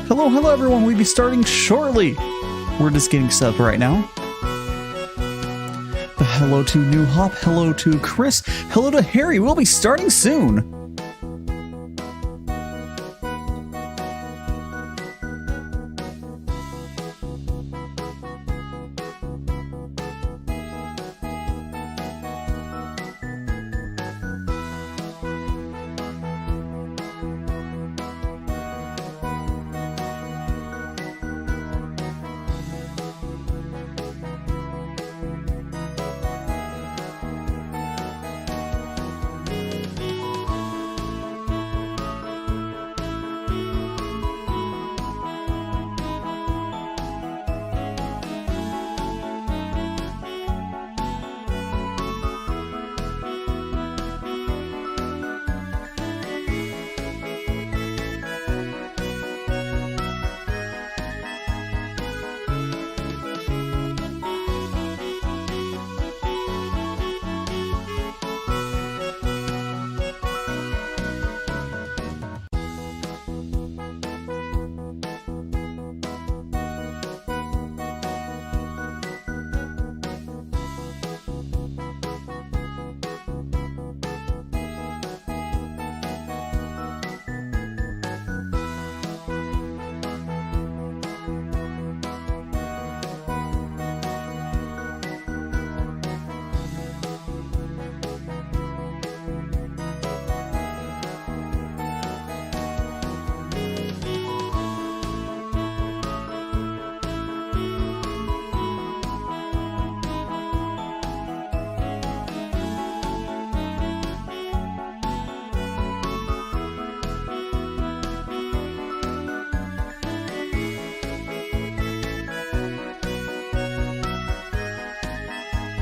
Hello everyone, we'll be starting shortly. We're just getting set up right now. But hello to New Hop, hello to Chris, hello to Harry, we'll be starting soon.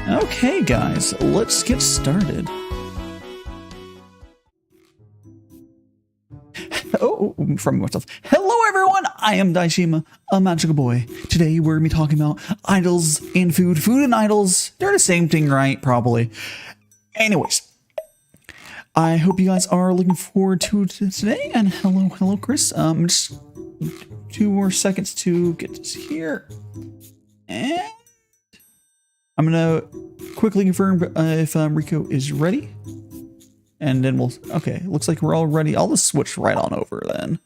Okay guys, let's get started. From myself. Hello everyone, I am Daishima, a magical boy. Today we're going to be talking about idols and food. Food and idols, they're the same thing, right? Probably. Anyways, I hope you guys are looking forward to today. And hello Chris. Just 2 more seconds to get this here. And I'm gonna quickly confirm if Riko is ready, and then we'll. Okay, looks like we're all ready. I'll just switch right on over then.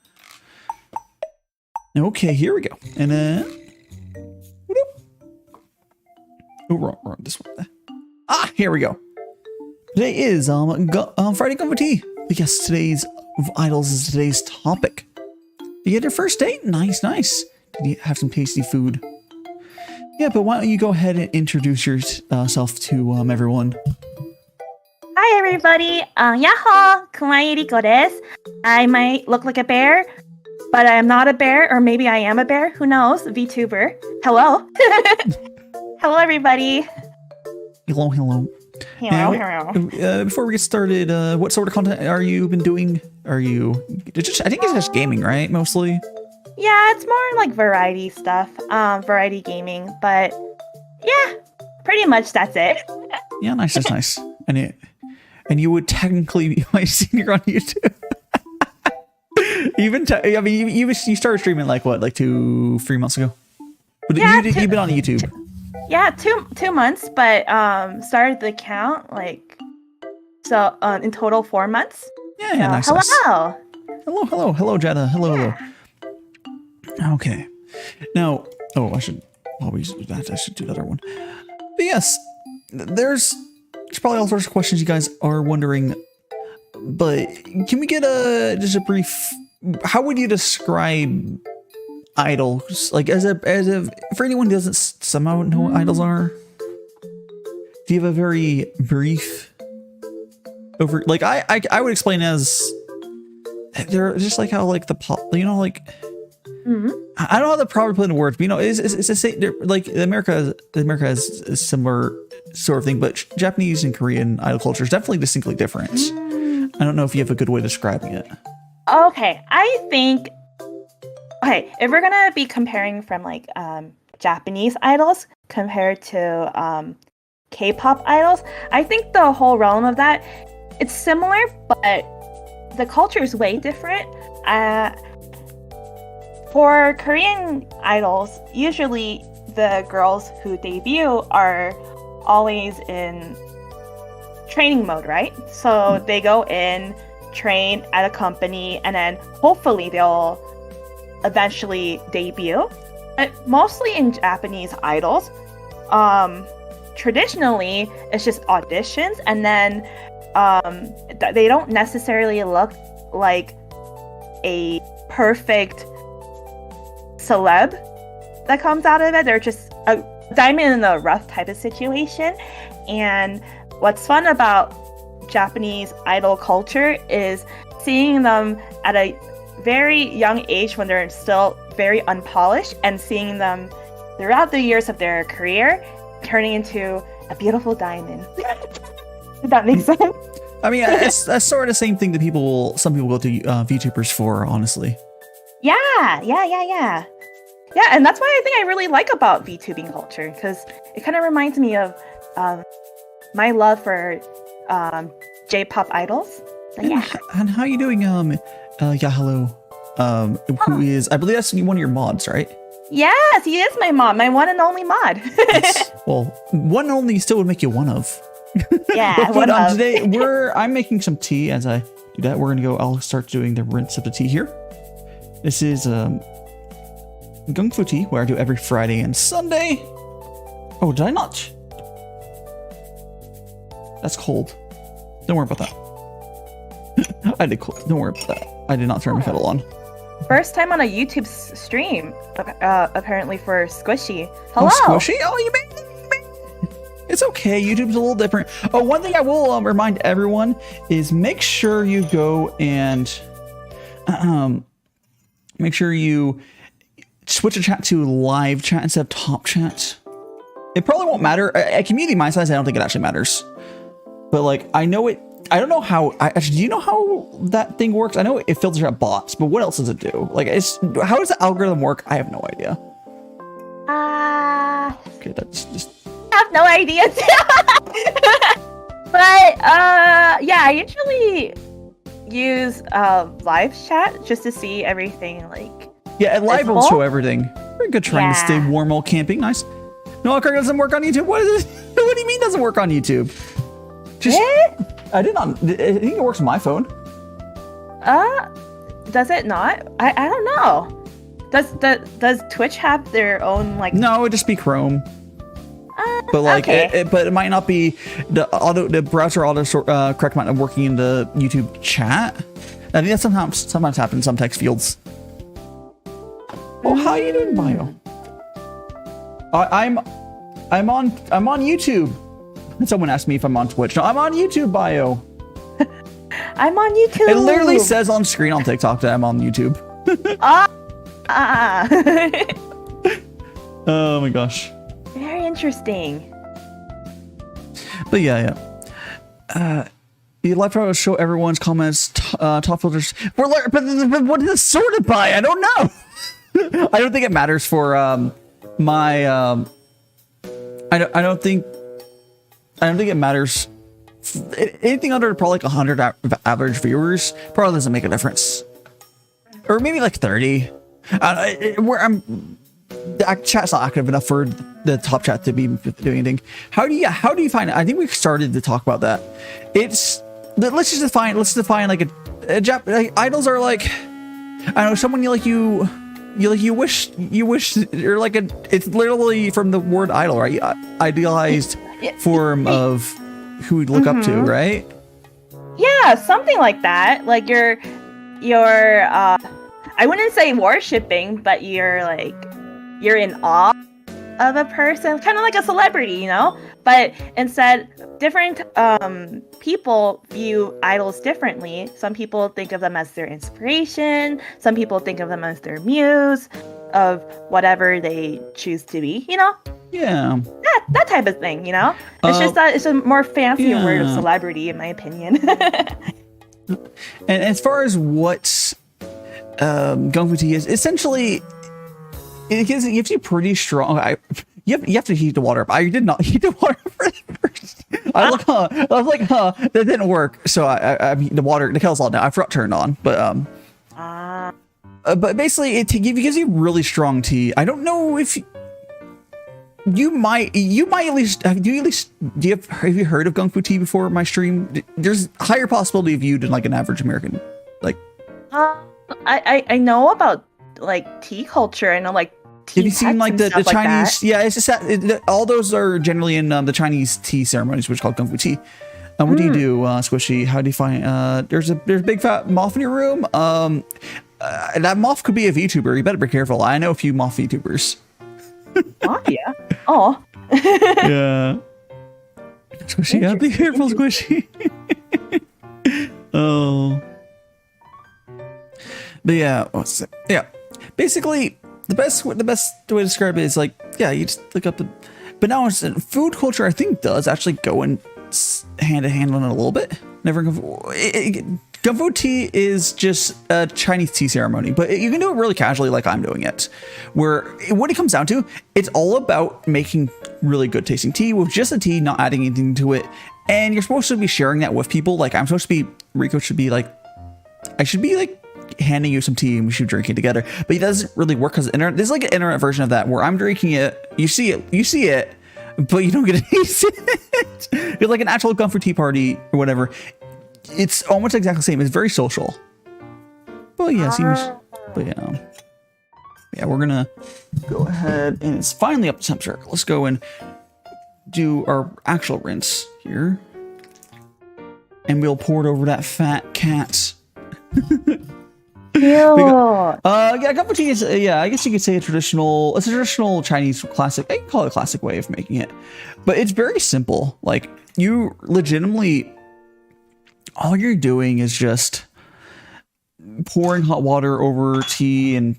Okay, here we go. And then, oh, wrong this one. Here we go. Today is Friday Gongfu Tea. Yes, today's idols is today's topic. You had your first date? Nice. Did you have some tasty food? Yeah, but why don't you go ahead and introduce yourself to everyone? Hi everybody, Yaho, Kumae Riko desu. I might look like a bear, but I'm not a bear, or maybe I am a bear, who knows, Vtuber. Hello. Hello everybody. Hello. Now, before we get started, what sort of content are you been doing? I think it's just gaming, right, mostly? Yeah, it's more like variety stuff, variety gaming, but yeah, pretty much that's it. Yeah, nice. And you would technically be my senior on YouTube. You started streaming like what, like 2-3 months ago? But yeah, you've been on YouTube. Yeah, 2 months, but started the account like in total 4 months. Yeah, nice. Hello, Jada. Hello. Yeah. Okay. Now, I should always do that. I should do the other one. But yes, there's probably all sorts of questions you guys are wondering. But can we get just a brief? How would you describe idols? Like for anyone who doesn't somehow know what idols are, do you have a very brief over? Like I would explain as they're just like how like the pop, like. Mm-hmm. I don't know how the proper put in words, but it's the same. Like America has a similar sort of thing, but Japanese and Korean idol culture is definitely distinctly different. I don't know if you have a good way of describing it. Okay, I think. Okay, if we're gonna be comparing from like Japanese idols compared to K-pop idols, I think the whole realm of that, it's similar, but the culture is way different. For Korean idols, usually the girls who debut are always in training mode, right? So they go in, train at a company, and then hopefully they'll eventually debut. Mostly in Japanese idols, traditionally it's just auditions, and then they don't necessarily look like a perfect celeb that comes out of it. They're just a diamond in the rough type of situation. And what's fun about Japanese idol culture is seeing them at a very young age when they're still very unpolished, and seeing them throughout the years of their career turning into a beautiful diamond. Does that make sense? I mean, that's sort of the same thing that some people go to VTubers for, honestly. Yeah, and that's why I think I really like about VTubing culture, because it kind of reminds me of my love for J-pop idols. So, yeah. And how you doing, hello, who is, I believe that's one of your mods, right? Yes, he is my mod, my one and only mod. Yes. Well, one and only still would make you one of. Yeah, but today I'm making some tea. As I do that, I'll start doing the rinse of the tea here. This is Gongfu Tea, where I do every Friday and Sunday. Oh, did I not? That's cold. Don't worry about that. I did cold. Don't worry about that. I did not turn my kettle on. First time on a YouTube stream, apparently for Squishy. Hello. Oh, Squishy? Oh, you made it. It's okay. YouTube's a little different. Oh, one thing I will remind everyone is make sure you go and make sure you switch the chat to live chat instead of top chat. It probably won't matter. At community my size, I don't think it actually matters. But like, I know it. I don't know how. Actually, do you know how that thing works? I know it filters out bots, but what else does it do? Like, how does the algorithm work? I have no idea. Okay, that's just. I have no idea. But yeah, I usually use live chat just to see everything. Like, yeah, and live will show everything. Very good trying to stay warm while camping. Nice. No, it doesn't work on YouTube. What is it? What do you mean doesn't work on YouTube? Just, I did not. I think it works on my phone. Does it not? I don't know. Does Twitch have their own like? No, it would just be Chrome. But like, okay. But it might not be the browser auto correct might not working in the YouTube chat. I think that sometimes happens in some text fields. Oh, how you doing, Bio? I'm on YouTube. Someone asked me if I'm on Twitch. No, I'm on YouTube, Bio. I'm on YouTube. It literally says on screen on TikTok that I'm on YouTube. Oh my gosh. Very interesting. But yeah. The live trial will show everyone's comments, top filters. But what is this sorted by? I don't know. I don't think it matters for my. I don't think it matters. Anything under probably like 100 average viewers probably doesn't make a difference, or maybe like 30. Where the chat's not active enough for the top chat to be doing anything. How do you find it? I think we started to talk about that. Let's define like like idols are like, I don't know, someone you wish you're like it's literally from the word idol, right? Idealized form of who we look up to, right? Yeah, something like that. Like you're I wouldn't say worshipping, but you're in awe of a person, kind of like a celebrity, you know? But instead, different people view idols differently. Some people think of them as their inspiration. Some people think of them as their muse of whatever they choose to be, you know? Yeah. That type of thing, you know? It's just that it's a more fancy word of celebrity, in my opinion. And as far as what Gongfu Tea is, essentially, it gives you pretty strong. You have to heat the water up. I did not heat the water first. I was like, that didn't work. So I'm heating the water. The kettle's all down. I forgot to turn it on, but But basically, it gives you really strong tea. I don't know if you might at least have you heard of Gongfu Tea before my stream? There's a higher possibility of you than like an average American. Like, I know about like tea culture. I know like tea. have you seen like the Chinese? Like yeah, it's just all those are generally in the Chinese tea ceremonies, which is called Gongfu Tea. What do you do, Squishy? How do you find? There's a big fat moth in your room. That moth could be a VTuber. You better be careful. I know a few moth VTubers. Oh yeah. Oh. Yeah. Squishy, yeah, be careful, Squishy. Oh. But yeah, yeah. Basically, the best way to describe it is like, yeah, you just look up the. But now it's food culture. I think does actually go in hand in hand on it a little bit. Never Gongfu Tea is just a Chinese tea ceremony, but you can do it really casually like I'm doing it, where what it comes down to, it's all about making really good tasting tea with just a tea, not adding anything to it. And you're supposed to be sharing that with people. Like I'm supposed to be, Riko should be like, I should be like handing you some tea and we should drink it together. But it doesn't really work because there's like an internet version of that where I'm drinking it, you see it, but you don't get to taste it. It's like an actual Gongfu Tea party or whatever. It's almost exactly the same. It's very social. But yeah, yeah, we're gonna go ahead and it's finally up to temperature. Let's go and do our actual rinse here. And we'll pour it over that fat cat. Yeah, Gongfu Tea is, I guess you could say it's a traditional Chinese classic. I can call it a classic way of making it. But it's very simple. Like, you legitimately, all you're doing is just pouring hot water over tea and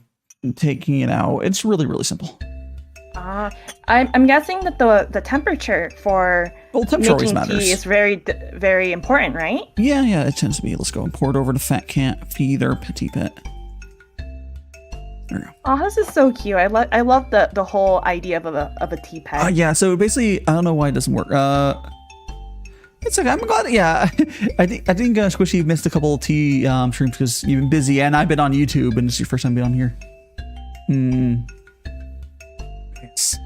taking it out. It's really, really simple. I'm guessing that the temperature for making tea is very, very important, right? Yeah, it tends to be. Let's go and pour it over the fat cat. Feed our petty pet. There we go. Oh, this is so cute. I love the whole idea of a tea pet. Yeah, so basically, I don't know why it doesn't work. It's okay. I'm glad. Yeah, I think Squishy missed a couple of tea streams because you've been busy, and I've been on YouTube, and it's your first time being on here. Yes.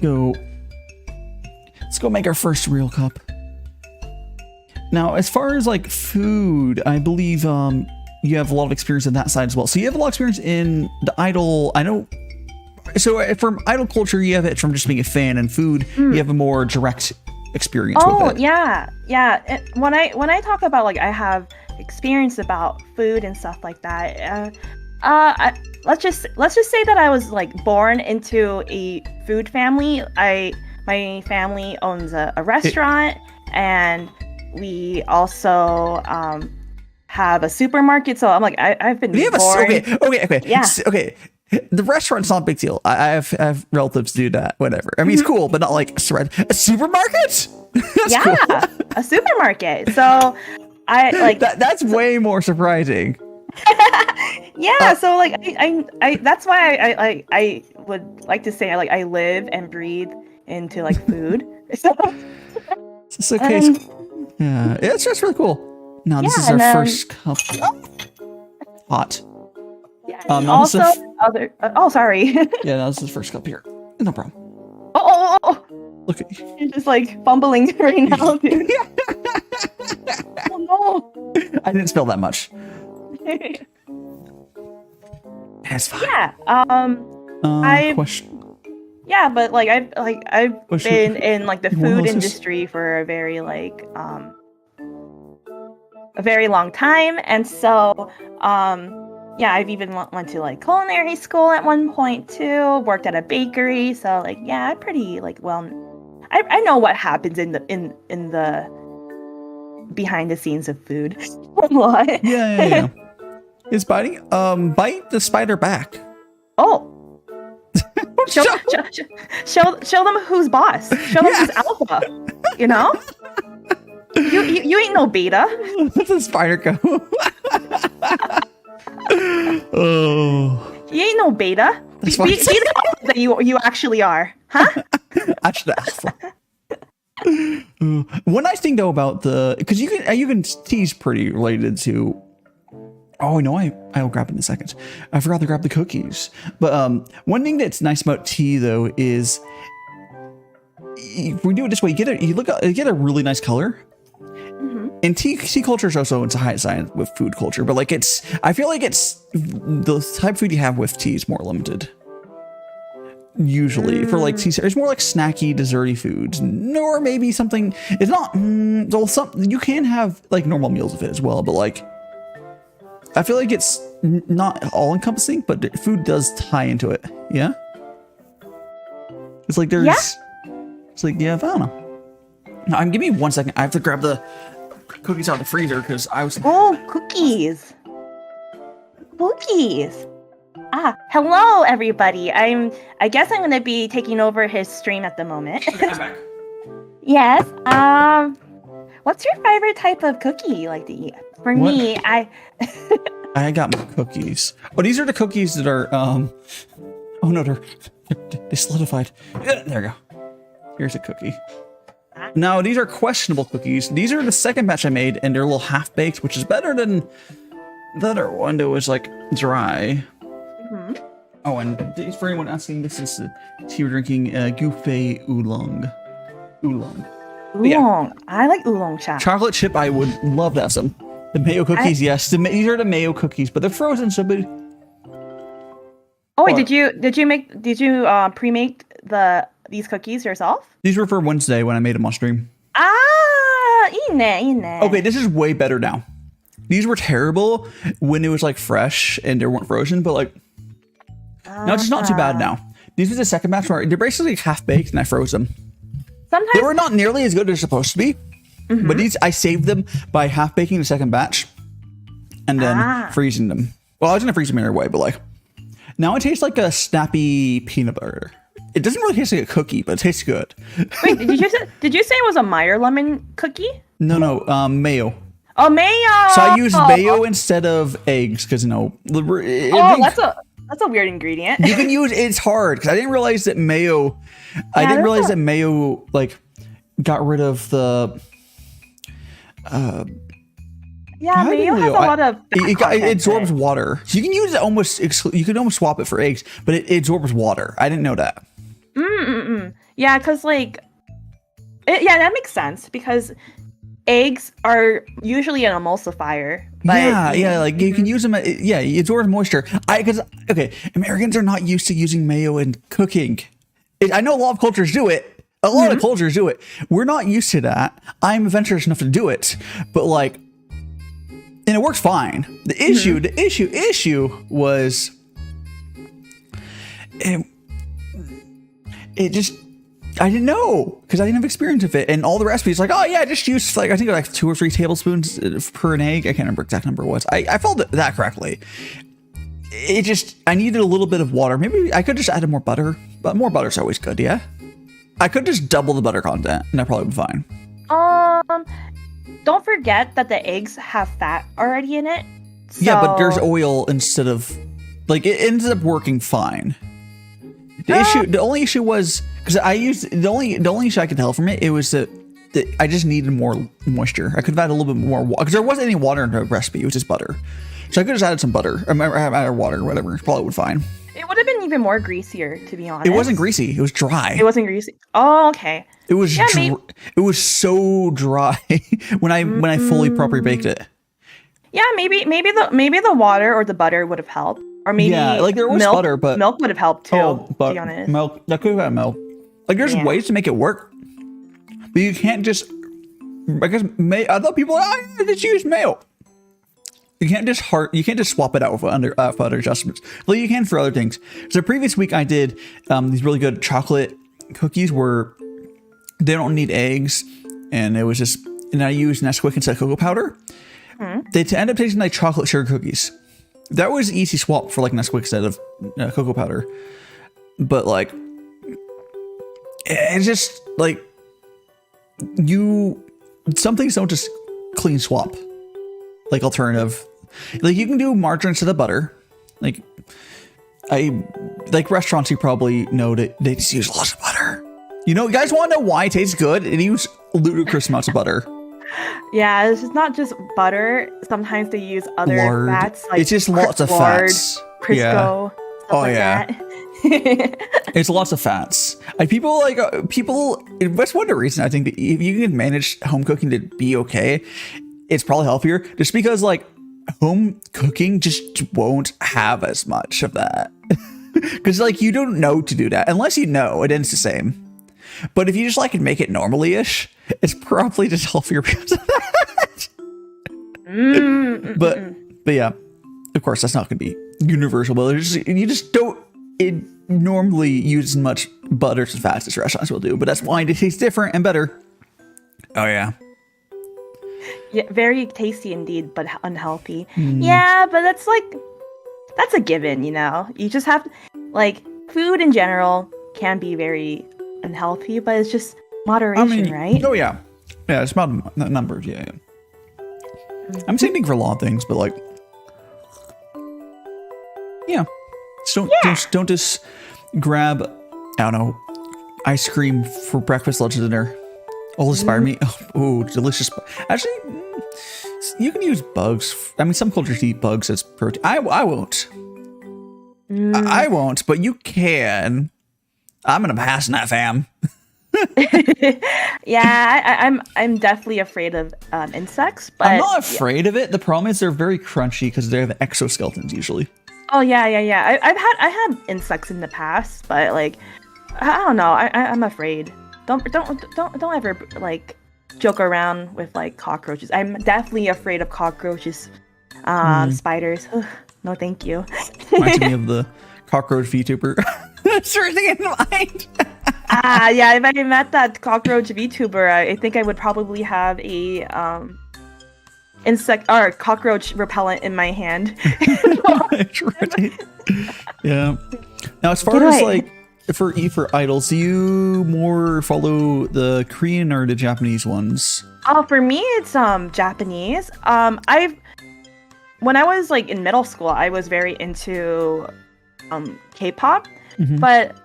Let's go make our first real cup. Now, as far as like food, I believe you have a lot of experience in that side as well. So you have a lot of experience in the idol. I know. So from idol culture, you have it from just being a fan, and food, you have a more direct experience with it. Yeah. When I talk about like I have experience about food and stuff like that, let's just say that I was like born into a food family. My family owns a restaurant, and we also have a supermarket. So I'm like I've been born. Okay. Yeah. Okay. The restaurant's not a big deal. I have relatives do that. Whatever. I mean, it's cool, but not like a supermarket. Yeah, cool. A supermarket. So I like that's way more surprising. Yeah. So like I that's why I would like to say I live and breathe into like food. So it's okay. Yeah, it's just really cool. Now this is our first cup. Hot. Yeah. Also, sorry. Yeah, no, this is the first cup here. No problem. Oh. Look at you. You're just like fumbling right now, dude. Oh no. I didn't spill that much. That's fine. Yeah. Question. Yeah, but like I've been in like the food industry for a very long time, and so yeah, I've even went to like culinary school at one point too. Worked at a bakery, so like yeah, I'm pretty like I know what happens in the behind the scenes of food a lot. Yeah. Is biting? Bite the spider back. Oh. Show them who's boss. Show them who's alpha. You know. You ain't no beta. That's a spider go. Oh. You ain't no beta. Be the alpha that you actually are, huh? Actually, alpha. One nice thing though about because you can tease pretty related to Oh no, I'll grab it in a second. I forgot to grab the cookies. But one thing that's nice about tea though is if we do it this way, you get a really nice color. And tea culture is also it's a high science with food culture, but like I feel like it's the type of food you have with tea is more limited. Usually for like tea, it's more like snacky, desserty foods, or maybe something. It's not. Well, you can have like normal meals with it as well, but like I feel like it's not all encompassing, but food does tie into it. Yeah. It's like there's. Yeah. It's like I don't know. Now, give me 1 second. I have to grab the cookies out of the freezer because I was. Oh, cookies! Cookies! Hello everybody. I guess I'm gonna be taking over his stream at the moment. Okay, I'm back. Yes. What's your favorite type of cookie you like to eat? For me, I got my cookies. Oh, these are the cookies that are oh no, they solidified. There we go. Here's a cookie. Now these are questionable cookies. These are the second batch I made, and they're a little half baked, which is better than the other one that was like dry. Oh, and for anyone asking, this is the tea we're drinking, Gui Fei Oolong. Oolong. Yeah. I like oolong cha. Chocolate chip, I would love to have some. The mayo cookies, yes. These are the mayo cookies, but they're frozen, so. Oh wait, did you pre-make these cookies yourself? These were for Wednesday when I made them on stream. ine. Okay, this is way better now. These were terrible when it was like fresh and they weren't frozen, but like. No, it's just not too bad now. These are the second batch where they're basically half baked and I froze them. Sometimes they were not nearly as good as they're supposed to be, but these I saved them by half baking the second batch and then freezing them. Well, I was gonna freeze them either way, but like now it tastes like a snappy peanut butter. It doesn't really taste like a cookie, but it tastes good. Wait, did you say it was a Meyer lemon cookie? No, mayo. Oh, mayo. So I used mayo instead of eggs because that's a weird ingredient. You can use it's hard because I didn't realize that mayo. I didn't realize that mayo like got rid of the. Mayo has a lot of. It absorbs water, so you can use it almost. You can almost swap it for eggs, but it absorbs water. I didn't know that. Yeah, because like, that makes sense because eggs are usually an emulsifier. But like you can use them. It absorbs moisture. Americans are not used to using mayo in cooking. I know a lot of cultures do it. A lot of cultures do it. We're not used to that. I'm adventurous enough to do it, but like, and it works fine. The issue was, it just. I didn't know because I didn't have experience with it, and all the recipes like, just use like I think like 2 or 3 tablespoons per an egg. I can't remember exact number it was. I followed that correctly. I needed a little bit of water. Maybe I could just add more butter, but more butter's always good. Yeah, I could just double the butter content, and that probably would be fine. Don't forget that the eggs have fat already in it. So... Yeah, but there's oil instead of like it ends up working fine. The only issue was because I used the only issue I could tell from it was that I just needed more moisture. I could have added a little bit more water because there wasn't any water in the recipe. It was just butter, so I could have just added some butter or added water or whatever. Probably would fine. It would have been even more greasier, to be honest. It wasn't greasy. It was dry. It wasn't greasy. Oh, okay. It was. It was so dry when I fully properly baked it. Yeah, maybe the water or the butter would have helped. Or maybe like there was butter, but milk would have helped too. But to be honest, milk that could have had milk. Like there's ways to make it work, but you can't just because I thought people just use mayo. You can't just swap it out with other adjustments. Like you can for other things. So the previous week I did these really good chocolate cookies where they don't need eggs, and it was just and I used Nesquik instead of cocoa powder. They end up tasting like chocolate sugar cookies. That was an easy swap for like Nesquik instead of cocoa powder, but like it's just like some things don't just clean swap like alternative. Like you can do margarine instead of butter. Like restaurants you probably know that they just use lots of butter. You guys want to know why it tastes good? It uses ludicrous amounts of butter. Yeah, it's just not just butter. Sometimes they use other Lard. fats like It's just lots of lard, fats. Crisco, stuff like that. It's lots of fats. Like people that's one of the reasons I think that if you can manage home cooking to be okay, it's probably healthier. Just because like home cooking just won't have as much of that. Because like you don't know to do that unless you know, and then it's the same. But if you just like can make it normally-ish, it's probably just healthier because of that. But yeah, of course that's not going to be universal. But you just don't normally use as much butters and fats as restaurants will do. But that's why it tastes different and better. Oh yeah. Yeah, very tasty indeed, but unhealthy. Yeah, but that's a given, you know. You just have like food in general can be very unhealthy, but it's just moderation, right? Oh yeah, yeah. It's about numbers. Yeah. I'm saying thing for a lot of things, but like, yeah. Don't just grab, I don't know, ice cream for breakfast, lunch, and dinner. All inspire me. Oh, delicious. Actually, you can use bugs. I mean, some cultures eat bugs as protein. I won't. I won't, but you can. I'm gonna pass on that, fam. Yeah, I'm definitely afraid of insects, but I'm not afraid of it. The problem is they're very crunchy because they have exoskeletons usually. Oh yeah. I had insects in the past, but like I don't know. I'm afraid. Don't ever like joke around with like cockroaches. I'm definitely afraid of cockroaches, spiders. Ugh, no, thank you. Reminds me of the cockroach VTuber. That's the first thing in mind. Yeah. If I met that cockroach VTuber, I think I would probably have a insect or cockroach repellent in my hand. Yeah. Now, as far as like for idols, do you more follow the Korean or the Japanese ones? Oh, for me, it's Japanese. When I was like in middle school, I was very into K-pop, but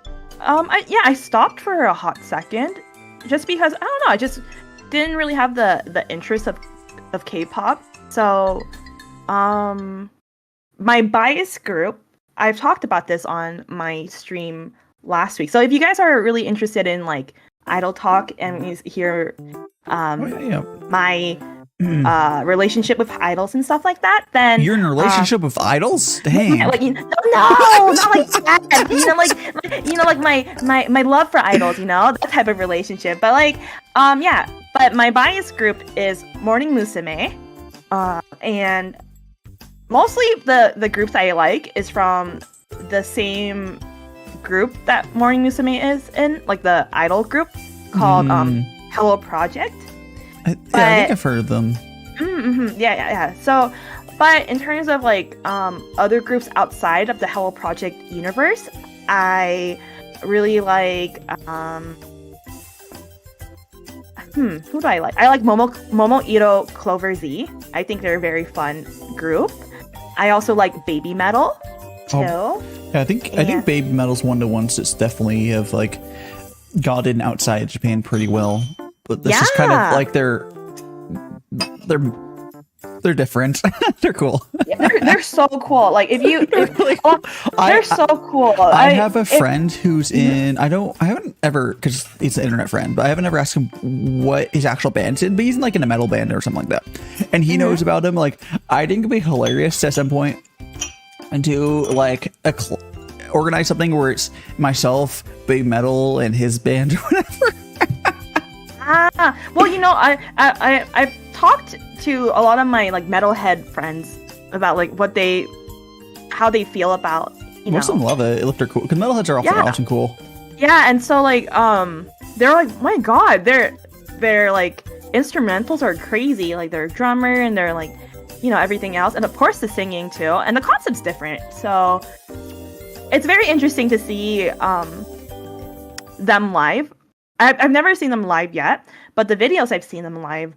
I stopped for a hot second, just because I don't know, I just didn't really have the interest of K-pop. So, my bias group, I've talked about this on my stream last week. So if you guys are really interested in like idol talk and you hear my relationship with idols and stuff like that, then you're in a relationship with idols? Dang. Yeah, like, no, not like that. My love for idols, that type of relationship. But like, but my bias group is Morning Musume, and mostly the groups I like is from the same group that Morning Musume is in, like the idol group called Hello Project. I think I've heard of them. Yeah. So, but in terms of like other groups outside of the Hello Project universe, I really like who do I like? I like Momo Ito Clover Z. I think they're a very fun group. I also like Baby Metal too. Yeah, I think Baby Metal's one of the ones that's definitely have like gotten outside Japan pretty well. But this is kind of like they're different. They're cool. They're so cool. Like they're so cool. I have a friend who's in. I haven't ever, because he's an internet friend, but I haven't ever asked him what his actual band's in. But he's in like in a metal band or something like that, and he knows about them. Like I think it'd be hilarious at some point and do like organize something where it's myself, Big Metal, and his band or whatever. Well, I've talked to a lot of my like metalhead friends about like how they feel about most of them love it. They're cool because metalheads are often cool. Yeah, and so like they're like, my god, they're like instrumentals are crazy, like their drummer and they're like everything else, and of course the singing too, and the concept's different, so it's very interesting to see them live. I've never seen them live yet, but the videos I've seen them live,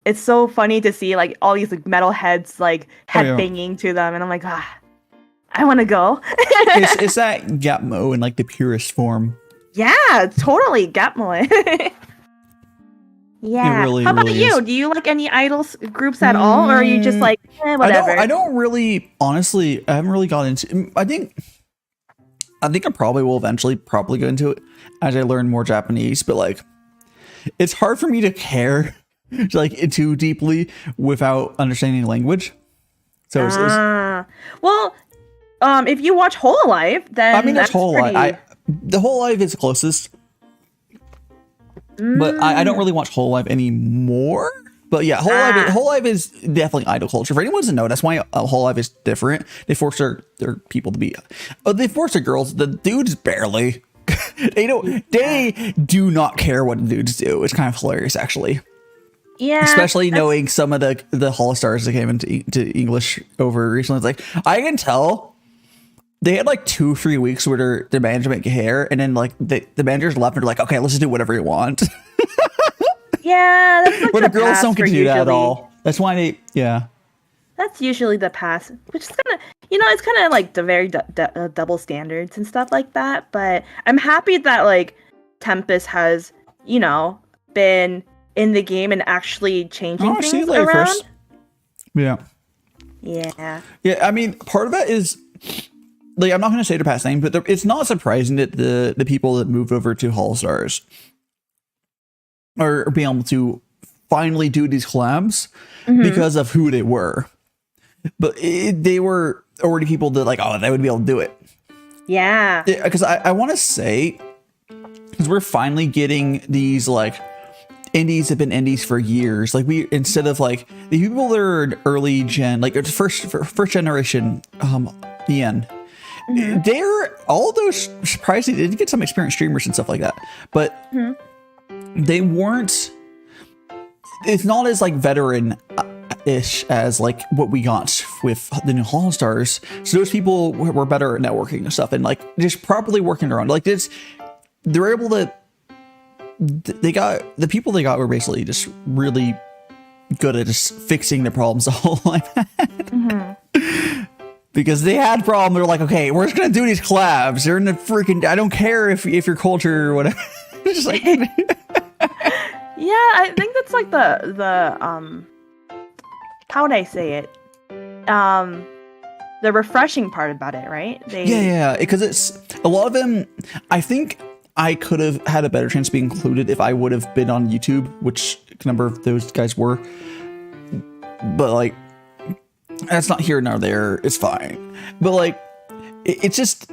it's so funny to see like all these like metalheads like headbanging to them, and I'm like, I want to go. It's that Gapmo in like the purest form. Yeah, totally Gapmo. Yeah. really, How about really you? is. Do you like any idols groups at all, or are you just like whatever? I don't really, honestly, I haven't really got into. I think I probably will eventually probably go into it as I learn more Japanese. But like, it's hard for me to care like too deeply without understanding the language. So well, if you watch Whole Life, then I mean, that's Whole pretty... Life. The Whole Life is closest. But I don't really watch Whole Life anymore. But yeah, Whole Life is definitely idol culture. For anyone who doesn't know, that's why Whole Life is different. They force their people to be. They force their girls. The dudes barely. They do not care what the dudes do. It's kind of hilarious, actually. Yeah. Especially knowing some of the Hall Stars that came into English over recently. It's like I can tell. They had like 2-3 weeks where their management get hair, and then like the managers left and they're like, okay, let's just do whatever you want. Yeah, that's like But the girls don't get to do that at all. That's why yeah. That's usually the pass, which is kind of, it's kind of like the very double standards and stuff like that. But I'm happy that like Tempest has, been in the game and actually changing things around. First. Yeah. Yeah. Yeah, I mean, part of that is... Like, I'm not going to say their past name, but it's not surprising that the people that moved over to All Stars are being able to finally do these collabs because of who they were. But they were already people that like, they would be able to do it. Yeah. Because I want to say, because we're finally getting these like indies have been indies for years. Like instead of like the people that are early gen, like first generation, EN. They're all those surprisingly they did get some experienced streamers and stuff like that, but they weren't. It's not as like veteran ish as like what we got with the new All Stars. So those people were better at networking and stuff and like just properly working around. Like this, they're able to. They got the people they got were basically just really good at just fixing the problems the whole life had. Because they had problem, they're like, okay, we're just gonna do these collabs. They're in the freaking. I don't care if your culture or whatever. Just like, yeah, I think that's like the how would I say it? The refreshing part about it, right? Yeah, because it's a lot of them. I think I could have had a better chance to be included if I would have been on YouTube, which a number of those guys were. But like. That's not here nor there. It's fine. But like, it's just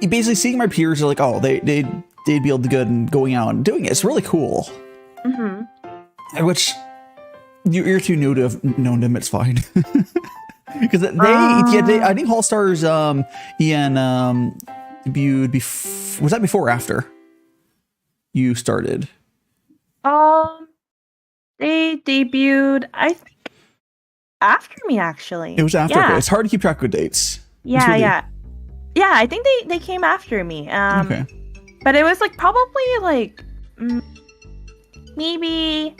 basically seeing my peers are like, they'd be able to go and going out and doing it. It's really cool. Which you're too new to have known them. It's fine. Because I think All Stars EN debuted was that before or after you started? They debuted, I think. After me, actually. It was after. Okay. It's hard to keep track of dates. Yeah. I think they came after me. Okay. But it was like probably like maybe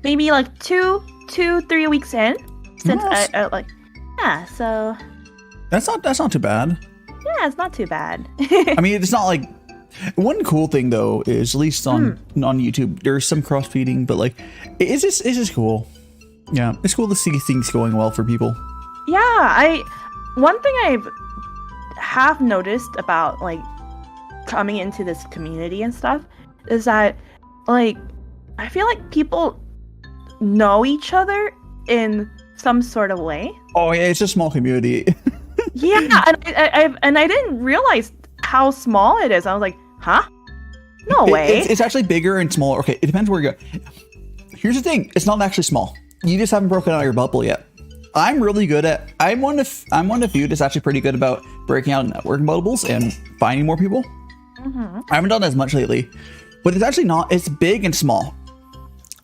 like 2-3 weeks in since I like so that's not too bad. Yeah, it's not too bad. I mean, it's not like one cool thing though is at least on YouTube there's some cross feeding, but like it's just cool. Yeah, it's cool to see things going well for people. Yeah, one thing I've have noticed about like coming into this community and stuff is that like I feel like people know each other in some sort of way. Oh yeah, it's a small community. Yeah, and I didn't realize how small it is. I was like, huh? No way. It's actually bigger and smaller. Okay, it depends where you go. Here's the thing: it's not actually small. You just haven't broken out your bubble yet. I'm really good at. I'm one of the few that's actually pretty good about breaking out network bubbles and finding more people. I haven't done as much lately, but it's actually not. It's big and small.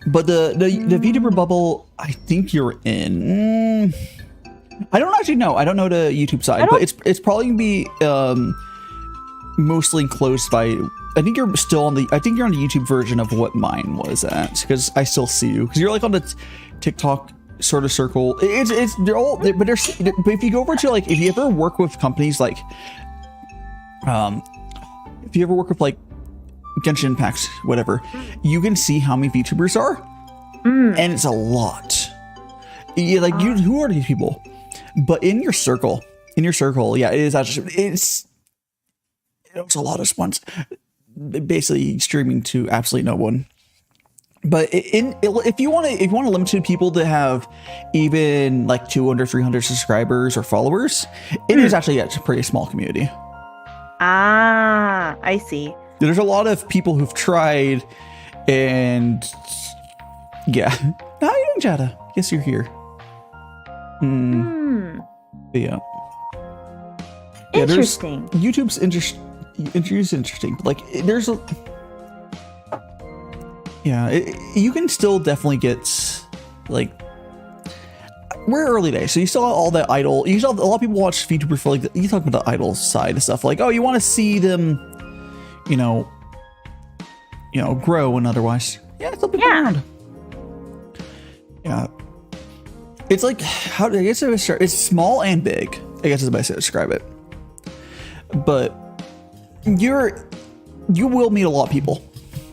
But the Vtuber bubble, I think you're in. I don't actually know. I don't know the YouTube side, but it's probably gonna be mostly enclosed by. I think you're still on the. I think you're on the YouTube version of what mine was at, because I still see you, because you're like on the TikTok sort of circle. They're all, but there's. But if you go over to like, if you ever work with companies like, if you ever work with like Genshin Impact, whatever, you can see how many VTubers are, and it's a lot. Who are these people? But in your circle, yeah, it is actually it's a lot of spawns, basically streaming to absolutely no one. But if you want to limit to people that have even like 200, 300 subscribers or followers, it is actually a pretty small community. Ah, I see. There's a lot of people who've tried, and yeah. How are you doing, Jada? Yes, you're here. Yeah. Interesting. YouTube's interesting, but like there's a. Yeah, you can still definitely get, like, we're early days, so you still have all that idol. You still have, a lot of people watch VTubers for, like, you talk about the idol side of stuff, like, oh, you want to see them, grow and otherwise. Yeah, it's a bit around. Yeah. It's like, it's small and big, I guess is the best way to describe it. But you will meet a lot of people.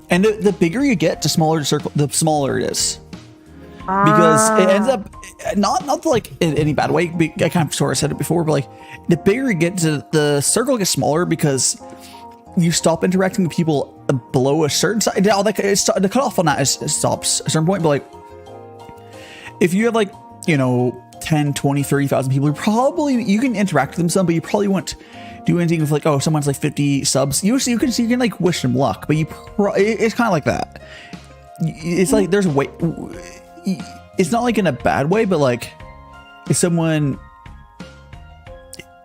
And the bigger you get, the smaller it is. Because it ends up, not like in any bad way, I kind of sort of said it before, but like the bigger you get, the circle gets smaller because you stop interacting with people below a certain size. Now, the cutoff on that stops at a certain point, but like if you have like, 10, 20, 30,000 people, you can interact with them some, but you probably won't do anything with like, oh, someone's like 50 subs. You can like wish them luck, but it's kind of like that. It's like there's a way. It's not like in a bad way, but like if someone,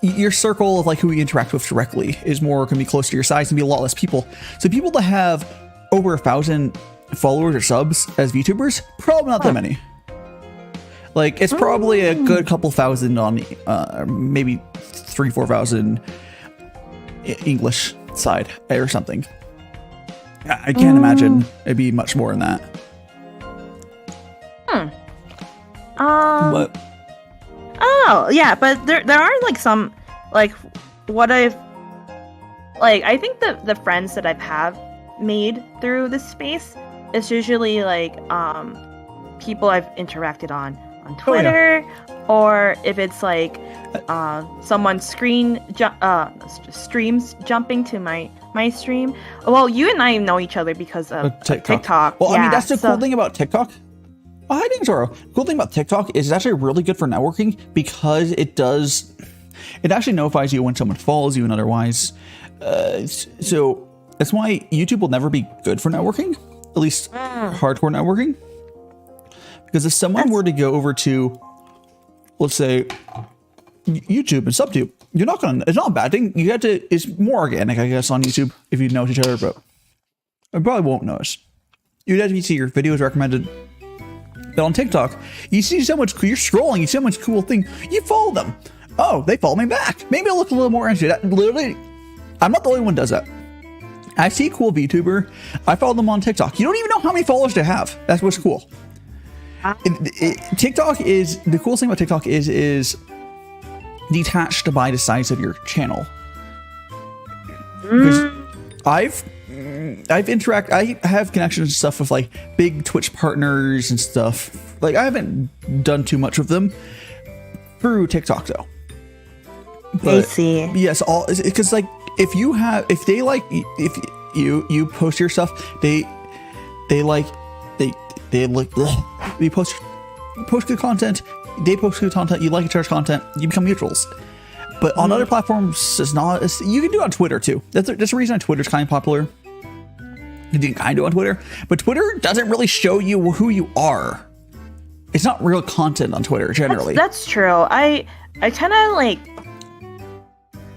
your circle of like who you interact with directly is can be close to your size and be a lot less people. So people that have over 1,000 followers or subs as VTubers, probably not that many. Like it's probably a good couple thousand on maybe 3,000-4,000 English side or something. I can't imagine it'd be much more than that. But oh yeah, but there are like some like what I've like I think the friends that I've made through this space is usually like people I've interacted on Twitter, or if it's like someone streams jumping to my stream. Well, you and I know each other because of TikTok. Well, yeah, I mean that's the cool thing about TikTok. Oh, hi, Zoro. Cool thing about TikTok is it's actually really good for networking because it actually notifies you when someone follows you and otherwise. So that's why YouTube will never be good for networking, at least hardcore networking. Because if someone were to go over to, let's say, YouTube and SubTube, it's not a bad thing. It's more organic, I guess, on YouTube if you know each other, but I probably won't notice. You'd have to see your videos recommended. But on TikTok, you see so much, you're scrolling, you see so much cool thing, you follow them. Oh, they follow me back. Maybe I'll look a little more into it. Literally, I'm not the only one who does that. I see a cool VTuber, I follow them on TikTok. You don't even know how many followers they have. That's what's cool. TikTok is, the coolest thing about TikTok is detached by the size of your channel. Because I have connections and stuff with like big Twitch partners and stuff. Like I haven't done too much with them through TikTok though. But I see. Yes, because like if you post your stuff, they post good content, they post good content, you like each other's content, you become mutuals. But on other platforms, it's not. You can do it on Twitter too. That's the reason Twitter's kind of popular. You can kind of do it on Twitter, but Twitter doesn't really show you who you are. It's not real content on Twitter generally. That's true. I kind of like.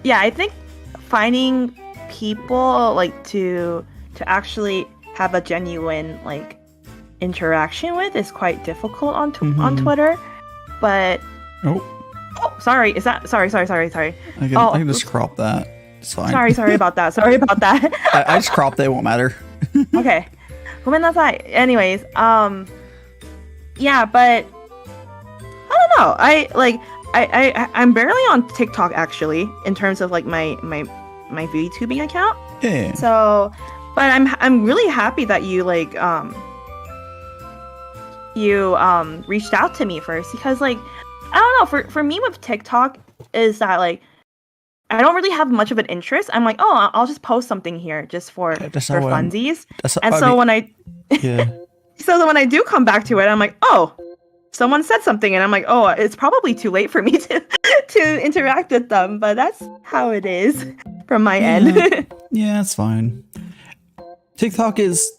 Yeah, I think finding people like to actually have a genuine like interaction with is quite difficult on Twitter, but sorry, is that sorry I can just crop that, it's fine. sorry about that I just cropped it, won't matter. Okay, ごめんなさい. Anyways, yeah, but I don't know, I'm barely on TikTok actually in terms of like my VTubing account. Yeah. So But I'm really happy that you like reached out to me first, because like I don't know, for me with TikTok is that like I don't really have much of an interest. I'm like, oh, I'll just post something here just for funsies. Yeah. So when I do come back to it, I'm like, oh, someone said something, and I'm like, oh, it's probably too late for me to interact with them. But that's how it is from my end. Yeah, it's fine. TikTok is...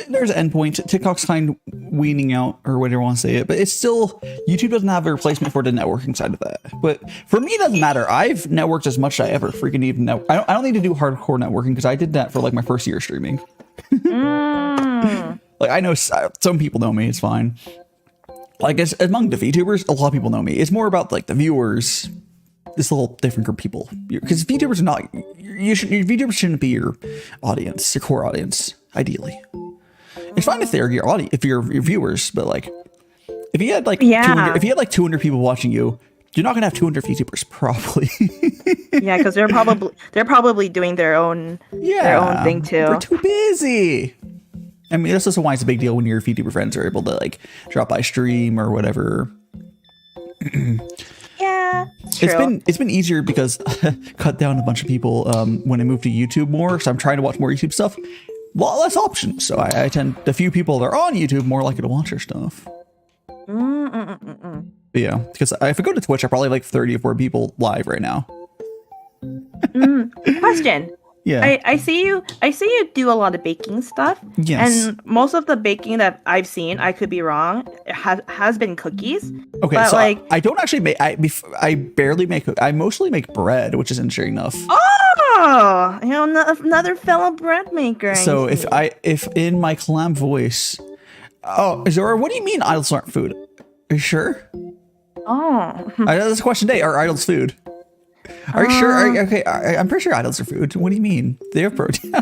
There's an endpoint. TikTok's kind of weaning out, or whatever you want to say it, but it's still... YouTube doesn't have a replacement for the networking side of that. But for me, it doesn't matter. I've networked as much as I ever freaking even know. I don't need to do hardcore networking, because I did that for like my first year streaming. Like, I know some people know me. It's fine. Like, among the VTubers, a lot of people know me. It's more about like the viewers. This little different group of people, because VTubers are not... VTubers shouldn't be your audience, your core audience, ideally. It's fine if they're your audience, if you're your viewers, but like, if you had like 200, if you had like 200 people watching you, you're not gonna have 200 VTubers, probably. Yeah, because they're probably doing their own thing too. They're too busy. I mean, that's also why it's a big deal when your VTuber friends are able to like drop by stream or whatever. Yeah, it's been easier because cut down a bunch of people when I moved to YouTube more, so I'm trying to watch more YouTube stuff. A lot less options, so I tend the few people that are on YouTube more likely to watch their stuff. But yeah, because if I go to Twitch, I probably have like 30 or 40 people live right now. Question. Yeah. I see you do a lot of baking stuff. Yes. And most of the baking that I've seen, I could be wrong, has been cookies. Okay, but so like I don't actually make... I barely make... I mostly make bread, which is interesting enough. Oh, you know, another fellow bread maker. So if in my clam voice... Oh, Zora, what do you mean idols aren't food? Are you sure? Oh. That's a question today. Are idols food? Are you sure? Okay, I'm pretty sure idols are food. What do you mean? They have protein.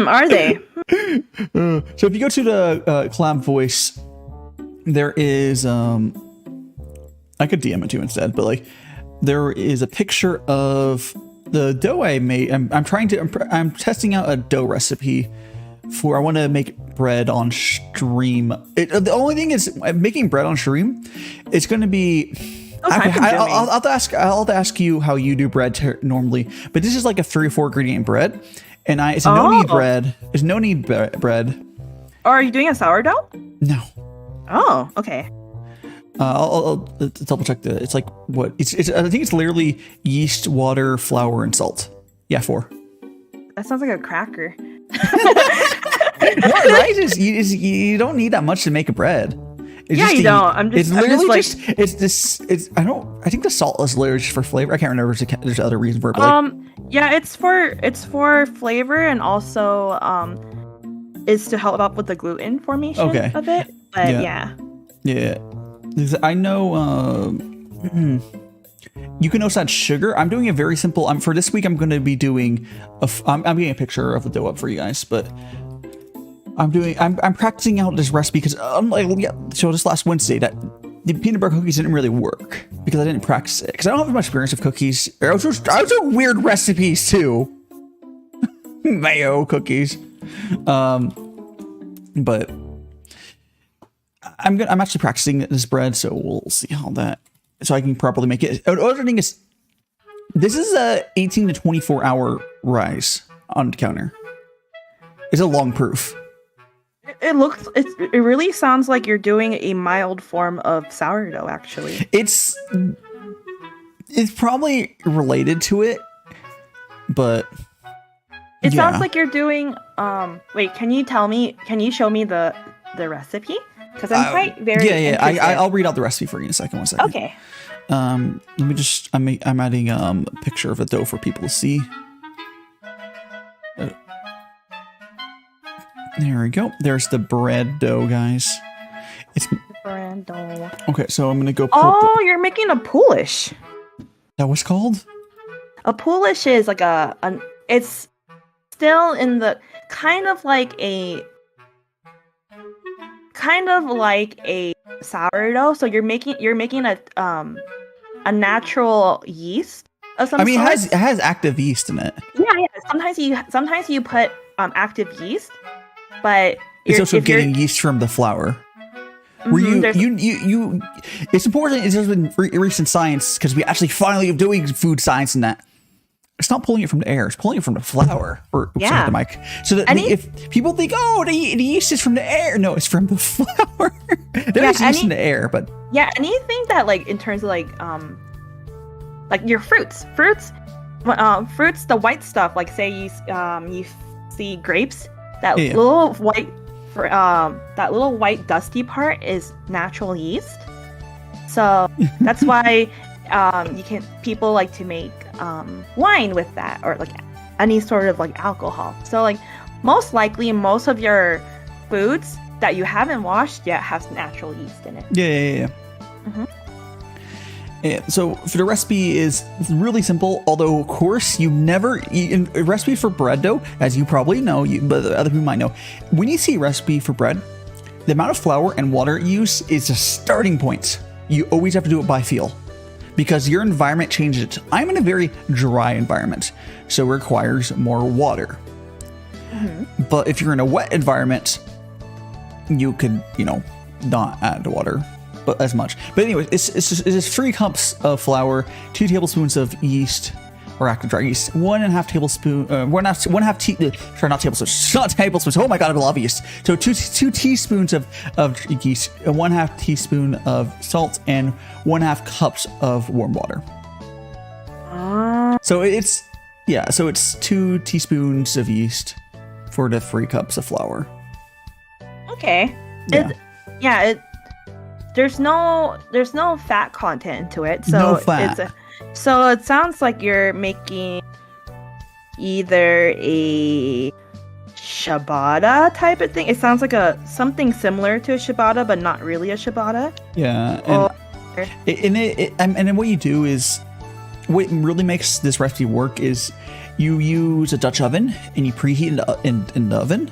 Are they? So if you go to the clam voice, there is I could DM it to you instead, but like there is a picture of the dough I made. I'm testing out a dough recipe for... I want to make bread on stream. The only thing is making bread on stream. It's going to be... I'll have to ask you how you do bread normally, but this is like a 3 or 4 ingredient bread, and it's a no-knead bread. It's no-knead bread. Are you doing a sourdough? No. Oh, okay. I'll double check it's like what it's. I think it's literally yeast, water, flour, and salt. Yeah, 4. That sounds like a cracker. What, right? You don't need that much to make a bread. You don't. It's I think the salt is literally just for flavor. I can't remember if there's other reason for it. But yeah, it's for flavor, and also is to help up with the gluten formation of it. But yeah. I know. You can also add sugar. I'm doing a very simple. For this week, I'm going to be doing. I'm getting a picture of the dough up for you guys, but I'm practicing out this recipe because so this last Wednesday that the peanut butter cookies didn't really work because I didn't practice it because I don't have much experience with cookies. I also weird recipes too. Mayo cookies, but I'm actually practicing this bread, so we'll see how that. So I can properly make it. Other thing is, this is a 18 to 24 hour rise on the counter. It's a long proof. It really sounds like you're doing a mild form of sourdough, actually. It's probably related to it, but it sounds like you're doing wait, can you show me the recipe? Because I'm quite very interested. I'll read out the recipe for you in a second. 1 second. Okay. Let me just. I'm adding a picture of a dough for people to see. There we go. There's the bread dough, guys. It's bread dough. Okay, so I'm gonna go. You're making a poolish. That was called? A poolish is like it's still in the kind of like a sourdough. So you're making a natural yeast of some I mean, sort. it has active yeast in it. Yeah. Sometimes you put active yeast, but It's also getting yeast from the flour. Where you it's important. It's just been recent science because we actually finally are doing food science in that. It's not pulling it from the air; it's pulling it from the flour. Or sorry, the mic. So that if people think, oh, the yeast is from the air, no, it's from the flour. There's yeast in the air, but anything that like in terms of like your fruits, the white stuff. Like say you see grapes, that little white. That little white dusty part is natural yeast, so that's why people like to make wine with that, or like any sort of like alcohol. So like most likely most of your foods that you haven't washed yet has natural yeast in it. Yeah. So for the recipe is really simple, although of course you never in a recipe for bread dough, as you probably know, but other people might know, when you see a recipe for bread, the amount of flour and water you use is a starting point. You always have to do it by feel because your environment changes it. I'm in a very dry environment, so it requires more water. But if you're in a wet environment, you could, not add water. But as much. But anyway, it's 3 cups of flour, 2 tablespoons of yeast, or active dry yeast, 1.5 tablespoon, not tablespoons. Oh my god, I love yeast. So 2 teaspoons of yeast, 1/2 teaspoon of salt, and 1/2 cups of warm water. So it's 2 teaspoons of yeast for the 3 cups of flour. Okay. There's no fat content to it, so no fat. So it sounds like you're making either a ciabatta type of thing. It sounds like something similar to a ciabatta, but not really a ciabatta. Yeah, and then what you do is what really makes this recipe work is you use a Dutch oven and you preheat in the oven,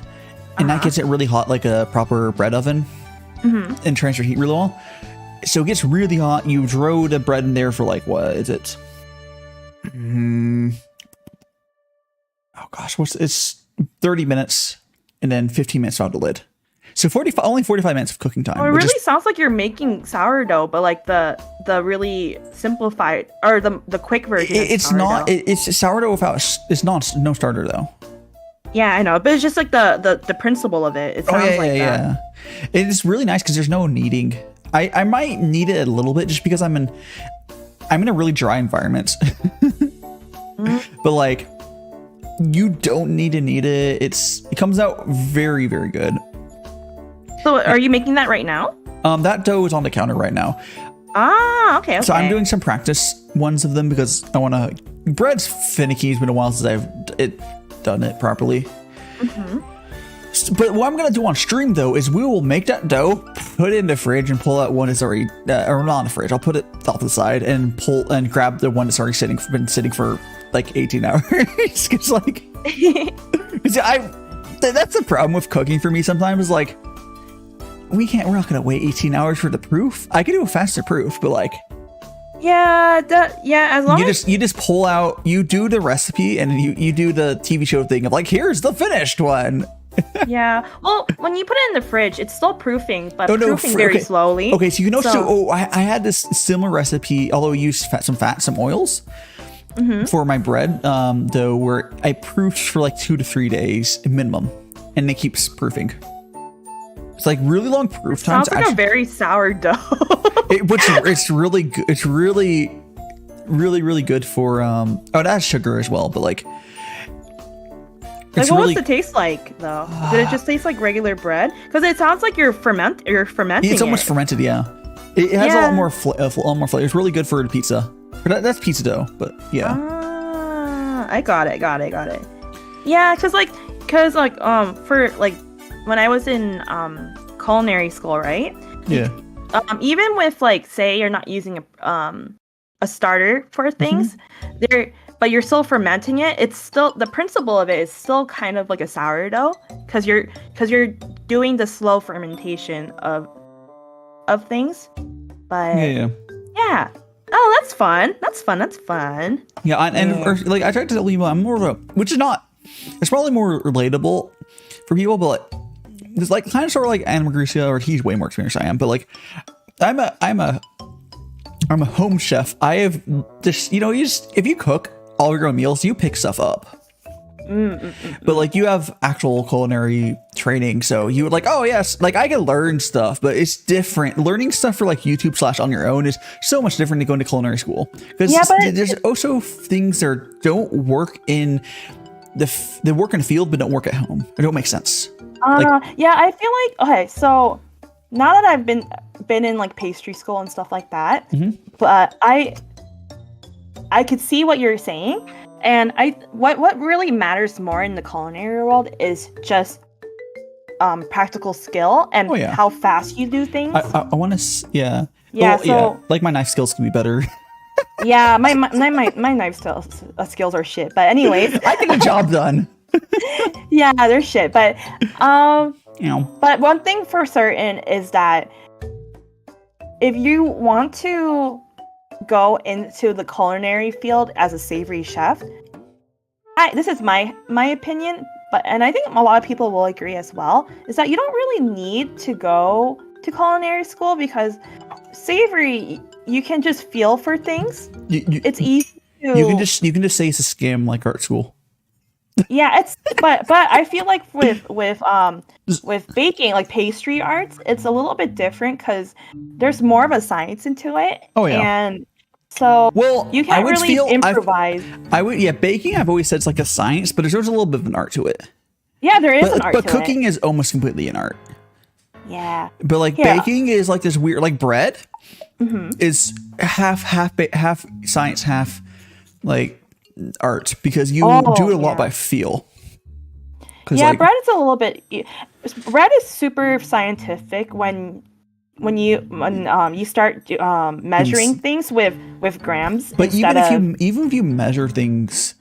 and that gets it really hot like a proper bread oven. And transfer heat really well. So it gets really hot. You throw the bread in there for like, what is it? It's 30 minutes and then 15 minutes out the lid. So only 45 minutes of cooking time. Oh, it really sounds like you're making sourdough, but like the really simplified or the quick version. It's not. It's sourdough without. It's not no starter though. Yeah, I know, but it's just like the principle of it. It sounds like that. Yeah. It's really nice because there's no kneading. I might knead it a little bit just because I'm in a really dry environment. But like, you don't need to knead it. It comes out very, very good. So are you making that right now? That dough is on the counter right now. Ah, okay. So I'm doing some practice ones of them because I want to. Bread's finicky. It's been a while since I've done it properly. But what I'm gonna do on stream though is we will make that dough, put it in the fridge, and pull out one that's already or not in the fridge. I'll put it off to the side and grab the one that's already been sitting for like 18 hours. It's like that's the problem with cooking for me sometimes. Is like we're not gonna wait 18 hours for the proof. I can do a faster proof, but like. As long as you just pull out, you do the recipe and you do the TV show thing of like, here's the finished one. Yeah. Well, when you put it in the fridge, it's still proofing, but proofing very slowly. Okay, so you can also. I had this similar recipe, although I used some oils for my bread, though, where I proofed for like 2 to 3 days minimum, and it keeps proofing. It's like really long proof times. Sounds like a very sour dough. It's really good. It's really, really, really good for. It adds sugar as well, but like. Like, what was the taste like though? Did it just taste like regular bread? Because it sounds like you're fermenting. It's almost fermented, yeah. It has a lot more flavor. It's really good for the pizza. That's pizza dough, but yeah. I got it. Yeah, because for like when I was in culinary school, right? Yeah. Even with like, say you're not using a starter for things, but you're still fermenting it. It's still the principle of it is still kind of like a sourdough because you're doing the slow fermentation of things. But yeah. Oh, that's fun. That's fun. Yeah, or, like I tried to tell people I'm more of a, which is not, it's probably more relatable for people, but it's like kind of sort of like Anna Magricia, or he's way more experienced than I am, but like I'm a home chef. I have this, if you cook all your own meals, you pick stuff up. But like you have actual culinary training, so you would like, oh yes, like I can learn stuff, but it's different. Learning stuff for like YouTube / on your own is so much different than going to culinary school, because there's also things that don't work in they work in the field but don't work at home. It don't make sense. Yeah, I feel like, okay, so now that I've been in like pastry school and stuff like that, but I could see what you're saying. And what really matters more in the culinary world is just practical skill and how fast you do things. I want to, yeah. Yeah, like my knife skills can be better. Yeah, my knife skills are shit. But anyways, I get the job done. Yeah, they're shit. But but one thing for certain is that if you want to go into the culinary field as a savory chef, this is my opinion, and I think a lot of people will agree as well, is that you don't really need to go to culinary school, because savory, you can just feel for things. It's easy to, you can just say it's a scam like art school. Yeah, it's but I feel like with baking, like pastry arts, it's a little bit different because there's more of a science into it. Oh yeah. And so you can't really improvise. Baking, I've always said it's like a science, but there's a little bit of an art to it. Yeah, there is an art to it. But cooking is almost completely an art. Yeah. But like baking is like this weird, like bread is half science, half like art, because you do it a lot by feel. Yeah, bread is a little bit. Bread is super scientific when you start measuring things with grams. But even if you measure things,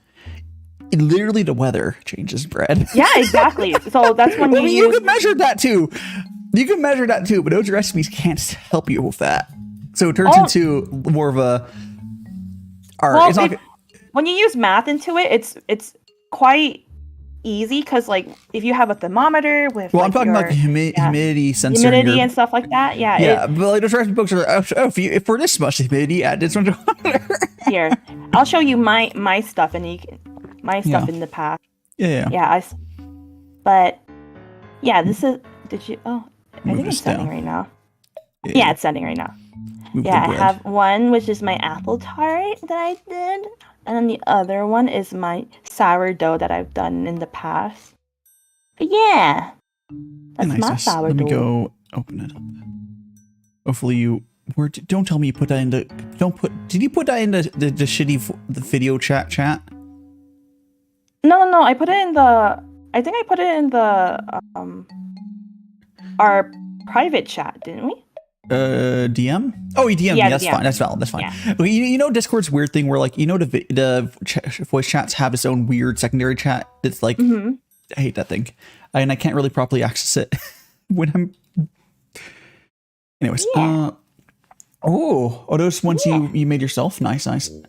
literally the weather changes bread. Yeah, exactly. So that's when you can measure that too. You can measure that too, but those recipes can't help you with that. So it turns into more of a art. Well, when you use math into it, it's quite easy, because like if you have a thermometer with I'm talking about the humidity sensor, and stuff like that. But like those recipe books are like, if for this much humidity, add this much water. Here, I'll show you my stuff, and stuff in the past. But this is. Did you? Oh, I think it's sending right now. Yeah, it's sending right now. I have one which is my apple tart that I did. And then the other one is my sourdough that I've done in the past. But yeah, that's my sourdough. Let me go open it up. Hopefully you... Don't tell me you put that in the... Did you put that in the shitty video chat? No. I put it in the... I think I put it in the... our private chat, didn't we? DM? Oh, you DM me. That's fine. That's valid. That's fine. Yeah. But you know Discord's weird thing where like, the voice chats have its own weird secondary chat. It's like, I hate that thing. And I can't really properly access it when I'm... Anyways. Yeah. Are those ones you made yourself? Nice.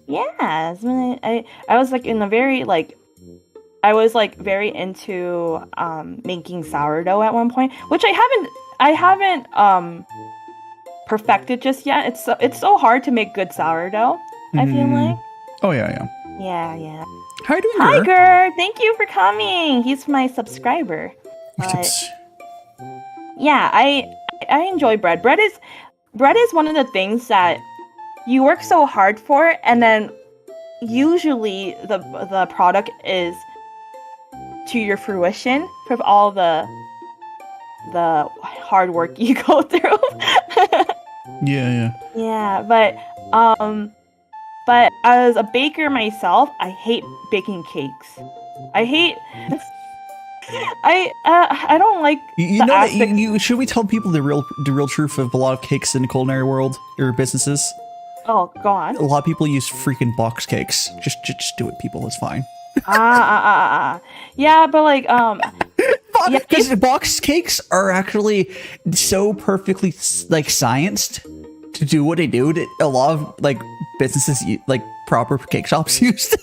Yeah. I was like in a very like... I was like very into making sourdough at one point, which I haven't perfected just yet. It's so hard to make good sourdough. I feel like. Oh yeah. Yeah. How are you doing, Hi, Gur. Thank you for coming. He's my subscriber. But, yeah, I enjoy bread. Bread is one of the things that you work so hard for, and then usually the product is to your fruition from all the hard work you go through. Yeah, but as a baker myself, I hate baking cakes. I don't like should we tell people the real truth of a lot of cakes in the culinary world or businesses? Oh, go on. A lot of people use freaking box cakes. Just do it, people. It's fine. Yeah, but like because box cakes are actually so perfectly like scienced to do what they do that a lot of like businesses like proper cake shops use them.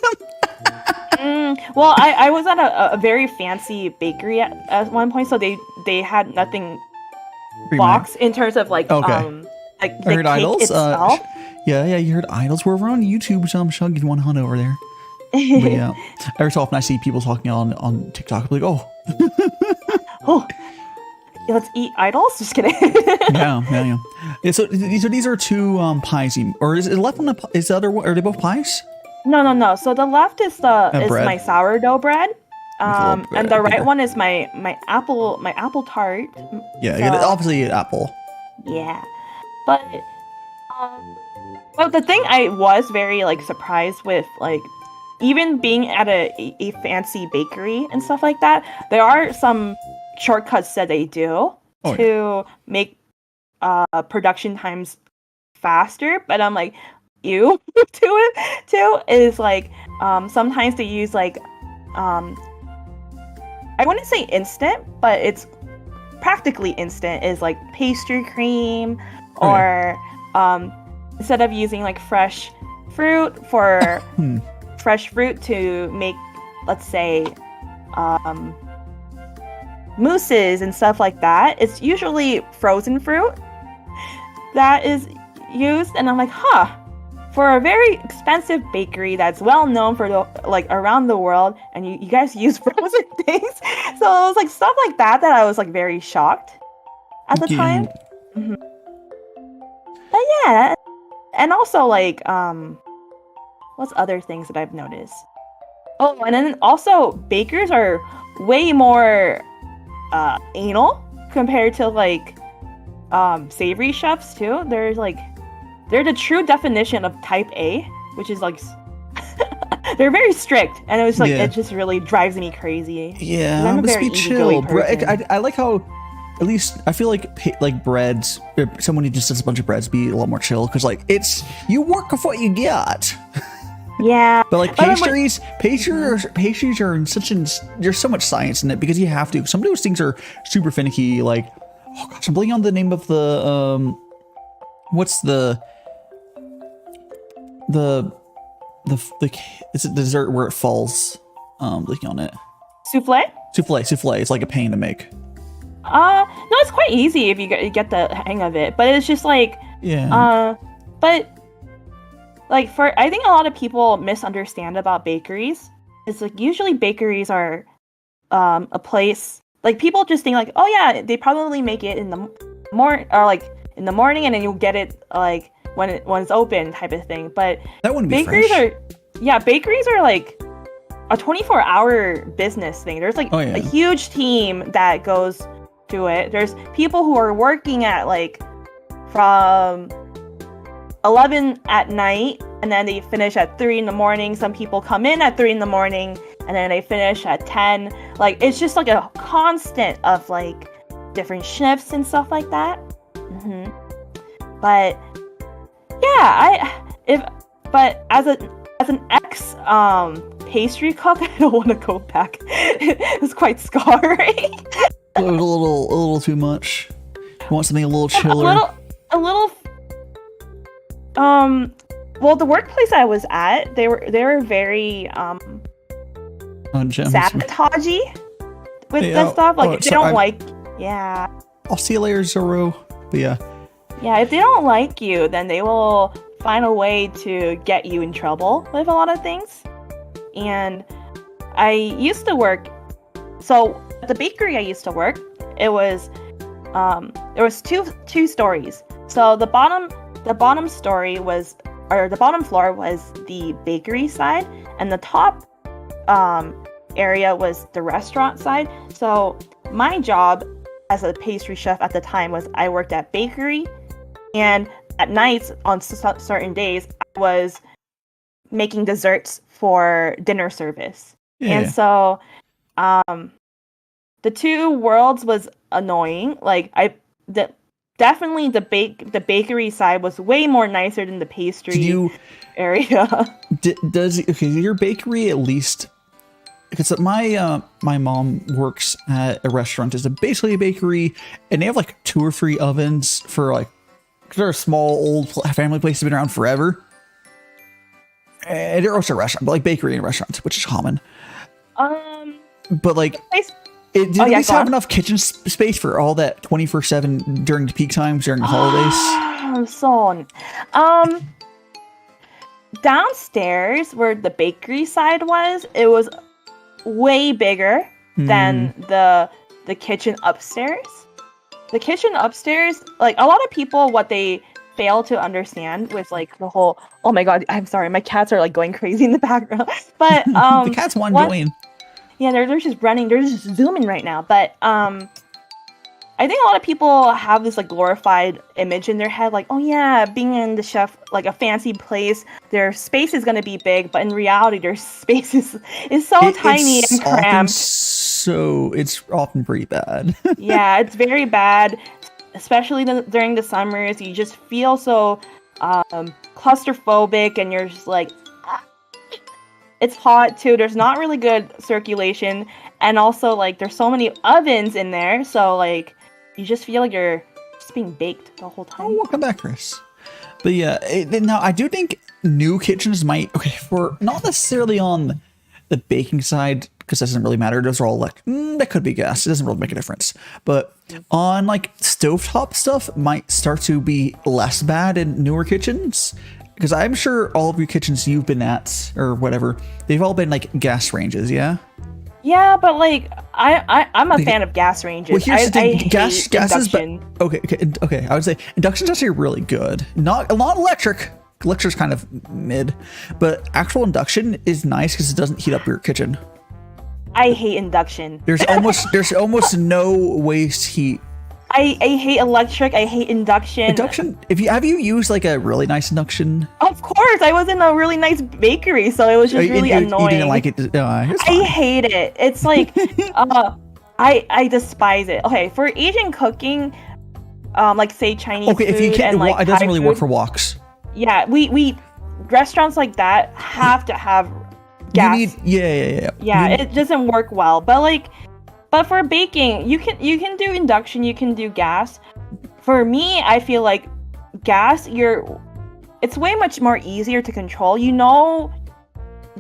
Well, I was at a very fancy bakery at one point, so they had nothing box in terms of like like the cake Idols. itself. Yeah, you heard Idols. We're on YouTube, so I'm sure you want to hunt over there. But yeah, every so often I see people talking on TikTok, like, oh, let's eat Idols. Just kidding. yeah. So these are two pies, or is it left one? Is the other one? Are they both pies? No. So the left is bread. my sourdough bread. And the right one is my apple tart. Yeah, so, obviously apple. Yeah, but the thing I was very like surprised with, like, even being at a fancy bakery and stuff like that, there are some shortcuts that they do to make production times faster. But I'm like, you to it too is like sometimes they use like I wouldn't say instant, but it's practically instant, is like pastry cream, or instead of using like fresh fruit to make, let's say, mousses and stuff like that, it's usually frozen fruit that is used. And I'm like, for a very expensive bakery that's well known for around the world, and you guys use frozen things. So it was like stuff like that I was like very shocked at the time. Mm-hmm. But yeah, and also like what's other things that I've noticed? Oh, and then also bakers are way more anal compared to like savory chefs too. They're the true definition of type A, which is like they're very strict, and it was like it just really drives me crazy. Yeah, I'm a very chill. I like how, at least I feel like breads. Someone who just does a bunch of breads be a lot more chill, because like it's you work with what you got. Yeah, but like pastries are in there's so much science in it, because you have to. Some of those things are super finicky. Like, oh gosh, I'm blanking on the name of the what's the is it dessert where it falls? Blanking on it. Souffle. It's like a pain to make. No, it's quite easy if you get the hang of it. But it's just like but like I think a lot of people misunderstand about bakeries. It's like usually bakeries are a place, like people just think like, oh yeah, they probably make it in the morning, or like in the morning, and then you'll get it like when it's open type of thing. But that wouldn't be bakeries fresh. Bakeries are like a 24-hour business thing. There's like a huge team that goes to it. There's people who are working at like from 11 at night, and then they finish at 3 in the morning. Some people come in at 3 in the morning, and then they finish at 10. Like, it's just like a constant of like different shifts and stuff like that. Mm-hmm. But yeah, but as an ex pastry cook, I don't want to go back. It was quite scarring. It was a little too much. You want something a little chiller? A little. Well, the workplace I was at, they were very sabotagey with that stuff. Like, if they don't like, I'll see you later, Zoro. But yeah. Yeah, if they don't like you, then they will find a way to get you in trouble with a lot of things. And I used to work, so at the bakery I used to work, it was there was two stories. So the bottom story was, or the bottom floor was the bakery side, and the top area was the restaurant side. So my job as a pastry chef at the time was I worked at bakery, and at nights on certain days I was making desserts for dinner service. And so the two worlds was annoying. Like definitely the bakery side was way more nicer than the pastry area. Does your bakery at least? Because my mom works at a restaurant. It's basically a bakery, and they have like 2 or 3 ovens for like. Cause they're a small old family place that's been around forever. They're also a restaurant, but like bakery and restaurant, which is common. But like, did you guys have enough kitchen space for all that 24/7 during the peak times during the holidays? So, downstairs where the bakery side was, it was way bigger than the kitchen upstairs. The kitchen upstairs, like a lot of people, what they fail to understand with like the whole, oh my god, I'm sorry, my cats are like going crazy in the background. But the cats want to join. Yeah, they're just running, they're just zooming right now. But I think a lot of people have this like glorified image in their head, like, oh yeah, being in the chef, like a fancy place, their space is gonna be big, but in reality, their space is so tiny and cramped. It's often pretty bad. Yeah, it's very bad, especially during the summers. You just feel so claustrophobic, and you're just like, it's hot too. There's not really good circulation, and also like there's so many ovens in there, so like you just feel like you're just being baked the whole time. Oh, welcome back, Chris. But yeah, now I do think new kitchens might, for not necessarily on the baking side, because that doesn't really matter. Those are all like, that could be gas. It doesn't really make a difference. But on like stovetop stuff might start to be less bad in newer kitchens. Because I'm sure all of your kitchens you've been at or whatever, they've all been like gas ranges, yeah? Yeah, but like I'm a fan of gas ranges. Well, here's the thing. Gas induction. is okay. I would say induction's actually really good. Not electric. Electric's kind of mid, but actual induction is nice because it doesn't heat up your kitchen. I hate induction. There's almost no waste heat. I hate electric. I hate induction. Induction. Have you used like a really nice induction? Of course, I was in a really nice bakery, so it was just really annoying. You didn't like it? I hate it. It's like, I despise it. Okay, for Asian cooking, like say Chinese food, if you can't, and like it doesn't Thai really food, work for woks. Yeah, we restaurants like that have to have gas. Yeah. It doesn't work well, but for baking, you can do induction, you can do gas. For me, I feel like gas, it's way much more easier to control. You know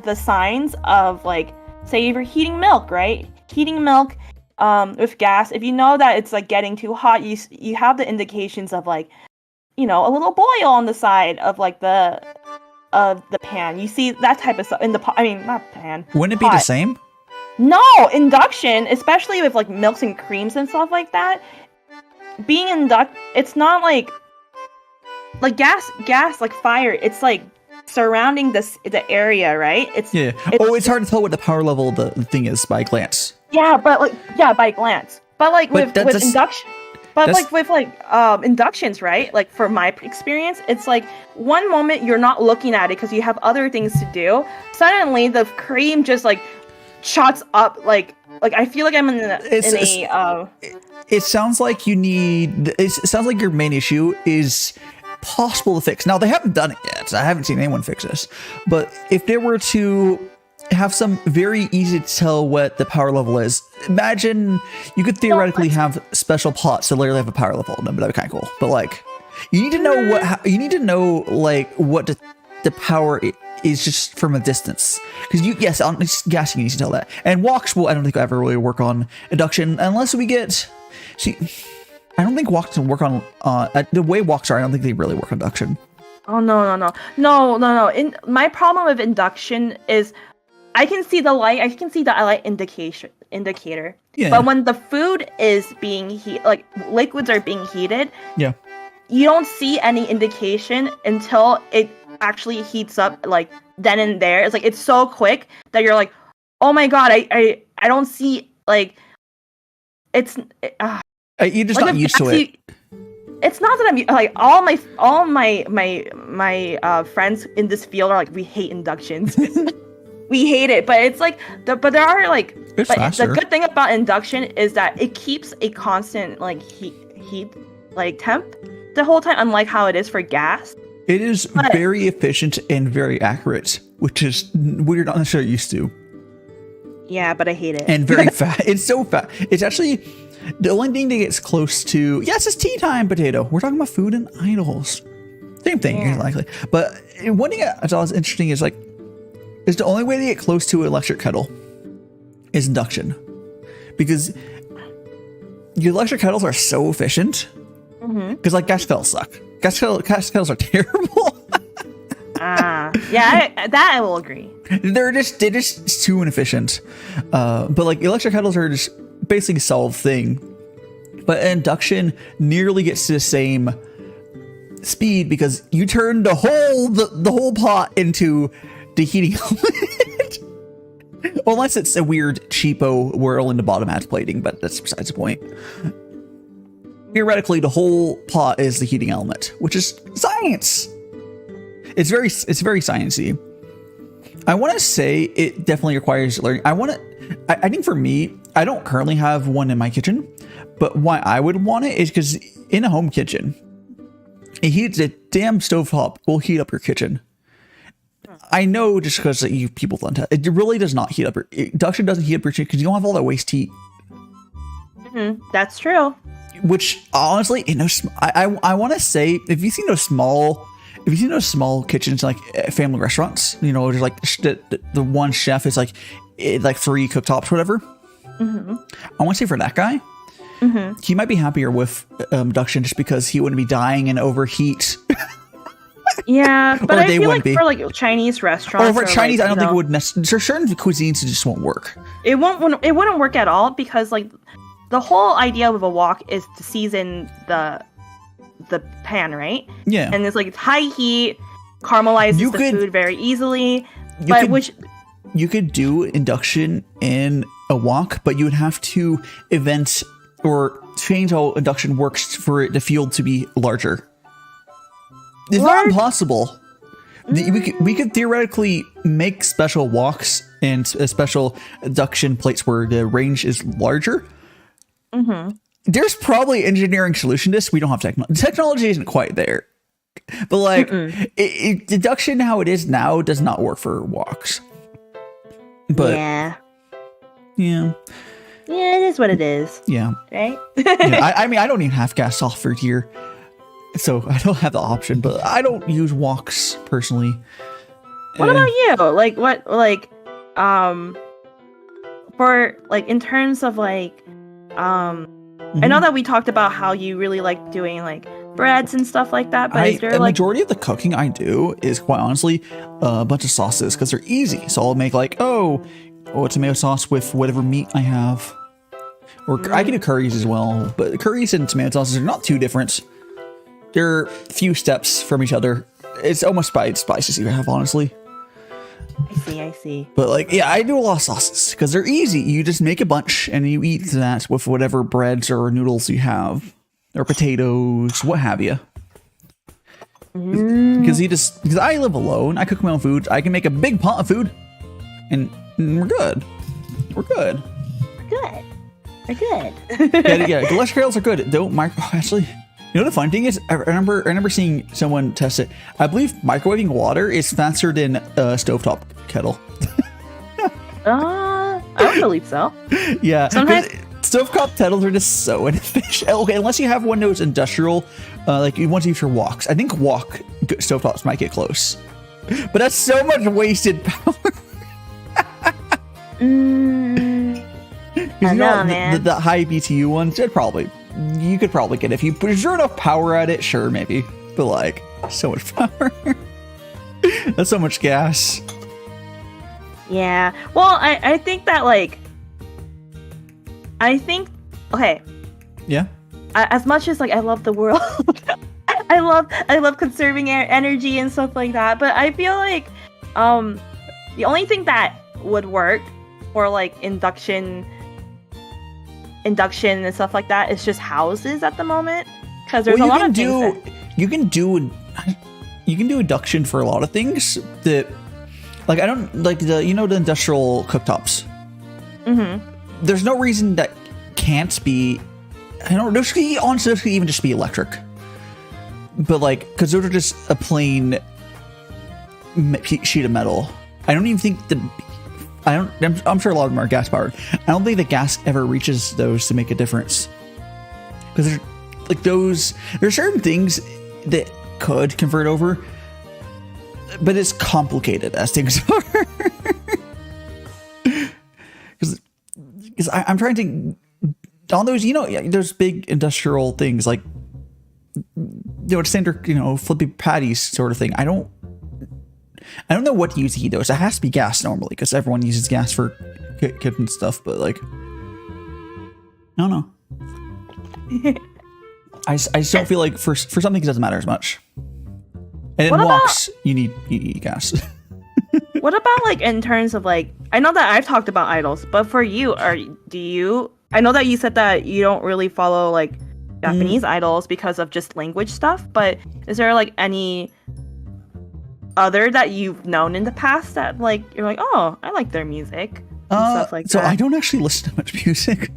the signs of like, say if you're heating milk, right? Heating milk with gas, if you know that it's like getting too hot, you have the indications of like, a little boil on the side of like the pan. You see that type of stuff in the pot. I mean, not pan. Wouldn't it be the same? No, induction, especially with like milks and creams and stuff like that. Being it's not like gas like fire. It's like surrounding the area, right? It's hard to tell what the power level of the thing is by glance. Yeah, by glance. But like with induction. But like with inductions, right? Like for my experience, it's like one moment you're not looking at it because you have other things to do. Suddenly the cream just like shots up like I feel like I'm it sounds like it sounds like your main issue is possible to fix. Now they haven't done it yet. I haven't seen anyone fix this. But if they were to have some very easy to tell what the power level is, imagine you could theoretically have special pots that literally have a power level. No, but that'd be kind of cool. But like, you need to know what the power is just from a distance. Because on gassing, you need to tell that. And woks I don't think will ever really work on induction unless we get. See, I don't think woks will work on the way woks are. I don't think they really work on induction. Oh no! My problem with induction is I can see the light. I can see the light indicator. Yeah. But when the food is being heated, like liquids are being heated. Yeah. You don't see any indication until it actually heats up, like then and there. It's like it's so quick that you're like, oh my god, I don't see like it's. You're just not used to it. It's not that I'm like all my friends in this field are like, we hate inductions. We hate it, but it's like but there are like the good thing about induction is that it keeps a constant like heat like temp the whole time, unlike how it is for gas. It is very efficient and very accurate, which is what you're not necessarily used to. Yeah, but I hate it. And very fast. It's so fast. It's actually the only thing that gets close to, yes, it's tea time, potato. We're talking about food and idols. Same thing, likely. But one thing I thought was interesting is like, is the only way to get close to an electric kettle is induction, because your electric kettles are so efficient. Because like gas kettles suck. Gas kettles are terrible. Yeah, that I will agree. They're just too inefficient. But like electric kettles are just basically a solid thing. But induction nearly gets to the same speed because you turn the whole pot into the heating element. Well, unless it's a weird cheapo where only the bottom adds plating, but that's besides the point. Theoretically, the whole pot is the heating element, which is science. It's very sciencey. I want to say it definitely requires learning. I think for me, I don't currently have one in my kitchen, but why I would want it is because in a home kitchen, a damn stovetop will heat up your kitchen. I know just because people don't have, it really does not heat up induction doesn't heat up your kitchen because you don't have all that waste heat. That's true. Which honestly, I want to say if you've seen those small kitchens like family restaurants, there's like the one chef is like 3 cooktops, whatever. I want to say for that guy, he might be happier with induction just because he wouldn't be dying in overheat. Yeah, but I feel like for like Chinese restaurants, or for Chinese, I don't think it would necessarily. Certain cuisines it just won't work. It wouldn't work at all because like the whole idea of a wok is to season the pan, right? Yeah, and it's like high heat, caramelizes the food very easily. You could do induction in a wok, but you would have to event or change how induction works for the field to be larger. It's not impossible. We could theoretically make special woks and special induction plates where the range is larger. There's probably engineering solution to this. We don't have technology. Technology isn't quite there. But like induction how it is now does not work for woks. But yeah, it is what it is. Yeah. Right? I mean, I don't even have gas software here. So I don't have the option, but I don't use woks personally. What about you? Like what, like, for like in terms of like, I know that we talked about how you really like doing like breads and stuff like that, but is there like majority of the cooking I do is quite honestly a bunch of sauces because they're easy. So I'll make like tomato sauce with whatever meat I have, or I can do curries as well. But curries and tomato sauces are not too different. They're few steps from each other. It's almost by spices you have, honestly. I see. But like, yeah, I do a lot of sauces because they're easy. You just make a bunch and you eat that with whatever breads or noodles you have, or potatoes, what have you. Because I live alone, I cook my own food. I can make a big pot of food, and we're good. We're good. Yeah. The electric kettles are good. Actually. You know the fun thing is, I remember seeing someone test it. I believe microwaving water is faster than a stovetop kettle. I don't believe so. Yeah, sometimes stovetop kettles are just so inefficient. Okay, unless you have one of those industrial, like you want to use your woks. I think wok stovetops might get close, but that's so much wasted power. I know, man. The high BTU ones, you could probably get it. If you put enough power at it, sure, maybe. But like, so much power. That's so much gas. Yeah. Well, I think that like, okay. Yeah. As much as like I love the world, I love conserving energy and stuff like that. But I feel like, the only thing that would work for like induction and stuff like that is just houses at the moment, because there's a lot of things you can do induction for a lot of things that, like, I don't like the industrial cooktops. There's no reason that can't be. I don't know. Honestly, this could even just be electric. But like, because those are just a plain sheet of metal. I don't even think I'm sure a lot of them are gas powered. I don't think the gas ever reaches those to make a difference. Because there's certain things that could convert over, but it's complicated as things are. because I'm trying to on those, you know, there's big industrial things like, you know, standard, you know, flippy patties sort of thing. I don't know what to use to heat those. It has to be gas normally because everyone uses gas for cooking stuff. But like, I don't know. I just don't feel like for something it doesn't matter as much. And in walks, you need gas. What about like in terms of like, I know that I've talked about idols, but for you, I know that you said that you don't really follow like Japanese idols because of just language stuff, but is there like any other that you've known in the past that like you're like, oh, I like their music and stuff like that? So I don't actually listen to much music.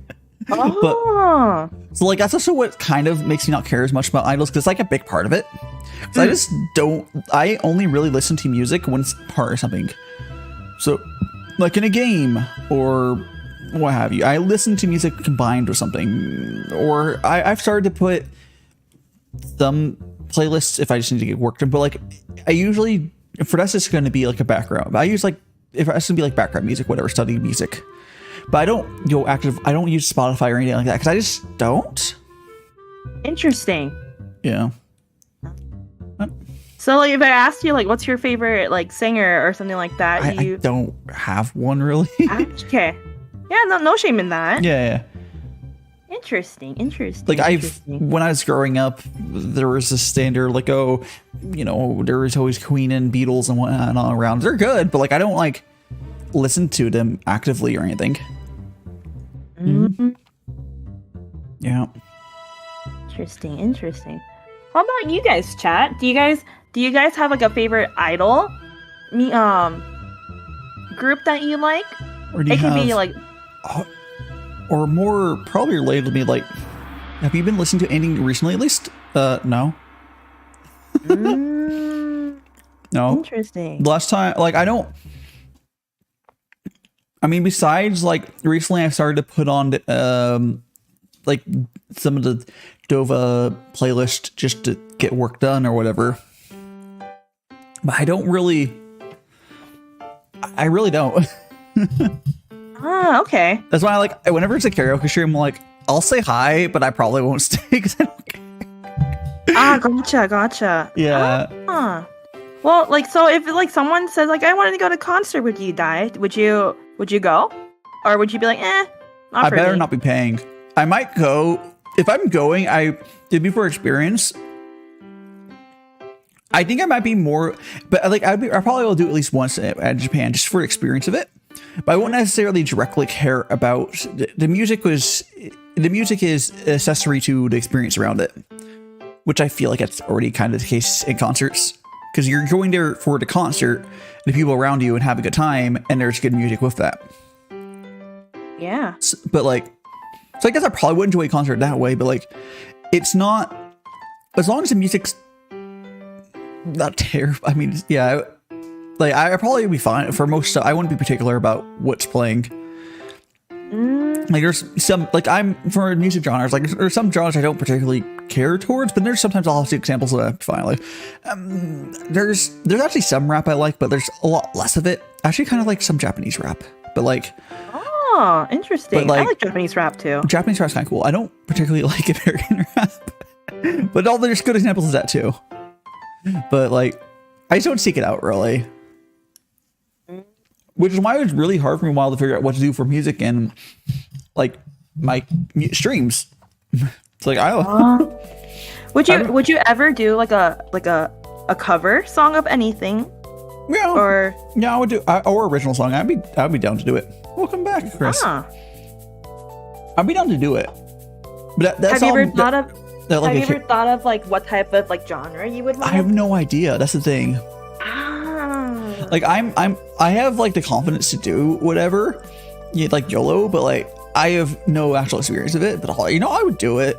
Oh. So like that's also what kind of makes me not care as much about idols, because it's like a big part of it. So I only really listen to music when it's part of something. So like in a game or what have you, I listen to music combined with something, or I've started to put some playlists if I just need to get work done. But like I usually, for us, it's going to be like a background. I use like, if it's going to be like background music, whatever, study music. But I don't go active. I don't use Spotify or anything like that because I just don't. Interesting. Yeah. So like if I asked you like what's your favorite like singer or something like that, I don't have one really. Okay. Yeah, no shame in that. Yeah. Interesting. Like when I was growing up, there was a standard like, oh, you know, there was always Queen and Beatles and whatnot all around. They're good, but like I don't like listen to them actively or anything. Mm-hmm. Yeah. Interesting. How about you guys, chat? Do you guys have like a favorite idol group that you like? Or do you could be like, or more probably related to me, like, have you been listening to anything recently at least? No. No. Interesting. Last time, like, besides, like, recently I started to put on, like, some of the Dova playlist just to get work done or whatever. But I really don't. Okay. That's why I like, whenever it's a karaoke stream, I'm like, I'll say hi, but I probably won't stay because I don't care. Gotcha. Yeah. Well, like, so if like someone says like, I wanted to go to concert with you, Dai, would you go? Or would you be like, not I for better me? not be paying. I might go. If I'm going, it'd be for experience. I think I might be more, but like, I probably will do at least once at Japan just for the experience of it. But I won't necessarily directly care about the music. The music is accessory to the experience around it, which I feel like that's already kind of the case in concerts, because you're going there for the concert, the people around you, and have a good time, and there's good music with that. Yeah. But like, so I guess I probably would enjoy a concert that way, but like, it's not, as long as the music's not terrible. I mean, yeah, like I probably would be fine for most stuff. I wouldn't be particular about what's playing. Like there's some, like I'm for music genres, like there's some genres I don't particularly care towards, but there's sometimes I'll see examples of that finally. There's actually some rap I like, but there's a lot less of it. I actually kind of like some Japanese rap, but like, oh, interesting. Like, I like Japanese rap too. Japanese rap's kind of cool. I don't particularly like American rap, but there's good examples of that too. But like, I just don't seek it out really. Which is why it was really hard for me a while to figure out what to do for music and like my streams. It's like would you ever do like a cover song of anything? Yeah. Or yeah, I would do or original song. I'd be down to do it. Welcome back, Chris. I'd be down to do it. But that's have you ever thought of like what type of like genre you would want? I have no idea. That's the thing. Like I have like the confidence to do whatever, like YOLO, but like I have no actual experience of it. But I would do it.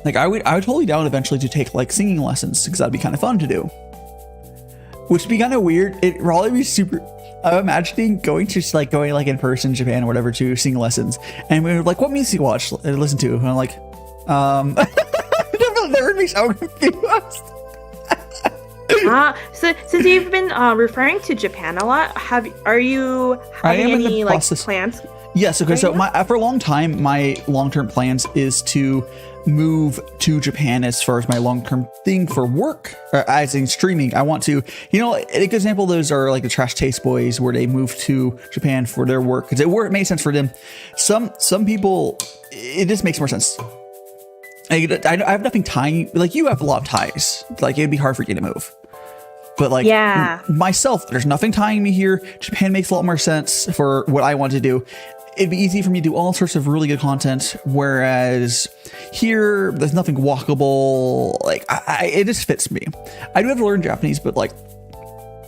Like I would totally down eventually to take like singing lessons because that'd be kind of fun to do. Which would be kind of weird. It'd probably be super. I'm imagining going in person in Japan or whatever to sing lessons, and we were like, what music you watch and listen to? And I'm like, that would be so confused. So since you've been referring to Japan a lot, are you having any like plans? Yes. Okay. So for a long time, my long-term plans is to move to Japan as far as my long-term thing for work, as in streaming. I want to, a good example of those are like the Trash Taste Boys, where they moved to Japan for their work because it made sense for them. Some people, it just makes more sense. I have nothing tying, like you have a lot of ties. Like it'd be hard for you to move. But like myself, there's nothing tying me here. Japan makes a lot more sense for what I want to do. It'd be easy for me to do all sorts of really good content, whereas here there's nothing walkable. Like it just fits me. I do have to learn Japanese, but like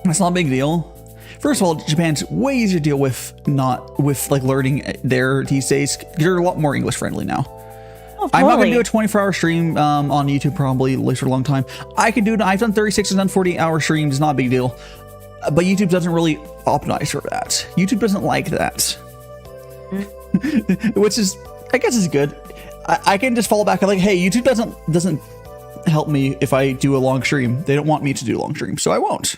that's not a big deal. First of all, Japan's way easier to deal with, not with like learning there these days. They're a lot more English friendly now. Oh, I'm not gonna do a 24-hour stream on YouTube probably, at least for a long time. I can do it. I've done 36 and done 40-hour streams. Not a big deal. But YouTube doesn't really optimize for that. YouTube doesn't like that. Which is, I guess, is good. I can just fall back and like, hey, YouTube doesn't help me if I do a long stream. They don't want me to do a long stream, so I won't.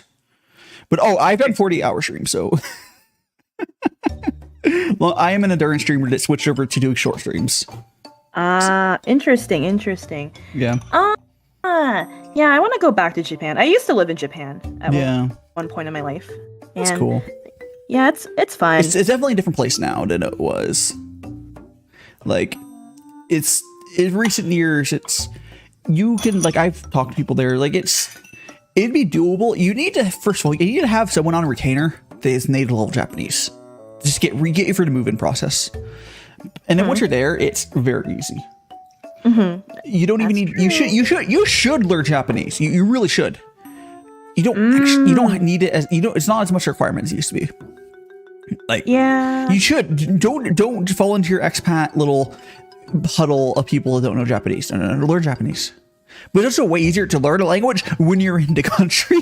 But I've done 40-hour streams, so well, I am an endurance streamer that switched over to doing short streams. Interesting. Yeah. Yeah, I want to go back to Japan. I used to live in Japan at one point in my life. That's cool. Yeah, it's fun. It's definitely a different place now than it was. Like, it's in recent years. You can, like, I've talked to people there. Like, it'd be doable. You need to, first of all, you need to have someone on a retainer that is native level Japanese. Just get you for the move-in process. And then once you're there, it's very easy. You don't even need. You should learn Japanese. You really should. You don't need it as It's not as much a requirement as it used to be. Like, you should. Don't fall into your expat little huddle of people that don't know Japanese. No, learn Japanese. But it's also way easier to learn a language when you're in the country.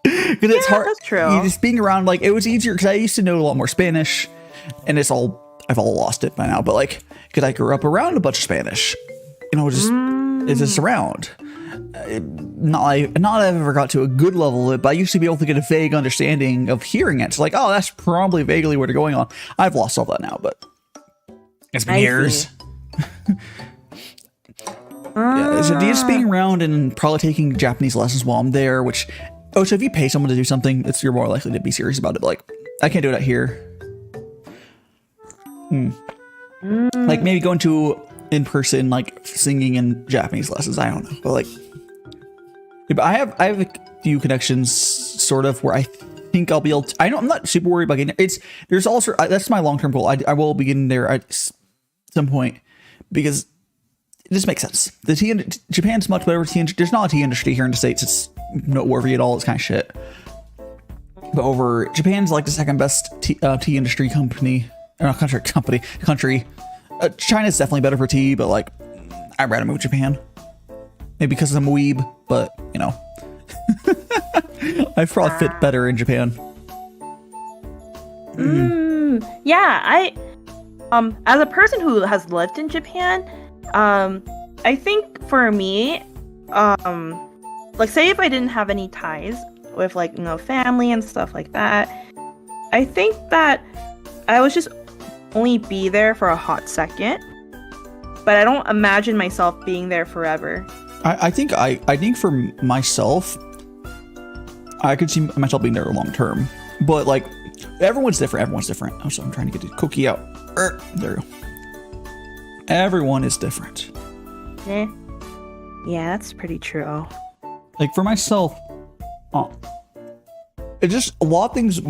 Because it's hard. That's true. You just being around, like, it was easier because I used to know a lot more Spanish, and I've all lost it by now. But like, because I grew up around a bunch of Spanish, it's just around. Not I've ever got to a good level of it, but I used to be able to get a vague understanding of hearing it. It's like, oh, that's probably vaguely what they're going on. I've lost all that now, but it's been years. So just being around and probably taking Japanese lessons while I'm there, so if you pay someone to do something, you're more likely to be serious about it. But like, I can't do it out here. Like maybe going to in person, like singing in Japanese lessons. I don't know, but like, but I have a few connections, sort of, where I think I'll be able to. I'm not super worried about getting there. There's also that's my long term goal. I will be getting there at some point because it just makes sense. Japan's much better. There's not a tea industry here in the States. It's noteworthy at all. It's kind of shit. But Japan's like the second best tea industry country. China's definitely better for tea, but like, I'd rather move to Japan. Maybe because I'm a weeb, but I probably fit better in Japan. Yeah, as a person who has lived in Japan, I think for me, like, say if I didn't have any ties with like, family and stuff like that, I think that I would just only be there for a hot second, but I don't imagine myself being there forever. I think for myself, I could see myself being there long term, but like, everyone's different. Oh, so I'm trying to get the cookie out. There we go. Everyone is different. Yeah, that's pretty true. Like for myself, it's just a lot of things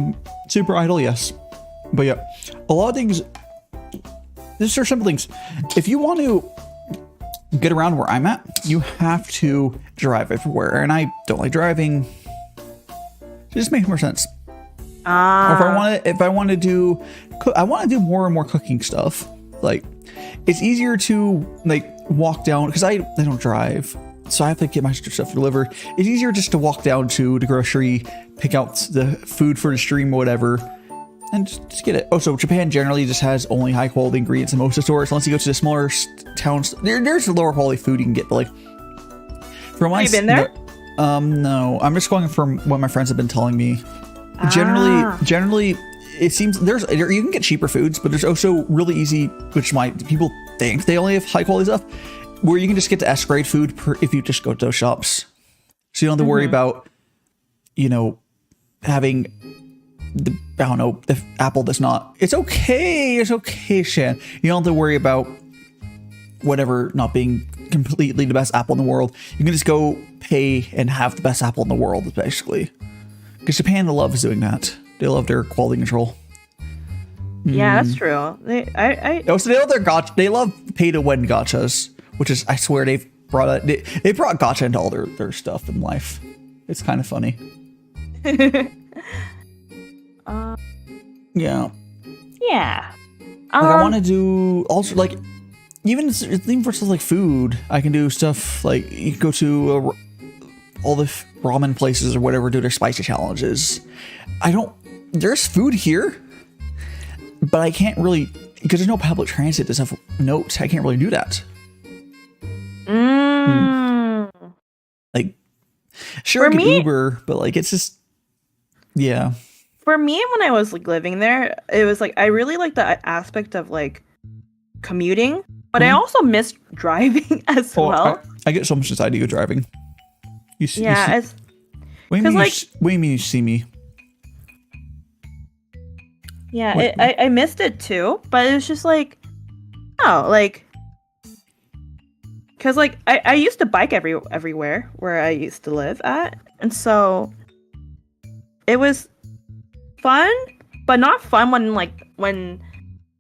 super idle, yes. But yeah, a lot of things, these are simple things. If you want to get around where I'm at, you have to drive everywhere. And I don't like driving. It just makes more sense. Or if I want to do more and more cooking stuff. Like, it's easier to like walk down, because I don't drive. So I have to get my stuff delivered. It's easier just to walk down to the grocery, pick out the food for the stream or whatever, and just get it. Oh, so Japan generally just has only high quality ingredients in most of the stores. Unless you go to the smaller towns, there's lower quality food you can get. But like, Have you been there? No, I'm just going from what my friends have been telling me. Generally, it seems you can get cheaper foods, but there's also really easy, which people think they only have high quality stuff, where you can just get the S grade food if you just go to those shops. So you don't have to worry about, having the apple that's not. It's okay, Shan. You don't have to worry about whatever not being completely the best apple in the world. You can just go pay and have the best apple in the world, basically. Because Japan loves doing that. They love their quality control. Yeah, that's true. They love they love pay to win gotchas, which is, I swear, they brought gotcha into all their stuff in life. It's kind of funny. Yeah. Yeah. I want to do also even for stuff like food. I can do stuff like you can go to all the ramen places or whatever, do their spicy challenges. There's food here, but I can't really, because there's no public transit to have notes. I can't really do that. Sure, I can Uber, but it's just, yeah. For me, when I was living there, it was I really like the aspect of commuting, but I also miss driving as well. I get so much anxiety with driving. What do you mean you see me? Yeah, I missed it too, but it was just because I used to bike everywhere where I used to live at, and so it was fun, but not fun when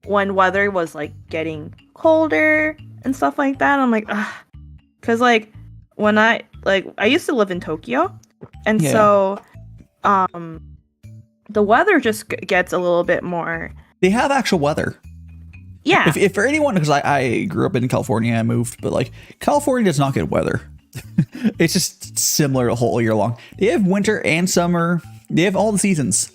weather was getting colder and stuff like that. I'm because when I used to live in Tokyo, and so the weather just gets a little bit more. They have actual weather. Yeah. If for anyone, because I grew up in California and moved, but California does not get weather. It's just similar the whole year long. They have winter and summer. They have all the seasons.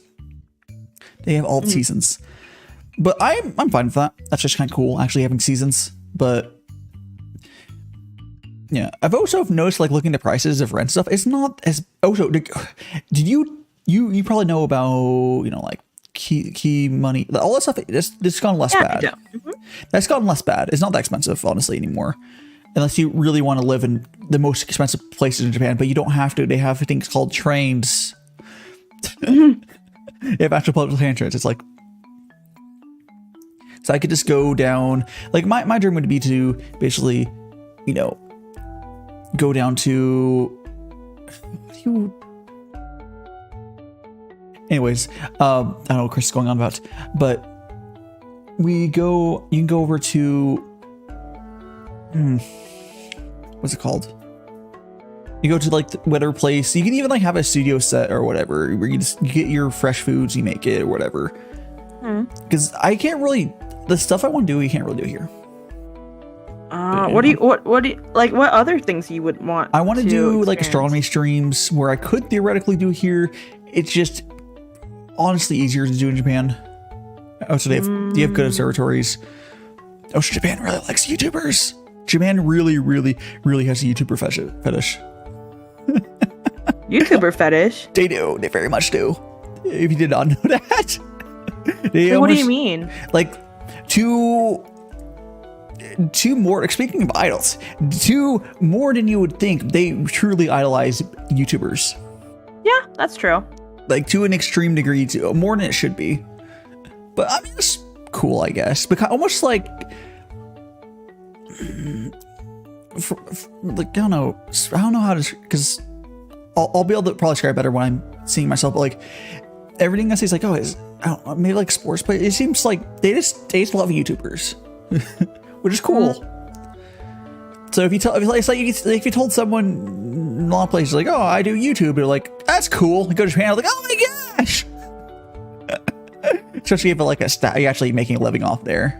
But I'm fine with that. That's just kind of cool, actually having seasons. But yeah, I've also noticed looking at the prices of rent stuff. It's not as did you probably know about key money, all that stuff. It's gone less bad. Mm-hmm. That's gotten less bad. It's not that expensive, honestly, anymore. Unless you really want to live in the most expensive places in Japan, but you don't have to. They have things called trains. They have actual public transit. It's so I could just go down. My dream would be to basically, go down to. Anyways, I don't know what Chris is going on about, but you can go over to, what's it called? You go to whatever place. You can even have a studio set or whatever, where you get your fresh foods, you make it or whatever. Because I can't really, the stuff I want to do, you can't really do here. What other things you would want? I want to do astronomy streams where I could theoretically do here. It's just honestly easier to do in Japan. So they have good observatories. Japan really likes YouTubers. Japan really, really, really has a YouTuber fetish. YouTuber fetish? They do. They very much do. If you did not know that. What do you mean? Two more, speaking of idols, two more than you would think. They truly idolize YouTubers. Yeah, that's true. To an extreme degree, more than it should be. But I mean, it's cool, I guess. Because almost I don't know how to, because I'll be able to probably describe better when I'm seeing myself. But everything I say is I don't know, maybe sports, but it seems they just love YouTubers, which is cool. So if you told someone in a lot of places oh, I do YouTube, they're that's cool. You go to Japan, oh my gosh. Especially if you're actually making a living off there.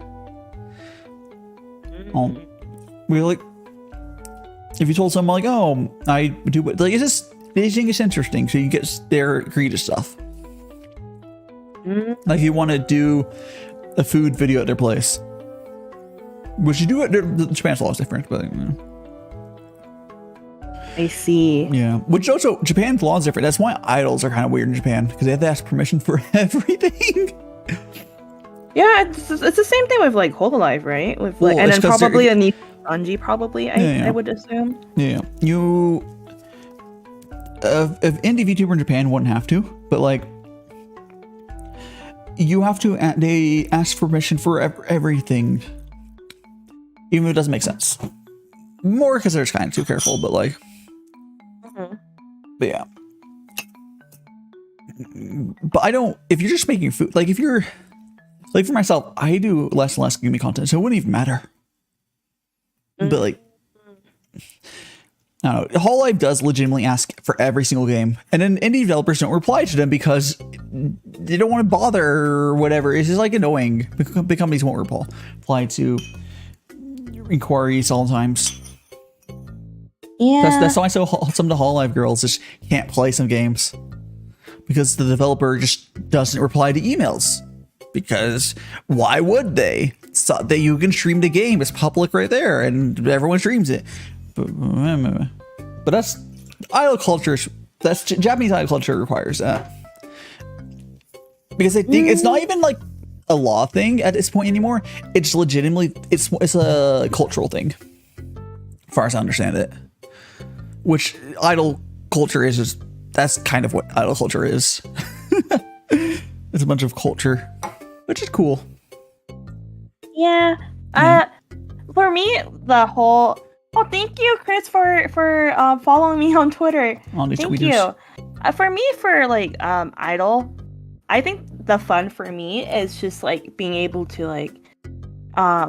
If you told someone oh, I do what, it's just, they think it's interesting, so you get their egregious stuff. You want to do a food video at their place, which you do it. Japan's law is different, but I see. Yeah, which also Japan's law is different. That's why idols are kind of weird in Japan because they have to ask permission for everything. Yeah, it's the same thing with like Hololive, right? With like, Well, and it's then 'cause probably a Nippon probably. Yeah. I would assume. Yeah, you if indie VTuber in Japan wouldn't have to, but like you have to. They ask permission for everything, even if it doesn't make sense. More because they're just kind of too careful, but like, but yeah. But I don't. If you're just making food, like if you're like for myself, I do less and less Gumi content, so it wouldn't even matter. But like, I don't know. Hololive does legitimately ask for every single game, and then indie developers don't reply to them because they don't want to bother or whatever. It's just like annoying. Big companies won't reply to inquiries all the times. Yeah, That's why some of the Hololive girls just can't play some games because the developer just doesn't reply to emails. Because why would they? So that you can stream the game, it's public right there, and everyone streams it. But that's idol culture. That's Japanese idol culture requires that because I think it's not even like a law thing at this point anymore. It's legitimately it's a cultural thing, as far as I understand it. Which idol culture is just that's kind of what idol culture is. It's a bunch of culture, which is cool. Yeah. For me, the whole. Oh, thank you, Chris, for following me on Twitter. On the thank tweeters. you. For me, for like idol, I think the fun for me is just like being able to like, I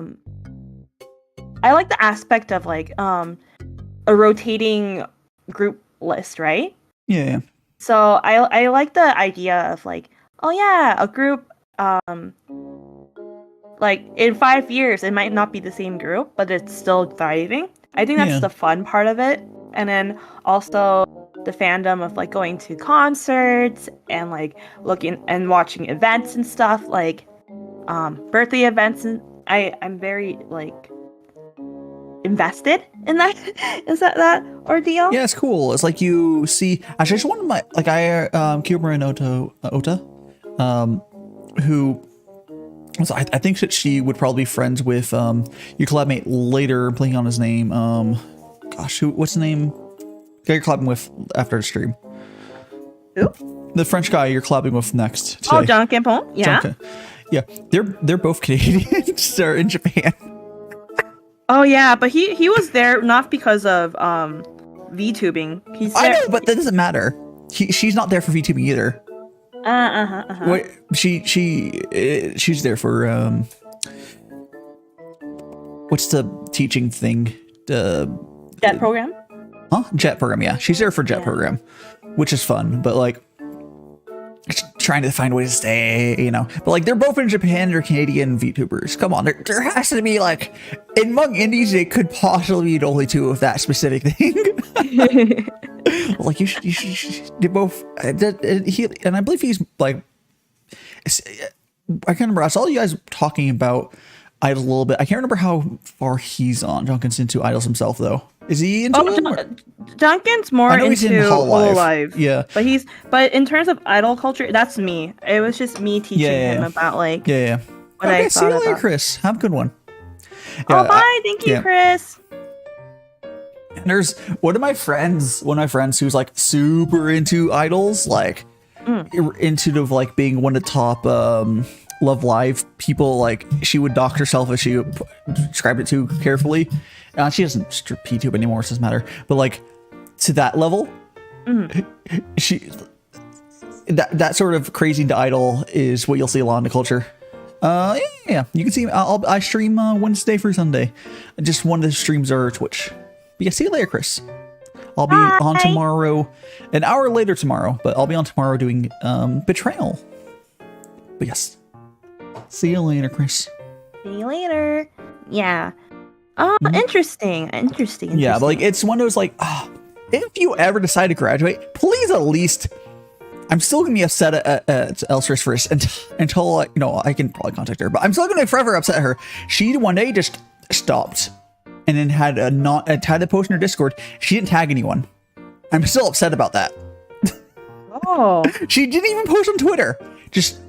like the aspect of like a rotating group list, right? Yeah. So I like the idea of like, oh yeah, a group like in 5 years it might not be the same group, but it's still thriving. I think that's the fun part of it. And then also the fandom of like going to concerts and like looking and watching events and stuff, like birthday events, and I'm very like invested in that. Is that ordeal? Yeah, it's cool. It's like you see. Actually, just one of my like Kyomura Ota, who. So I think that she would probably be friends with your collabmate later. Playing on his name. Gosh, what's the name? Guy you're collabing with after the stream. Who? The French guy you're collabing with next today. Oh, John Campon. Yeah. Yeah, they're both Canadians. They're in Japan. Oh yeah, but he was there not because of VTubing. He's there. I know, but that doesn't matter. She's not there for VTubing either. What she's there for what's the teaching thing? The JET program? Huh? JET program, yeah. She's there for JET program, which is fun, but like trying to find a way to stay, you know. But like they're both in Japan, they're Canadian VTubers. Come on, there has to be like among indies they could possibly be the only two of that specific thing. Like you should do both. And I believe he's like, I can't remember. I saw you guys talking about idols a little bit. I can't remember how far he's on. Duncan's into idols himself, though. Is he into them? Duncan's more into Hololive. Yeah, but in terms of idol culture, that's me. It was just me teaching him about like what I thought see you later, about. Chris. Have a good one. Oh, bye. Thank you, Chris. And there's one of my friends who's like super into idols, like into the like being one of the top Love Live people. Like she would dox herself if she described it too carefully. She doesn't PTube anymore, so it doesn't matter. But like to that level, she that sort of crazy into idol is what you'll see a lot in the culture. Yeah. You can see I stream Wednesday through Sunday. Just one of the streams are Twitch. But yeah, see you later, Chris. I'll be on tomorrow, an hour later tomorrow, but I'll be on tomorrow doing Betrayal. But yes, see you later, Chris. See you later. Yeah. Oh, interesting. Yeah, but like it's one of those like, if you ever decide to graduate, please at least. I'm still gonna be upset at Elstris first until like, you know, I can probably contact her, but I'm still gonna forever upset her. She one day just stopped and then had a post in her Discord. She didn't tag anyone. I'm still upset about that. Oh. She didn't even post on Twitter. Just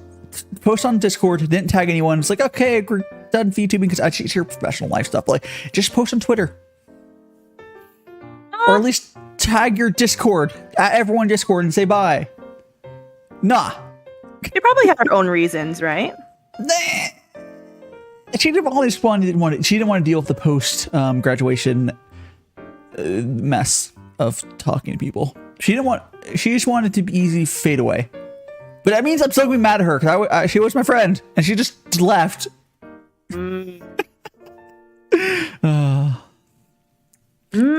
post on Discord. Didn't tag anyone. It's like, okay, we're done VTubing because I cheat your professional life stuff. Like, just post on Twitter. Or at least tag your Discord at everyone Discord and say bye. Nah. They probably have their own reasons, right? Nah. She didn't want to deal with the post graduation mess of talking to people. She just wanted to be easy fade away. But that means I'm still gonna be mad at her because she was my friend and she just left. It's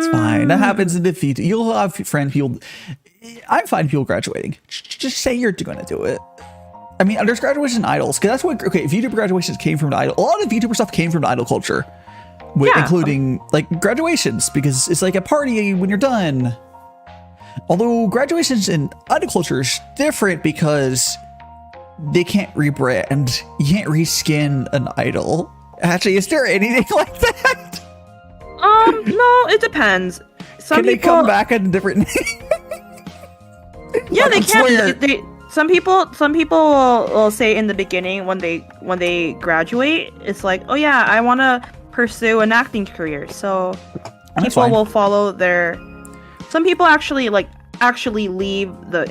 fine. That happens in the feed. You'll have friends. I'm fine people graduating. Just say you're gonna do it. I mean, there's graduation idols because that's what. Okay, VTuber graduations came from the idol. A lot of VTuber stuff came from the idol culture, including like graduations because it's like a party when you're done. Although graduations in idol culture is different because they can't rebrand. You can't reskin an idol. Actually, is there anything like that? No, it depends. Can they come back at a different name? Yeah, they can. Some people will say in the beginning when they graduate, it's like, oh yeah, I want to pursue an acting career. So people will follow their. Some people actually leave the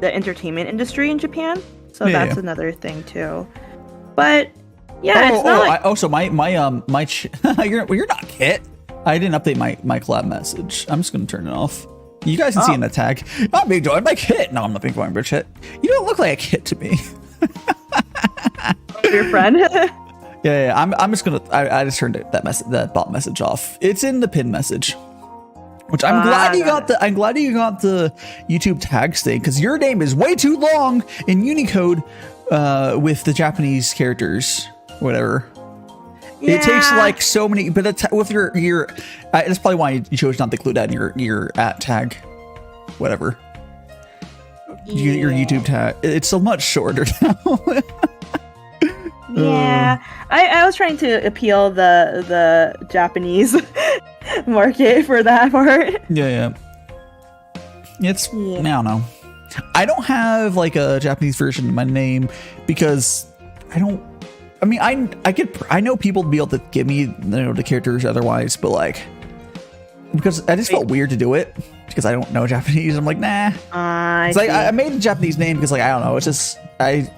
entertainment industry in Japan. So that's another thing too. But yeah, it's not so my you're not Kit. I didn't update my collab message. I'm just gonna turn it off. You guys can see in the tag. I'm being joined by Kit. No, I'm not being joined by Kit. You don't look like a Kit to me. Your friend? Yeah. I'm just gonna. I just turned that bot message off. It's in the pin message. Which I'm glad you got the. I'm glad you got the YouTube tags thing because your name is way too long in Unicode with the Japanese characters. Whatever. Yeah. It takes like so many, but with your that's probably why you chose not to include that in your at tag, whatever. Your YouTube tag. It's so much shorter now. Yeah, I was trying to appeal the Japanese market for that part. Yeah. I don't know. I don't have like a Japanese version of my name because I don't. I mean, I know people to be able to give me the characters otherwise, but like because I just felt weird to do it because I don't know Japanese. I'm like, nah. It's like I made a Japanese name because like I don't know. It's just I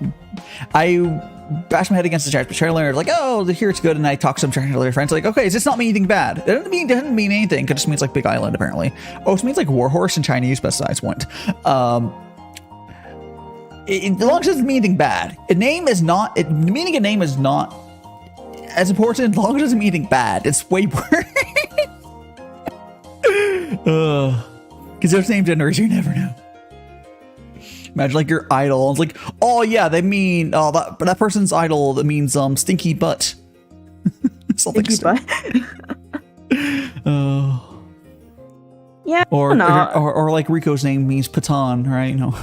bashed my head against the Japanese trailer. Like, oh, here it's good, and I talk to some translator friends. Like, okay, is this not mean anything bad? It doesn't mean anything. It just means like big island apparently. Oh, it means like warhorse in Chinese. Besides one. As long as it doesn't mean anything bad. Meaning a name is not as important as long as it doesn't mean anything bad. It's way worse. Because those name generators, you never know. Imagine like your idol. It's like, oh yeah, they mean that person's idol that means stinky butt. Something stinky butt. Yeah. Or like Riko's name means patan, right? No.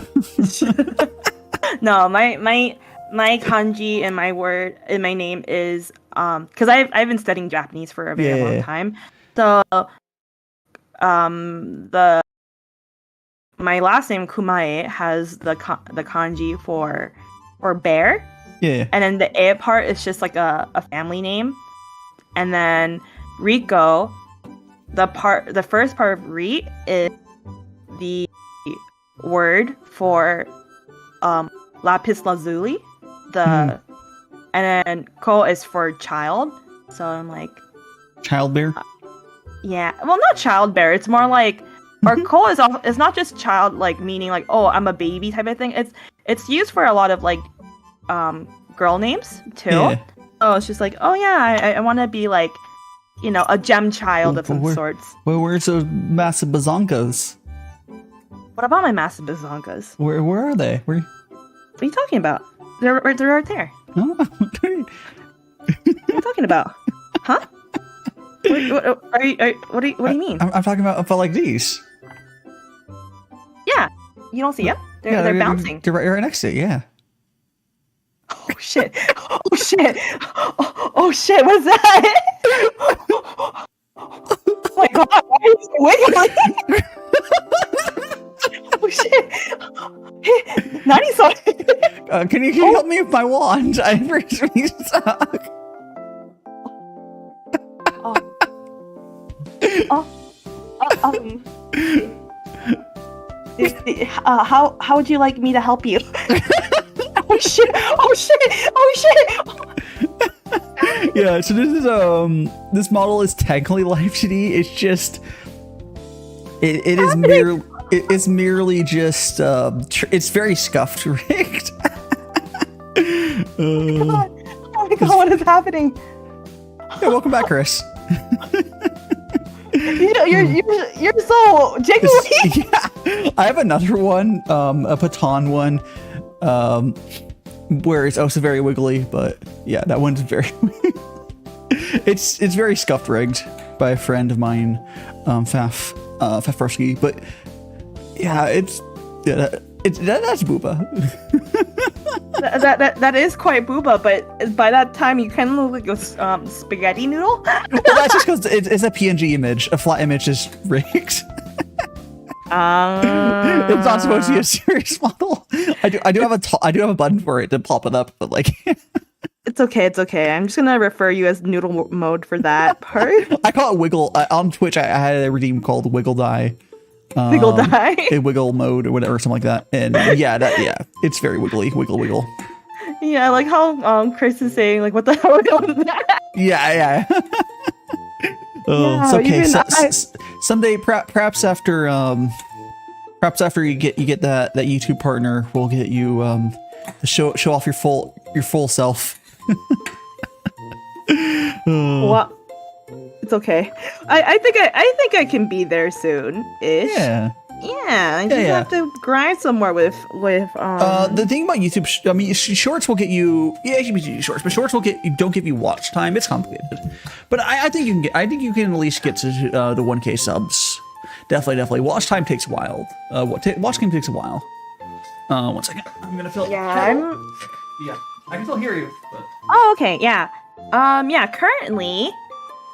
No, my kanji and my word in my name is because I've been studying Japanese for a very long time. So my last name Kumae has the kanji for bear. Yeah. And then the A part is just like a family name. And then Riko, the first part of Re is the word for lapis lazuli, and then Ko is for child. So I'm like child bear. Yeah, well, not child bear. It's more like, or Ko is not just child, like meaning like, oh, I'm a baby type of thing. It's used for a lot of like girl names too. Yeah. So it's just like, oh yeah, I want to be like, a gem child of some sorts. Well, where's those massive bazonkas? What about my massive bazonkas? Where are they? What are you talking about? They're right there. Oh, what are you talking about? Huh? What do you mean? I'm talking about like these. Yeah, you don't see them? They're bouncing. They're right next to it. Yeah. Oh shit! Oh shit! Oh shit! What's that? Oh my god! Why is it wiggling? Can you help me with my wand? I really suck. How would you like me to help you? Oh shit! Oh shit! Oh shit! Yeah, so this is this model is technically live shitty. It's just it's merely just it's very scuffed rigged. Oh my god, what is happening? Yeah, welcome back, Chris. You're so jiggly. Yeah, I have another one, a Patan one, where it's also very wiggly, but yeah, that one's very. It's very scuffed rigged by a friend of mine, Fafroski, but yeah, that's booba. that is quite booba, but by that time you kind of look like a spaghetti noodle. Well, that's just because it's a PNG image. A flat image is rigged. It's not supposed to be a serious model. I do have a button for it to pop it up, but like. It's okay. I'm just gonna refer you as noodle mode for that part. I call it wiggle. On Twitch, I had a redeem called Wiggle Die. Wiggle Die. A wiggle mode or whatever, something like that. And yeah, it's very wiggly. Wiggle. Yeah, like how Chris is saying, like, what the hell was that? Yeah. Oh, yeah, it's okay. Someday, perhaps after you get that YouTube partner, we'll get you to show off your full self. Well, it's okay. I think I can be there soon ish. Yeah. Yeah, I just have to grind somewhere with the thing about YouTube, I mean, shorts will get you. Yeah, you can do shorts, but shorts don't give you watch time. It's complicated, but I think you can at least get to the 1K subs. Definitely. Watch time takes a while. Watch time takes a while. 1 second. I'm gonna fill. Yeah, Yeah, I can still hear you. But... Oh, okay. Yeah. Yeah. Currently,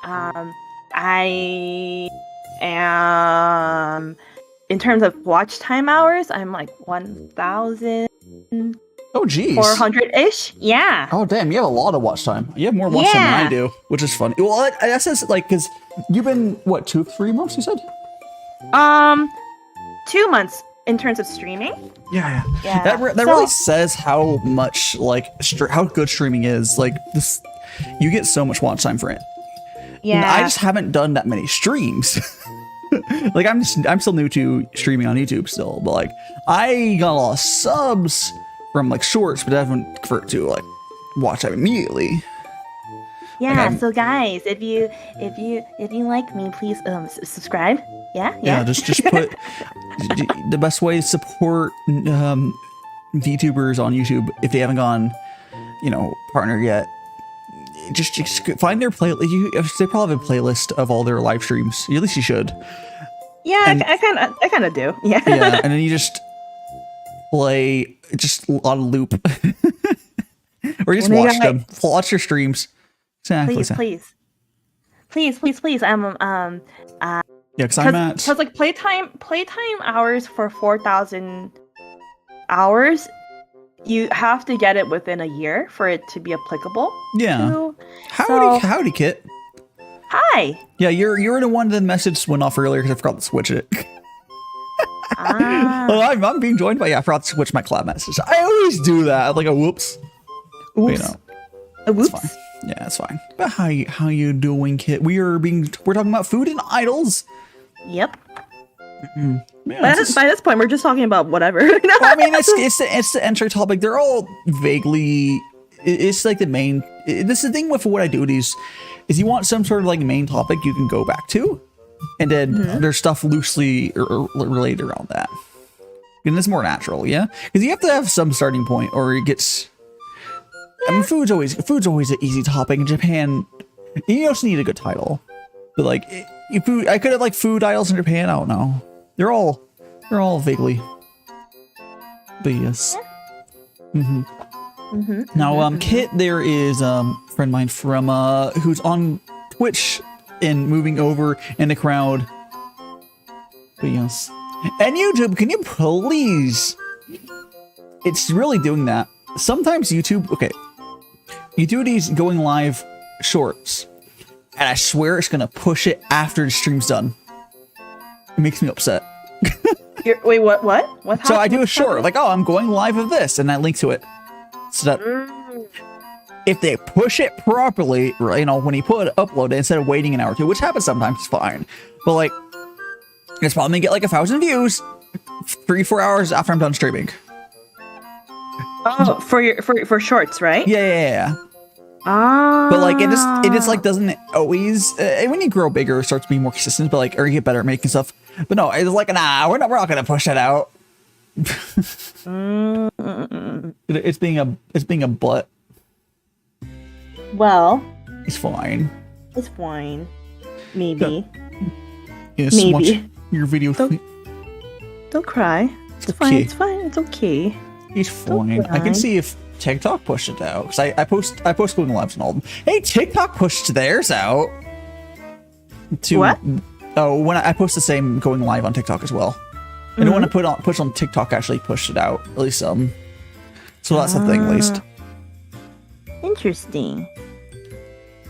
I am. In terms of watch time hours, I'm like 1,000. Oh, geez. 400-ish? Yeah. Oh, damn. You have a lot of watch time. You have more watch time than I do, which is funny. Well, that says, like, because you've been, what, 3 months, you said? 2 months in terms of streaming. Yeah. That really says how much, like, how good streaming is. Like, this, you get so much watch time for it. Yeah. I just haven't done that many streams. Like, I'm still new to streaming on YouTube still, but like I got a lot of subs from like shorts, but I haven't converted to like watch time immediately. Yeah, like, so guys, if you like me, please subscribe. Yeah. Just put the best way to support VTubers on YouTube if they haven't gone, partner yet. Just find their playlist. They probably have a playlist of all their live streams. At least you should. Yeah, I kind of do. Yeah. Yeah, and then you just play just on loop, or you just watch them. Watch your streams. Exactly. Please. Yeah, because I'm at. Because like playtime hours for 4,000 hours. You have to get it within a year for it to be applicable. Yeah. Howdy, Kit. Hi. Yeah, you're the one that message went off earlier because I forgot to switch it. Well, I'm being joined by I forgot to switch my cloud message. I always do that. Like a whoops. Oops. A whoops. It's fine. Yeah, it's fine. But how you doing, Kit? We're talking about food and idols. Yep. Mm-hmm. Yeah, by this point, we're just talking about whatever. Well, I mean, it's the entry topic. They're all vaguely. It's like the main. This is the thing with what I do. Is you want some sort of like main topic you can go back to, and then there's stuff loosely related around that. And it's more natural, yeah, because you have to have some starting point, or it gets. I mean, food's always an easy topic in Japan. You also need a good title, but like, I could have like food idols in Japan. I don't know. They're all vaguely. But yes. Now, Kit, there is a friend of mine from who's on Twitch and moving over in the crowd. But yes. And YouTube, can you please? It's really doing that. sometimes YouTube, okay, you do these going live shorts, and I swear it's gonna push it after the stream's done. It makes me upset. Wait, what? What? So I do a short, like, oh, I'm going live of this, and I link to it. So that if they push it properly, you know, when you upload it instead of waiting an hour or two, which happens sometimes, it's fine. But like, it's probably gonna get like 1,000 views 3-4 hours after I'm done streaming. Oh, for shorts, right? Yeah. Ah. But like it just like doesn't always when you grow bigger it starts being more consistent, but like or you get better at making stuff. But no, it's like we're not gonna push that out. It's being a butt. Well, it's fine. It's fine. Maybe. Yes, maybe. Watch your video. Don't cry. It's fine. It's fine. It's okay. He's fine. I can see if TikTok pushed it out because I post going lives and all of them. Hey, TikTok pushed theirs out. What? Oh, when I post the same going live on TikTok as well. I don't want to push on TikTok actually pushed it out at least some. So that's the thing at least. Interesting.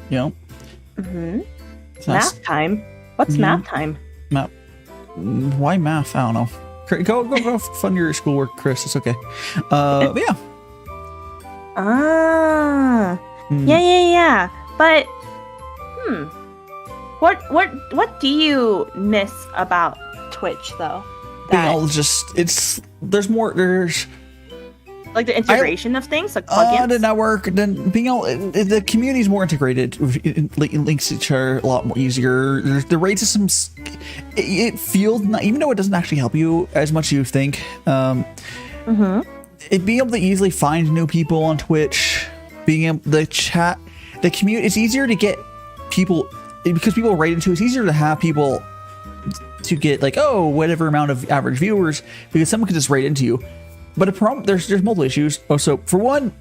You know. So math time. What's math time? Math. Why math? I don't know. Go fund your schoolwork, Chris. It's okay. Yeah. Yeah. But what do you miss about Twitch though? There's like the integration of things, like plugins. The network, then being able, the community is more integrated. It links each other a lot more easier. The rate systems, it feels not, even though it doesn't actually help you as much as you think. It being able to easily find new people on Twitch, being able the chat, the community. It's easier to get people because people rate into. It's easier to have people to get like whatever amount of average viewers because someone can just rate into you. But a problem, there's multiple issues. Oh, so for one,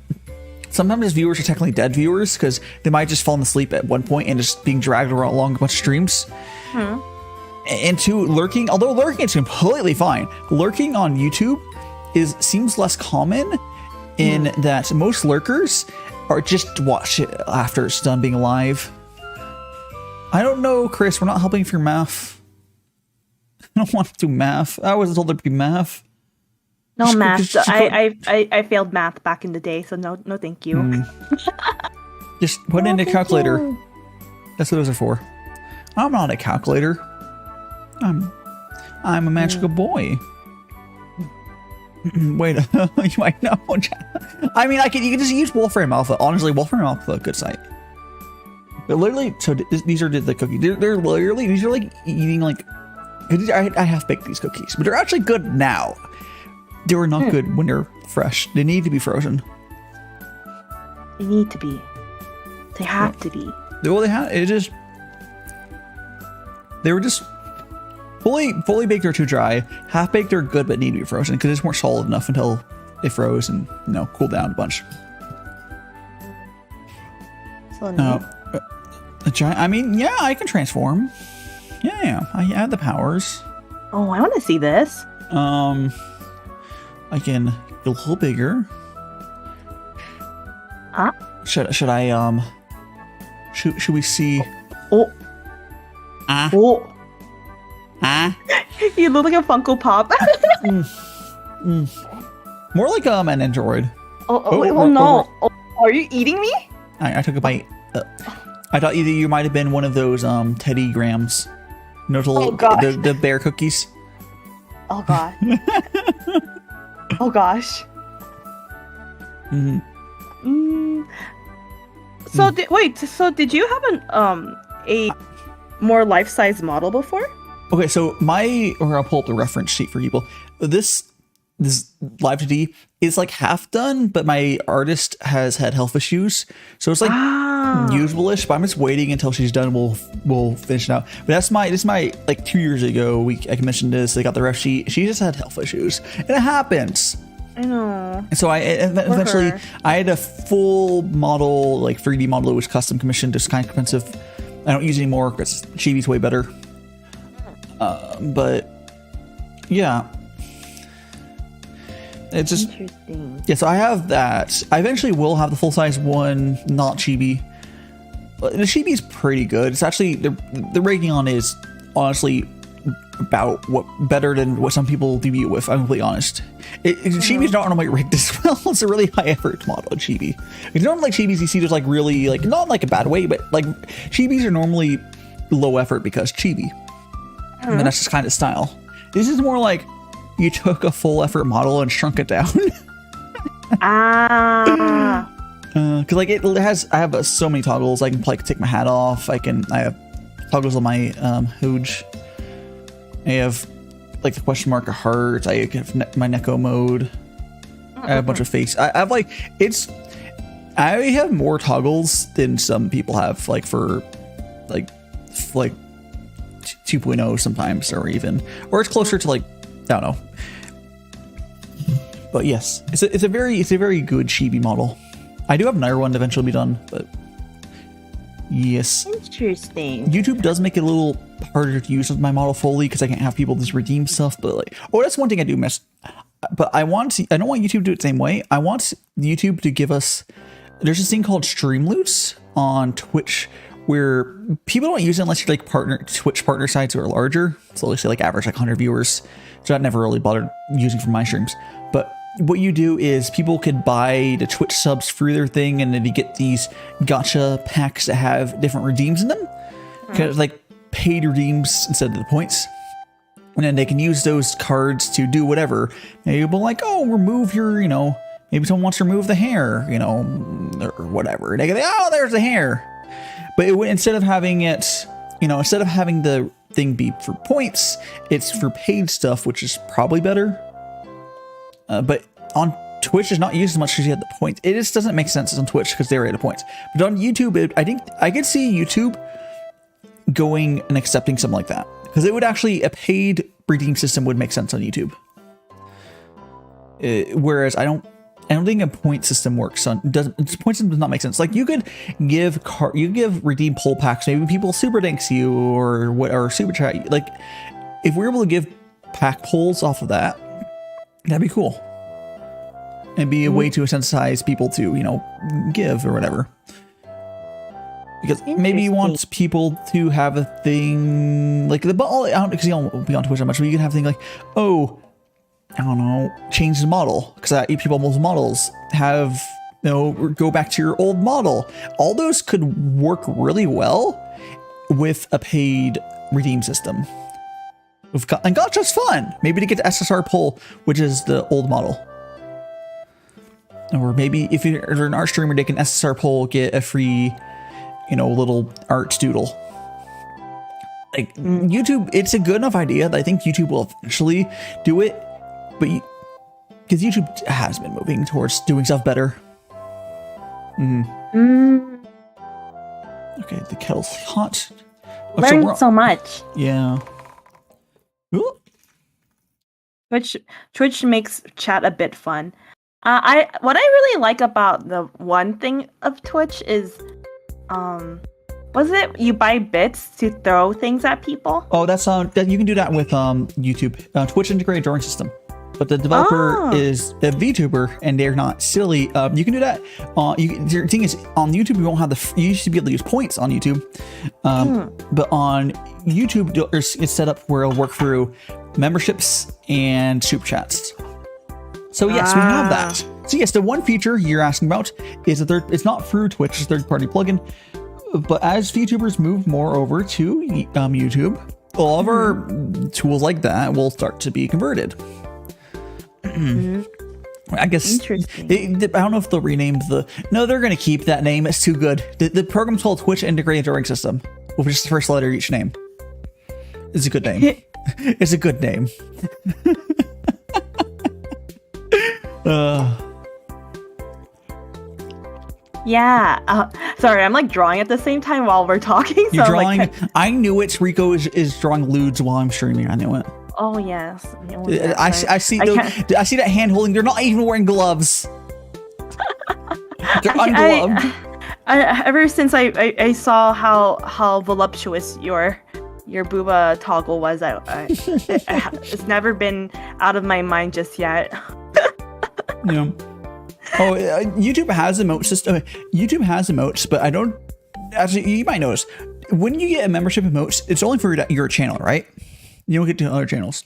sometimes his viewers are technically dead viewers because they might just fallen asleep at one point and just being dragged along a bunch of streams. And two, lurking, although lurking is completely fine. Lurking on YouTube seems less common in that most lurkers are just watch it after it's done being live. I don't know, Chris, we're not helping for math. I don't want to do math. I wasn't told there'd be math. No math. I failed math back in the day, so no thank you. Just put in a calculator. That's what those are for. I'm not a calculator. I'm a magical boy. Wait, you might know. I mean, you can just use Wolfram Alpha. Honestly, Wolfram Alpha, good site. But literally, so these are the cookies. They're literally, these are like eating like. I half baked these cookies, but they're actually good now. They were not good when they're fresh. They need to be frozen. They need to be. They have to be. Well, they were just fully baked or too dry. Half baked are good, but need to be frozen because it's more solid enough until they froze and cooled down a bunch. So neat. A giant. I mean, yeah, I can transform. Yeah, I have the powers. Oh, I want to see this. I can get a little bigger. Huh? Should I should we see? Oh. You look like a Funko Pop. More like an android. No. Are you eating me? I took a bite. I thought either you might have been one of those Teddy Grahams. The bear cookies. Oh god. Oh gosh. So did you have a more life-size model before? Okay, so I'll pull up the reference sheet for people. This live 2D is like half done, but my artist has had health issues, so it's like usable-ish. But I'm just waiting until she's done. We'll finish it out. But this is my like 2 years ago. I mentioned this. They got the ref sheet. She just had health issues, and it happens. I know. And so eventually I had a full model, like 3D model that was custom commissioned. Just kind of expensive. I don't use it anymore because Chibi's way better. But yeah. It's just Interesting. yeah. So I have that. I eventually will have the full size one, not chibi. But the chibi is pretty good. It's actually the rating on is honestly about what better than what some people debut with. I'm completely honest. Chibi is not normally rigged as well. It's a really high effort model. Chibi. It's normally like chibis you see there's like really like not like a bad way, but like chibis are normally low effort because chibi. And then that's just kind of style. This is more like you took a full effort model and shrunk it down. Because like it has, I have so many toggles. I can like take my hat off. I have toggles on my hooge. I have like the question mark, a heart. I have my Neko mode. I have a bunch of face. I have like I have more toggles than some people have. Like for like 2.0 sometimes, or it's closer to like I don't know. But yes, it's a very good chibi model. I do have another one to eventually be done, but yes. Interesting. YouTube does make it a little harder to use with my model fully because I can't have people just redeem stuff. But like, that's one thing I do miss. But I don't want YouTube to do it the same way. I want YouTube to give us. There's this thing called stream loots on Twitch where people don't use it unless you're like Twitch partner sites who are larger. So let's say like average like 100 viewers. So I never really bothered using for my streams. But what you do is people could buy the Twitch subs through their thing, and then you get these gacha packs that have different redeems in them. Kind of like paid redeems instead of the points. And then they can use those cards to do whatever. Maybe like, oh, remove your, maybe someone wants to remove the hair, or whatever. And they go, oh, there's the hair. But instead of having it, instead of having the thing be for points, it's for paid stuff, which is probably better. But on Twitch, it's not used as much because you have the points. It just doesn't make sense on Twitch because they already have the points. But on YouTube, I think I could see YouTube going and accepting something like that. Because it would actually, a paid redeem system would make sense on YouTube. Whereas I don't think a point system works on, point system does not make sense. Like you could give redeem poll packs, maybe people super thanks you or super chat. Like if we were able to give pack polls off of that, that'd be cool. And be a way to sensitize people to, give or whatever. Because maybe you want people to have a thing like because you don't be on Twitch that much, but you can have a thing like, oh, I don't know, change the model. Because people on most models have, go back to your old model. All those could work really well with a paid redeem system. And Gotcha's fun. Maybe to get the SSR pull, which is the old model. Or maybe if you're an art streamer, they can SSR pull, get a free, little art doodle. Like YouTube, it's a good enough idea that I think YouTube will eventually do it. But because YouTube has been moving towards doing stuff better. Okay, the kettle's hot. Learned so much. Yeah. Ooh. Twitch makes chat a bit fun. What I really like about the one thing of Twitch is, was it you buy bits to throw things at people? Oh, that's you can do that with YouTube. Twitch integrated drawing system, but the developer is a Vtuber and they're not silly. You can do that. The thing is, on YouTube you won't have you used to be able to use points on YouTube, but on YouTube it's set up where it'll work through memberships and super chats. So yes, we have that. So yes, the one feature you're asking about is it's not through Twitch, it's a third-party plugin. But as VTubers move more over to YouTube, all of our tools like that will start to be converted. I guess I don't know if they'll rename no, they're going to keep that name. It's too good. The program's called Twitch Integrated Drawing System, with just the first letter of each name. It's a good name. It's a good name. Yeah. Sorry, I'm like drawing at the same time while we're talking. You're drawing. I knew it. Riko is drawing lewds while I'm streaming. I knew it. Oh yes. I see. I see that hand holding. They're not even wearing gloves. They're ungloved. Ever since I saw how voluptuous your booba toggle was, it's never been out of my mind just yet. You know. Oh, YouTube has emote system. YouTube has emotes, but I don't. Actually, you might notice when you get a membership emotes, it's only for your channel, right? You don't get to other channels,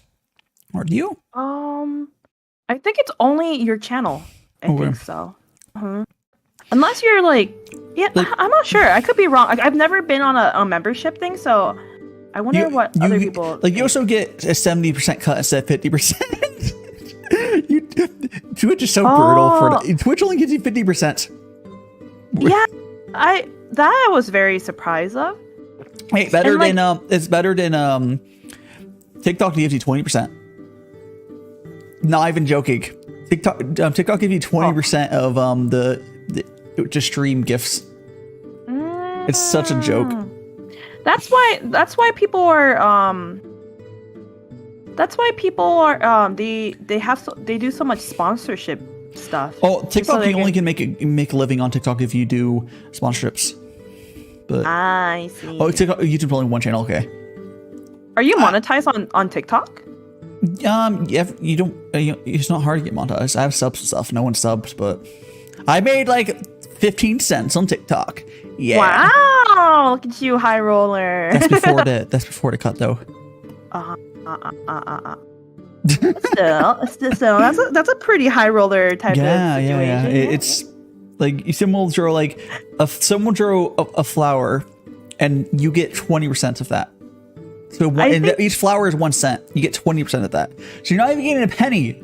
or do you? I think it's only your channel. I think so. Unless you're like, I'm not sure. I could be wrong. I've never been on a membership thing, so I wonder what other people. Like, you also get a 70% cut instead of 50%. Twitch is so brutal for Twitch only gives you 50%. Yeah, I was very surprised of. Hey, it's better than TikTok gives you 20%. Not even joking. TikTok gives you 20% of the just stream gifts. It's such a joke. That's why people are they do so much sponsorship stuff. Oh, TikTok, so you only can make a living on TikTok if you do sponsorships. But I see. Oh, TikTok, YouTube's only one channel. Okay. Are you monetized on TikTok? Yeah, you don't. It's not hard to get monetized. I have subs and stuff. No one subs, but I made like 15 cents on TikTok. Yeah. Wow! Look at you, high roller. That's before the cut though. Still, that's a pretty high roller type of situation. Yeah. It's like someone will draw a flower, and you get 20% of that. So each flower is 1 cent. You get 20% of that. So you're not even getting a penny.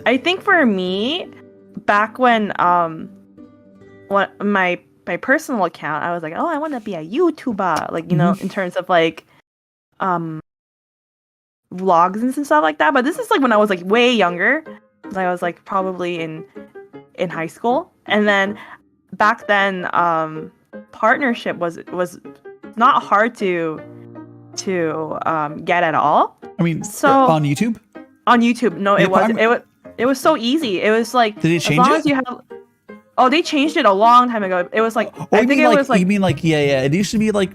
I think for me, back when my personal account, I was like, oh, I want to be a YouTuber, like, you know, in terms of like vlogs and stuff like that. But this is like when I was like way younger. Like I was like probably in high school, and then back then partnership was not hard to get at all. I mean, so on YouTube? On YouTube, no, it wasn't. It was so easy. It was like, did it change as long as you have. Oh, they changed it a long time ago. It was like, I think it was like. You mean like It used to be like.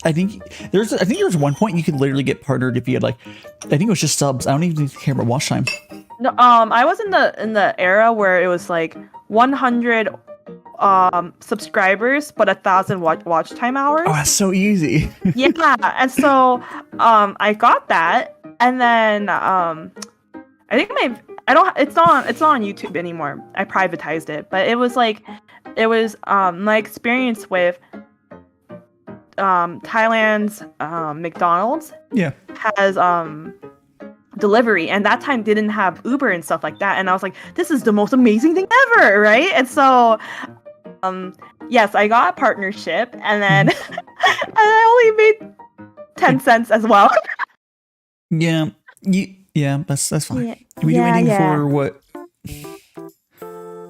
I think there was one point you could literally get partnered if you had like. I think it was just subs. I don't even care about watch time. No, I was in the era where it was like 100 subscribers but 1,000 watch time hours. Oh, that's so easy. Yeah, and so I got that, and then I think it's not on YouTube anymore. I privatized it, but it was my experience with Thailand's McDonald's. Yeah, has delivery, and that time didn't have Uber and stuff like that, and I was like, this is the most amazing thing ever, right? And so yes, I got a partnership, and then and I only made 10 cents as well. Yeah, that's fine. Yeah. Are we doing anything for what?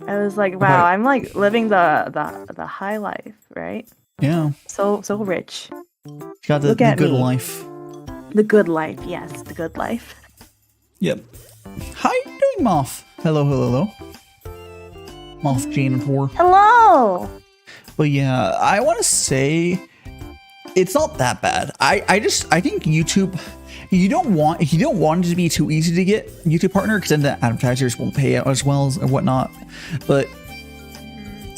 I was like, wow, I'm like living the high life, right? Yeah. So rich. You got the good life. The good life, yes, the good life. Yep. How you doing, Moth? Hello. Moth Janitor. Hello. But yeah, I want to say it's not that bad. I think YouTube. You don't want it to be too easy to get YouTube partner, because then the advertisers won't pay out as well or whatnot. But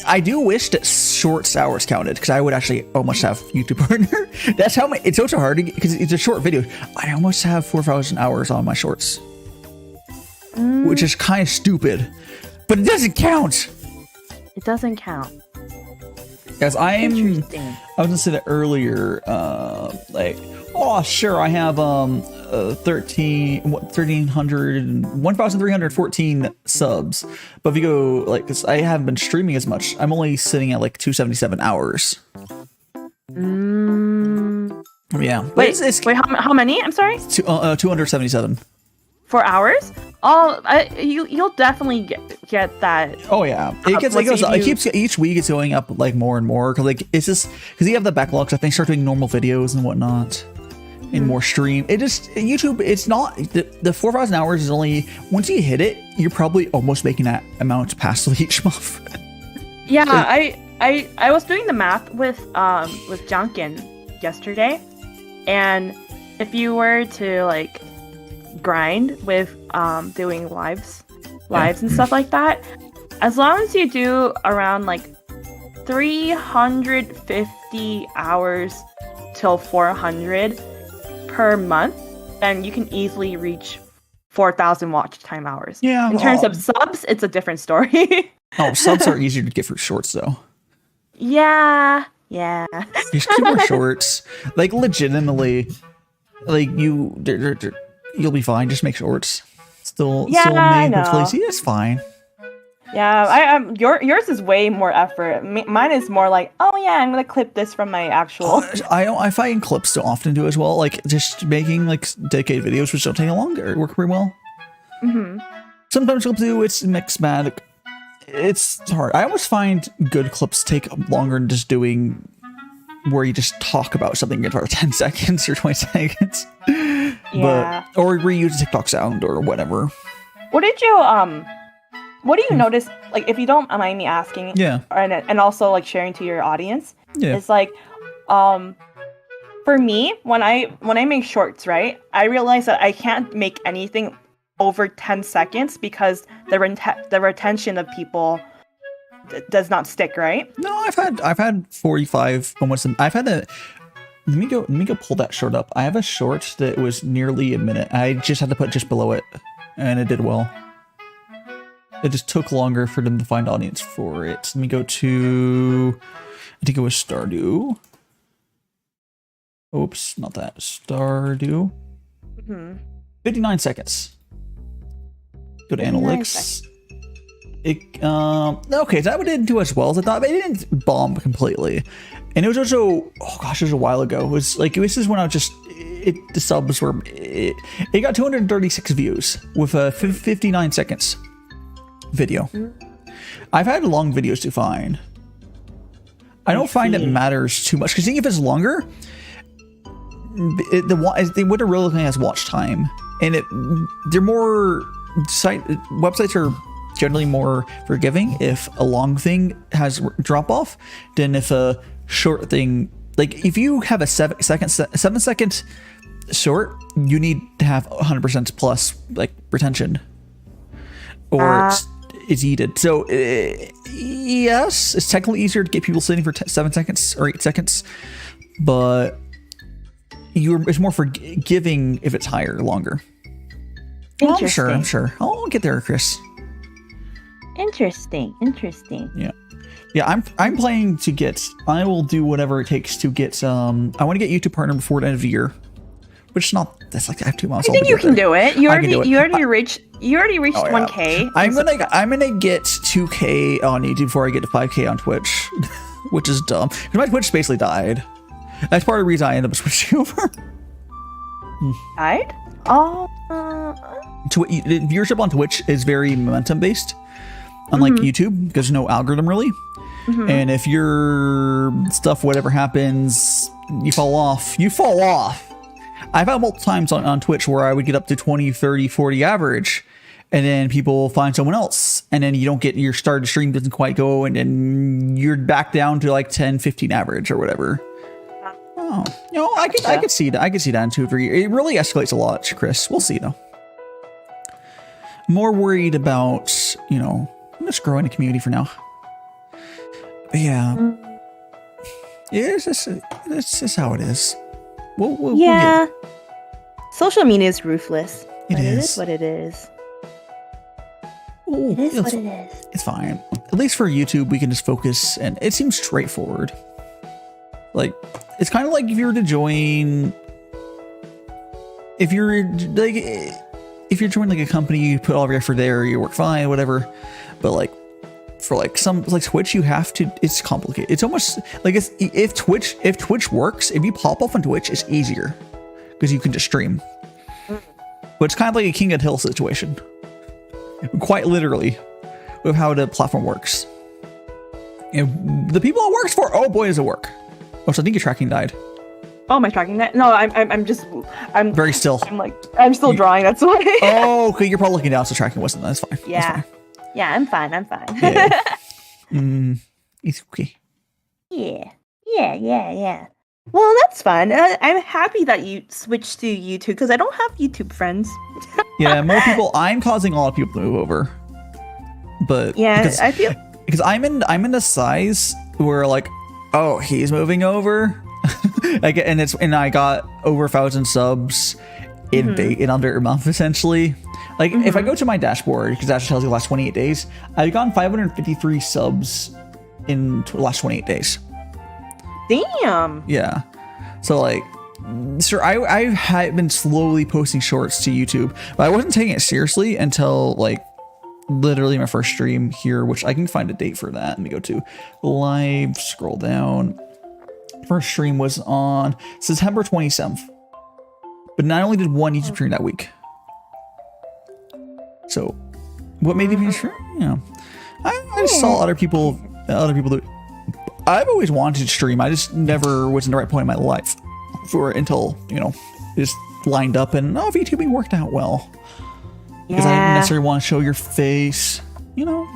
I do wish that shorts hours counted, because I would actually almost have YouTube partner. That's how it's so hard to get, because it's a short video. I almost have 4,000 hours on my shorts, which is kind of stupid, but it doesn't count. It doesn't count. As I was gonna say that earlier, like, oh sure, I have 1,314 subs, but if you go like, because I haven't been streaming as much, I'm only sitting at like 277 hours. Yeah. Wait, how many? I'm sorry. 277. 4 hours? Oh, you'll definitely get that. Oh yeah, it keeps each week it's going up like more and more, because like it's just because you have the backlogs. I think start doing normal videos and whatnot, and more stream. It just YouTube. It's not the 4,000 hours is only once you hit it, you're probably almost making that amount passively each month. Yeah, I was doing the math with Junkin yesterday, and if you were to like grind with doing lives and stuff like that. As long as you do around like 350 hours till 400 per month, then you can easily reach 4,000 watch time hours. Yeah. In terms of subs, it's a different story. Subs are easier to get for shorts though. Yeah. Just keep more shorts. Like legitimately, like you'll be fine. Just make shorts. Still made lazy. It's fine. Yeah, yours is way more effort. Mine is more like, oh yeah, I'm gonna clip this from my actual. I find clips to often do as well. Like just making like dedicated videos, which don't take long, work pretty well. Sometimes clips do. It's mixed bag. It's hard. I always find good clips take longer than just doing where you just talk about something for 10 seconds or 20 seconds. Yeah. Or reuse TikTok sound or whatever. What do you notice, like, if you don't mind me asking, and also like sharing to your audience, it's like, for me, when I make shorts, right, I realize that I can't make anything over 10 seconds because the retention of people does not stick, right? No, I've had 45 almost. I've had a. Let me go pull that short up. I have a short that was nearly a minute. I just had to put just below it, and it did well. It just took longer for them to find audience for it. Let me go to, I think it was Stardew. Oops, not that. Stardew. 59 seconds. Go to analytics. Okay, that didn't do as well as I thought, but it didn't bomb completely. And it was also, oh gosh, it was a while ago. It was like, this is when I was just, the subs were, it got 236 views with 59 seconds video. I've had long videos to find. I don't find it matters too much because if it's longer, the winner really has watch time, and they're more websites are generally more forgiving if a long thing has drop off than if a short thing. Like if you have a 7 second short, you need to have 100% plus like retention, or it's needed. So yes, it's technically easier to get people sitting for 7 seconds or 8 seconds, but it's more forgiving if it's higher, longer. Well, I'm sure. I'll get there, Chris. Interesting. Yeah. I'm planning to get. I will do whatever it takes to get. I want to get YouTube partner before the end of the year, which is not. That's like I have 2 months. I think you can do it. You already reached 1K. I'm gonna get 2K on YouTube before I get to 5K on Twitch, which is dumb because my Twitch basically died. That's part of the reason I ended up switching over. Died? Oh. Viewership on Twitch is very momentum based, unlike YouTube, because there's no algorithm really. And if your stuff, whatever happens, you fall off. I've had multiple times on Twitch where I would get up to 20, 30, 40 average, and then people find someone else, and then you don't get your started stream doesn't quite go, and then you're back down to like 10, 15 average or whatever. Oh, I could see that. I could see that in 2 or 3 years. It really escalates a lot, Chris. We'll see though. More worried about, just growing a community for now. But yeah. It's just how it is. We'll Social media is ruthless. It is what it is. Ooh, it is what it is. It's fine. At least for YouTube, we can just focus, and it seems straightforward. Like, it's kind of like if you were to join, if you're joining like a company, you put all of your effort there, you work fine, whatever. But like, for like some like Twitch, you have to. It's complicated. It's almost like if Twitch works, if you pop off on Twitch, it's easier because you can just stream. But it's kind of like a King of the Hill situation, quite literally, with how the platform works. And the people it works for, oh boy, does it work. Oh, so I think your tracking died. Oh, my tracking died? No, I'm very still. I'm still drawing. That's why. Oh, okay. You're probably looking down, so tracking wasn't. That's fine. Yeah. That's fine. Yeah, I'm fine. Yeah. It's okay. Yeah. Well, that's fun. I'm happy that you switched to YouTube because I don't have YouTube friends. Yeah, more people. I'm causing a lot of people to move over, but Yeah, I feel because I'm in the size where like, oh, he's moving over, and I got over 1,000 subs in under a month essentially. Like if I go to my dashboard, because that tells you the last 28 days, I've gotten 553 subs in the last 28 days. damn. Yeah, so like. Sir, I had been slowly posting shorts to YouTube, but I wasn't taking it seriously until like literally my first stream here, which I can find a date for that. Let me go to live, scroll down. First stream was on September 27th, but I only did one YouTube stream that week. So, what made me stream? You know, I just saw other people do. I've always wanted to stream. I just never was in the right point in my life for it until, you know, it just lined up and VTubing worked out well. Because I didn't necessarily want to show your face, you know.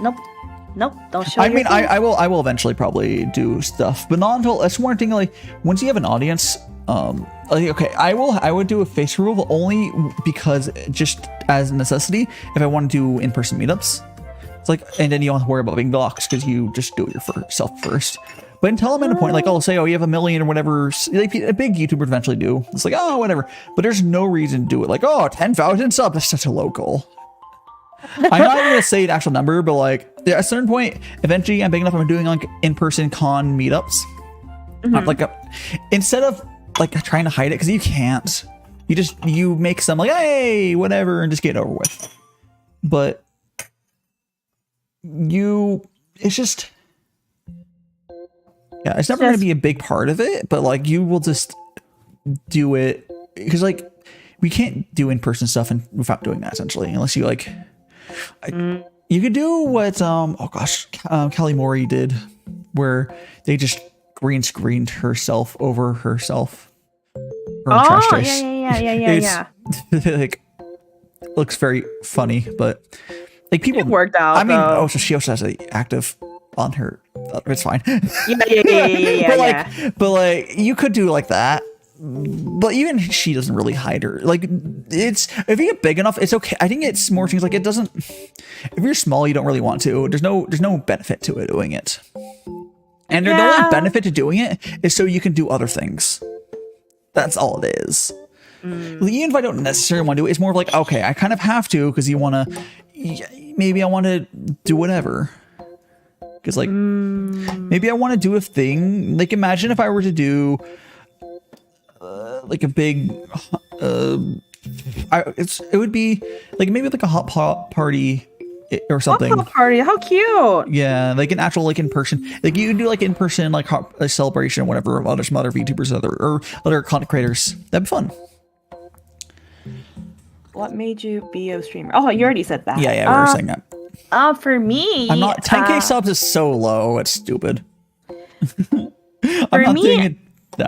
Nope, don't show. I mean, I will eventually probably do stuff, but not until that's one thing. Like once you have an audience, okay, I would do a face reveal only because just as a necessity if I want to do in-person meetups. It's like, and then you don't have to worry about being doxxed because you just do it yourself first. But until I'm at a point, like I'll say, oh, you have 1 million or whatever, like a big YouTuber eventually do. It's like, oh, whatever. But there's no reason to do it. Like, oh, 10,000 subs. That's such a low goal. I'm not even going to say an actual number, but like at a certain point, eventually I'm big enough. I'm doing like in-person con meetups. I'm like, instead of like trying to hide it, because you can't. You make some like, hey, whatever, and just get it over with. But it's just. Yeah, it's never going to be a big part of it, but like you will just do it because like we can't do in-person stuff without doing that essentially, unless you like. You could do what Callie Mori did, where they just green screened herself over herself. Trash trace. Yeah. Like looks very funny, but like people It worked out. I mean, though. so she also has a active on her. It's fine. Yeah. But like you could do like that. But even she doesn't really hide her. Like it's if you get big enough, it's okay. I think it's more things like it doesn't. If you're small, you don't really want to. There's no benefit to it doing it. And the only benefit to doing it is so you can do other things. That's all it is. Even if I don't necessarily want to do it, it's more of like, okay, I kind of have to because you want to. Maybe I want to do whatever. Because like maybe I want to do a thing. Like imagine if I were to do like a big it would be like maybe like a hot pot party or something. Hot pot party, how cute. Yeah, like an actual like in person. Like you can do like in person like a celebration or whatever of some other VTubers or other content creators. That'd be fun. What made you be a streamer? Oh, you already said that. Yeah, we were saying that. For me, I'm not 10k subs is so low. It's stupid. I'm not doing it. No.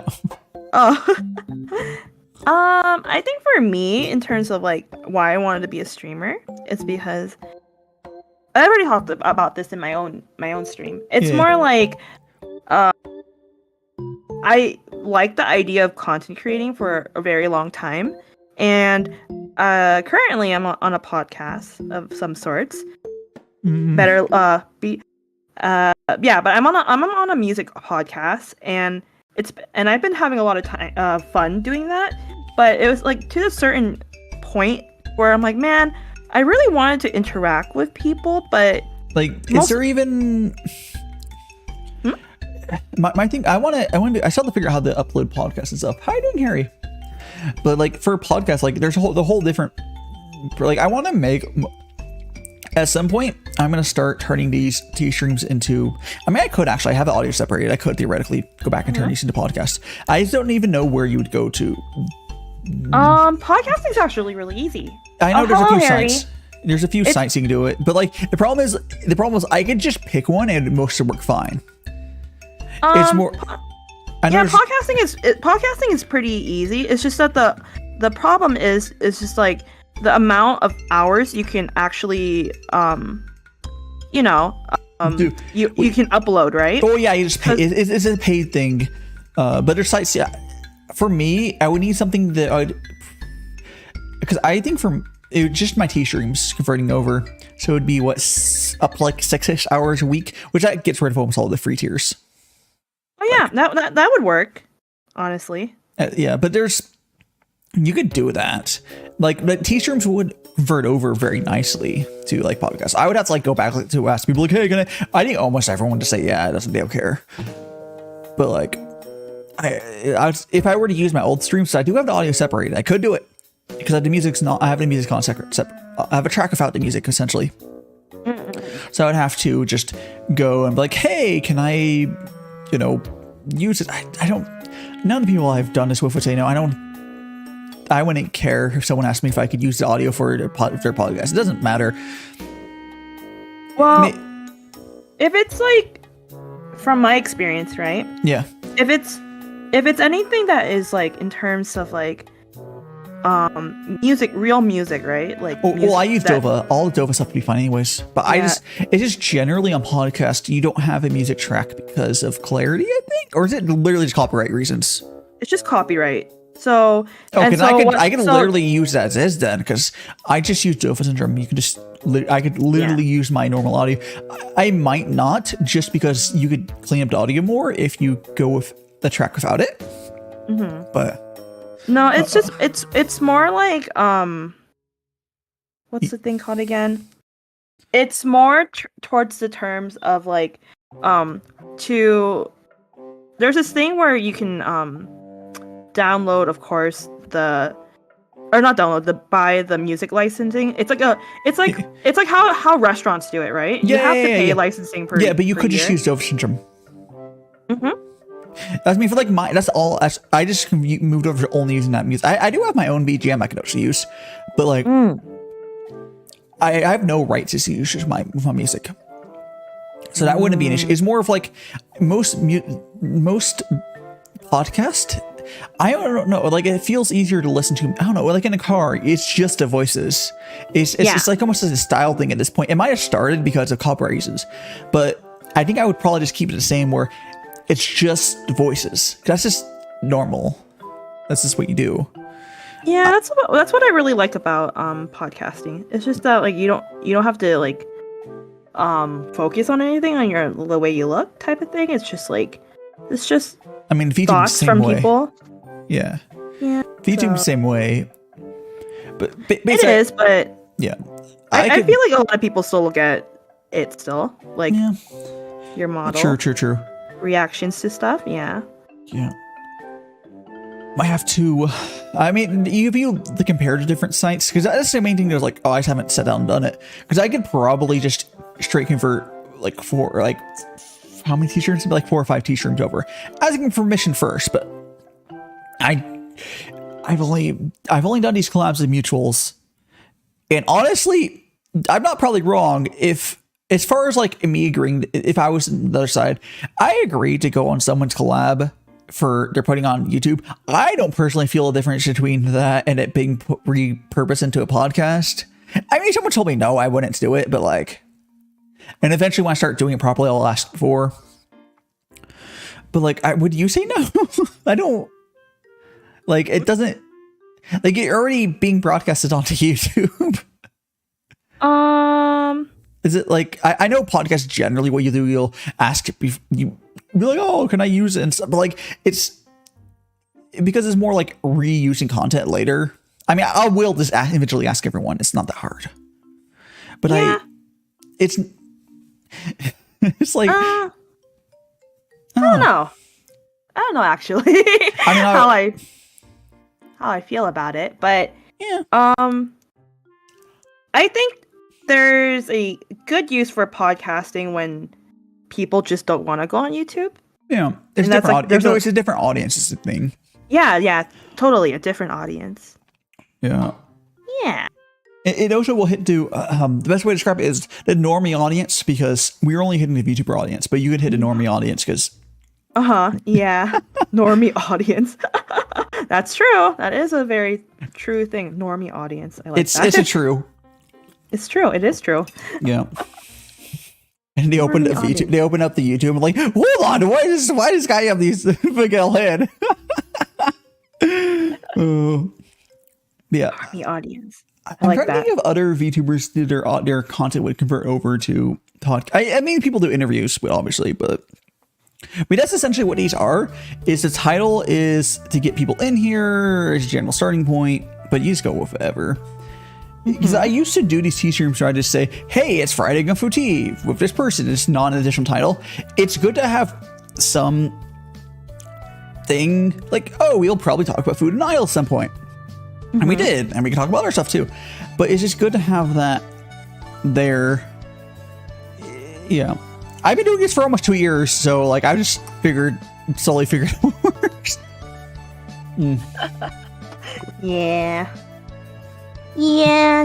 I think for me, in terms of like why I wanted to be a streamer, it's because I already talked about this in my own stream. It's more like I like the idea of content creating for a very long time, and currently I'm on a podcast of some sorts. But I'm on a music podcast, and I've been having a lot of time fun doing that. But it was like to a certain point where I'm like, man, I really wanted to interact with people, but like, is there even my thing? I still have to figure out how to upload podcasts and stuff. How you doing, Harry? But like for podcasts, like there's the whole different. Like I want to make. At some point, I'm going to start turning these T streams into. I mean, I could actually have the audio separated. I could theoretically go back and turn these into podcasts. I just don't even know where you would go to. Podcasting is actually really easy. I know there's a few sites. There's a few sites you can do it, but like the problem is I could just pick one and most would work fine. It's more. Podcasting is pretty easy. It's just that the problem is just like. The amount of hours you can actually, you can upload, right? Oh yeah, you just pay. It's a paid thing, but there's sites. Yeah, for me, I would need something that I'd, because I think just my T streams converting over. So it'd be up to like 6-ish hours a week, which that gets rid of almost all the free tiers. Oh yeah, that would work, honestly. Yeah, but you could do that. Like the T streams would convert over very nicely to like podcasts. I would have to like go back to ask people like, hey, I think almost everyone to say yeah, they don't care. But like, if I were to use my old streams, I do have the audio separated. I could do it because I have the music on separate. I have a track without the music essentially. So I would have to just go and be like, hey, can I, use it? I don't. None of the people I've done this with would say no. I wouldn't care if someone asked me if I could use the audio for their podcast. It doesn't matter. Well, if it's like, from my experience, right? Yeah. If it's anything that is like in terms of like, real music, right? Like, well, I use Dova. All the Dova stuff would be fine anyways. But it's just generally on podcast, you don't have a music track because of clarity, I think, or is it literally just copyright reasons? It's just copyright. So, because I can literally use that as is then, because I just use Dova syndrome. You can just, I could literally use my normal audio. I might not, just because you could clean up the audio more if you go with the track without it. But no, it's just it's more like what's the thing called again? It's more towards the terms of like there's this thing where you can download, of course, buy the music licensing. It's like how restaurants do it, right? You have to pay licensing per but you could year. just use Dova syndrome. I mean, for like that's all. I just moved over to only using that music. I do have my own BGM I could actually use, but like I have no rights to use my music, so that wouldn't be an issue. It's more of like most podcast. I don't know. Like it feels easier to listen to. I don't know. Like in a car, it's just the voices. It's like almost as a style thing at this point. It might have started because of copyright reasons, but I think I would probably just keep it the same where it's just voices. That's just normal. That's just what you do. Yeah, that's what I really like about podcasting. It's just that like you don't have to like focus on anything on the way you look type of thing. It's just I mean, VTube's thoughts the same from way. people. Yeah. Yeah. VTube's the same way. But it is, but yeah. I feel like a lot of people still look at it still. Like your model. True. Reactions to stuff, yeah. I have to. I mean, if you compare to different sites, because that's the main thing. There's like, I just haven't sat down and done it. Because I could probably just straight convert like how many t-shirts? Like 4 or 5 t-shirts over, asking permission first. But I've only done these collabs with mutuals, and honestly, I'm not probably wrong if. As far as like me agreeing, if I was on the other side, I agree to go on someone's collab they're putting on YouTube. I don't personally feel a difference between that and it being repurposed into a podcast. I mean, someone told me no, I wouldn't do it, but like, and eventually when I start doing it properly, I'll ask for. But like, would you say no? I don't. Like, it doesn't. Like, it's already being broadcasted onto YouTube. Is it like I know podcasts generally what you do, you'll ask you be like, oh, can I use it and stuff, but like it's because it's more like reusing content later. I mean, I will just eventually ask everyone. It's not that hard, but it's like I don't know actually. I mean, how I feel about it, but I think there's a good use for podcasting when people just don't want to go on YouTube. Yeah, it's different. It's a different audience is the thing. Yeah, totally a different audience. Yeah. Yeah. It also will hit to the best way to describe it is the normie audience, because we're only hitting the VTuber audience, but you could hit a normie audience because. Yeah, normie audience. That's true. That is a very true thing. Normie audience. I like that. It's a true. It's true. It is true. Yeah. And they open up YouTube. They open up the YouTube and like, hold on, why does this guy have these big L head? Yeah. Army audience. I'm trying to think of other VTubers that their content would convert over to podcast. I mean, people do interviews, obviously, but that's essentially what these are. Is the title is to get people in here as a general starting point, but you just go with whatever. Because I used to do these tea streams where I just say, hey, it's Friday Gongfu Tea with this person. It's not an additional title. It's good to have some thing like, oh, we'll probably talk about food and idol at some point. And we did. And we can talk about other stuff too. But it's just good to have that there. Yeah. I've been doing this for almost 2 years. So like, I just slowly figured out what works. Yeah. Yeah. Yeah,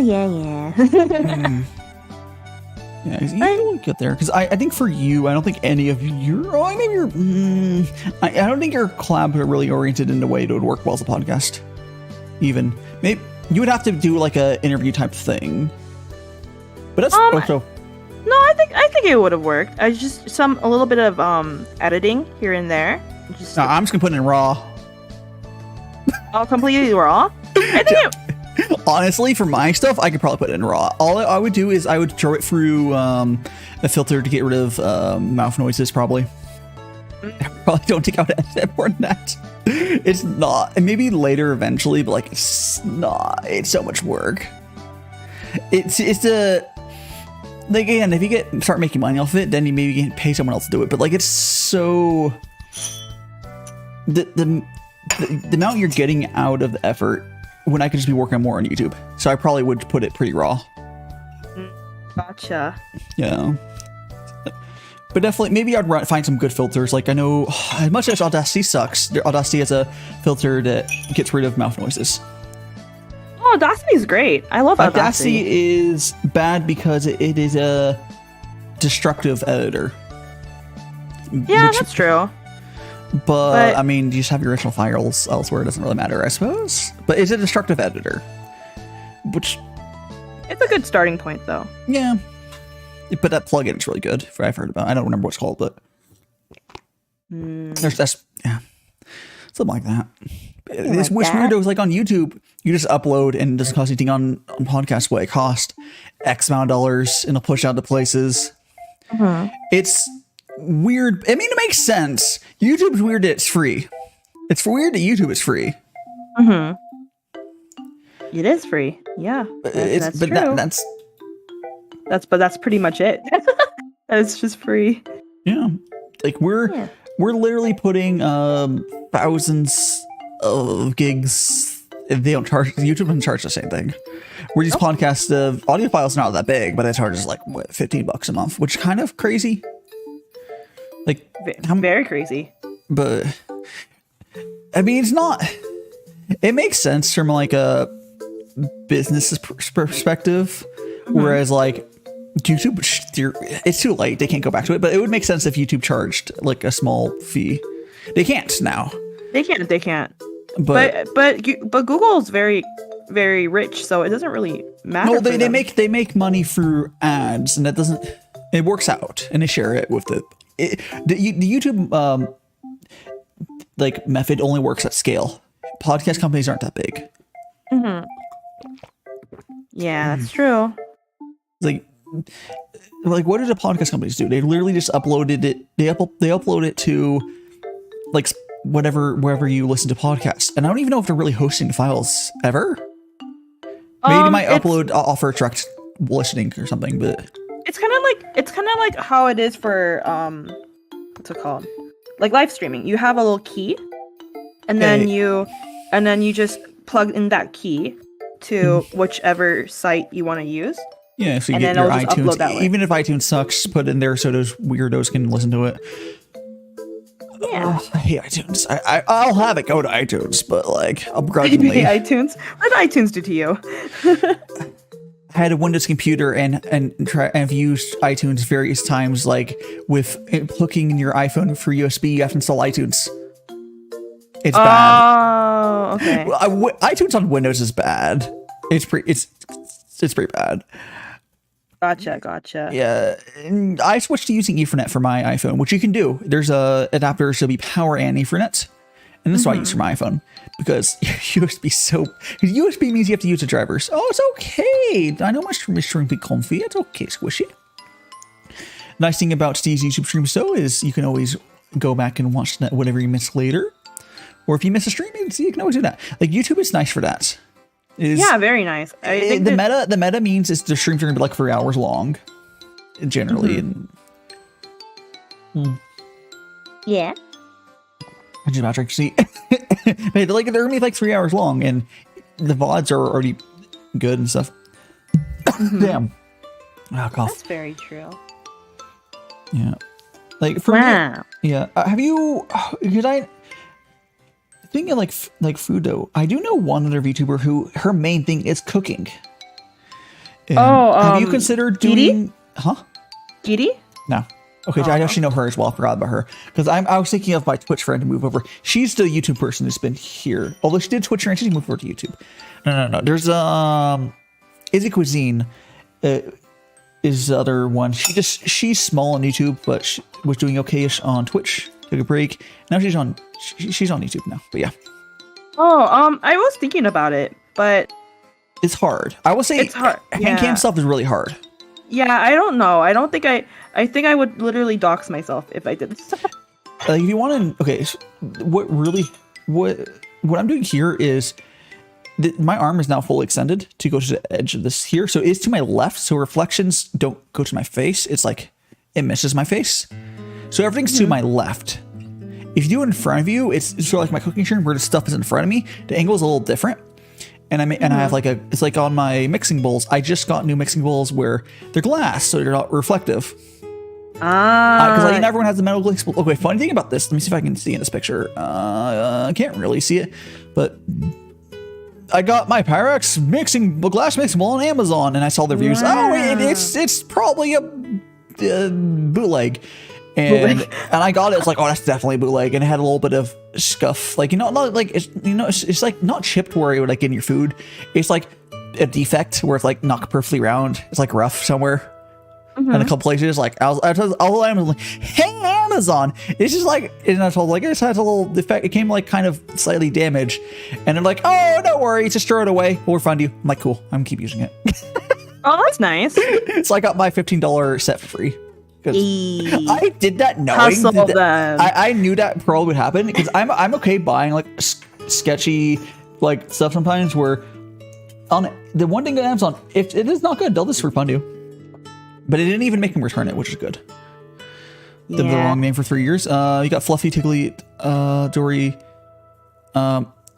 you don't get there because I think for you, I don't think any of your. Oh, maybe you're. I don't think your collabs are really oriented in a way that would work well as a podcast. Even maybe you would have to do like a interview type thing. But that's also. No, I think it would have worked. I just a little bit of editing here and there. No, I'm just gonna put it in raw. Oh, completely raw. I think Honestly, for my stuff, I could probably put it in raw. All I would do is I would throw it through a filter to get rid of mouth noises, probably. I probably don't take out more than that. It's not. And maybe later eventually, but like, it's not. It's so much work. It's the... Like, again, if you start making money off of it, then you maybe can pay someone else to do it. But like, it's so... The amount you're getting out of the effort when I could just be working more on YouTube. So I probably would put it pretty raw. Gotcha. Yeah. But definitely, maybe I'd find some good filters. Like, I know, as much as Audacity sucks, Audacity has a filter that gets rid of mouth noises. Oh, Audacity is great. I love Audacity. Audacity is bad because it is a destructive editor. Yeah, that's true. But I mean, you just have your original files elsewhere. It doesn't really matter, I suppose. But it's a destructive editor, which it's a good starting point, though. Yeah, but that plugin is really good. I've heard about. I don't remember what it's called, but that's something like that. It's which weirdos like on YouTube. You just upload and it doesn't cost anything on podcasts. What it cost X amount of dollars, and it'll push out to places. It's weird. I mean, it makes sense. YouTube's weird that it's free. It's weird that YouTube is free. It is free. Yeah, that's true. That's pretty much it. It's just free. Yeah, like we're literally putting thousands of gigs. They don't charge. YouTube doesn't charge the same thing. Where these podcasts, the audio file's not that big, but it charges like what, $15 a month, which is kind of crazy. Like very crazy. But I mean, it's not. It makes sense from like a business perspective, whereas like YouTube, it's too late. They can't go back to it. But it would make sense if YouTube charged like a small fee. They can't now. They can't. But Google's very, very rich, so it doesn't really matter. No, they make money through ads, and that doesn't. It works out, and they share it with the YouTube like method only works at scale. Podcast companies aren't that big. Yeah, that's true. Like what did the podcast companies do? They literally just uploaded it. They upload it to like wherever you listen to podcasts. And I don't even know if they're really hosting the files ever. Maybe they might offer direct listening or something, but it's kind of like how it is for what's it called? Like live streaming. You have a little key, and then you just plug in that key to whichever site you want to use. Yeah, so you get your iTunes. Even if iTunes sucks, put it in there so those weirdos can listen to it. Yeah. I hate iTunes. I'll have it go to iTunes, but like I'll begrudgingly. You hate iTunes? What did iTunes do to you? I had a Windows computer and I've used iTunes various times, like with hooking in your iPhone for USB. You have to install iTunes. It's bad. Oh, okay. iTunes on Windows is bad. It's pretty bad. Gotcha. Yeah, and I switched to using Ethernet for my iPhone, which you can do. There's a adapter to be power and Ethernet, And this is why I use for my iPhone, because USB means you have to use the drivers. Oh, it's okay. I know my stream is be comfy. It's okay, Squishy. Nice thing about these YouTube streams, though, is you can always go back and watch whatever you missed later. Or if you miss a stream, you can always do that. Like, YouTube is nice for that. Yeah, very nice. I think the meta means is the streams are going to be like 3 hours long, generally. Yeah. I'm just about to see. They're going to be like 3 hours long, and the VODs are already good and stuff. Damn. Oh, cough. That's very true. Yeah. Like, for me, yeah. Have you, because I think of like food though, I do know one other VTuber who her main thing is cooking. And have you considered doing, Giddy? No. Okay, I actually know her as well. I forgot about her because I was thinking of my Twitch friend to move over. She's the YouTube person who's been here, although she did Twitch and she's moved over to YouTube. No. There's Izzy Cuisine is the other one. She's small on YouTube, but she was doing okay-ish on Twitch. Took a break. Now she's on YouTube now. But yeah. Oh, I was thinking about it, but it's hard. I will say it's hard. Hand cam stuff is really hard. Yeah, I don't know. I don't think I think I would literally dox myself if I did this. If you want to, okay, so what I'm doing here is my arm is now fully extended to go to the edge of this here. So it's to my left. So reflections don't go to my face. It's like it misses my face. So everything's to my left. If you do it in front of you, it's sort of like my cooking stream where the stuff is in front of me. The angle is a little different. And I have like it's like on my mixing bowls. I just got new mixing bowls where they're glass, so they're not reflective. Because everyone has the metal glass. Okay, funny thing about this. Let me see if I can see in this picture. I can't really see it, but I got my Pyrex glass mixing bowl on Amazon, and I saw the reviews. Wow. Oh, it's probably a bootleg. And I got it. It's like, oh, that's definitely bootleg, and it had a little bit of scuff, like not like it's like not chipped where it would like get in your food. It's like a defect where it's like not perfectly round. It's like rough somewhere. And a couple places, like I told Amazon, like, hey Amazon, it's just like, and I told like it has a little defect. It came like kind of slightly damaged, and they're like, oh, don't worry, just throw it away. We'll refund you. I'm like, cool, I'm gonna keep using it. Oh, that's nice. So I got my $15 set for free. I did that knowing that I knew that probably would happen because I'm okay buying like sketchy like stuff sometimes where on the one thing at Amazon, if it is not good, they'll just refund you. But it didn't even make them return it, which is good. The wrong name for 3 years. You got Fluffy, Tiggly, Dory.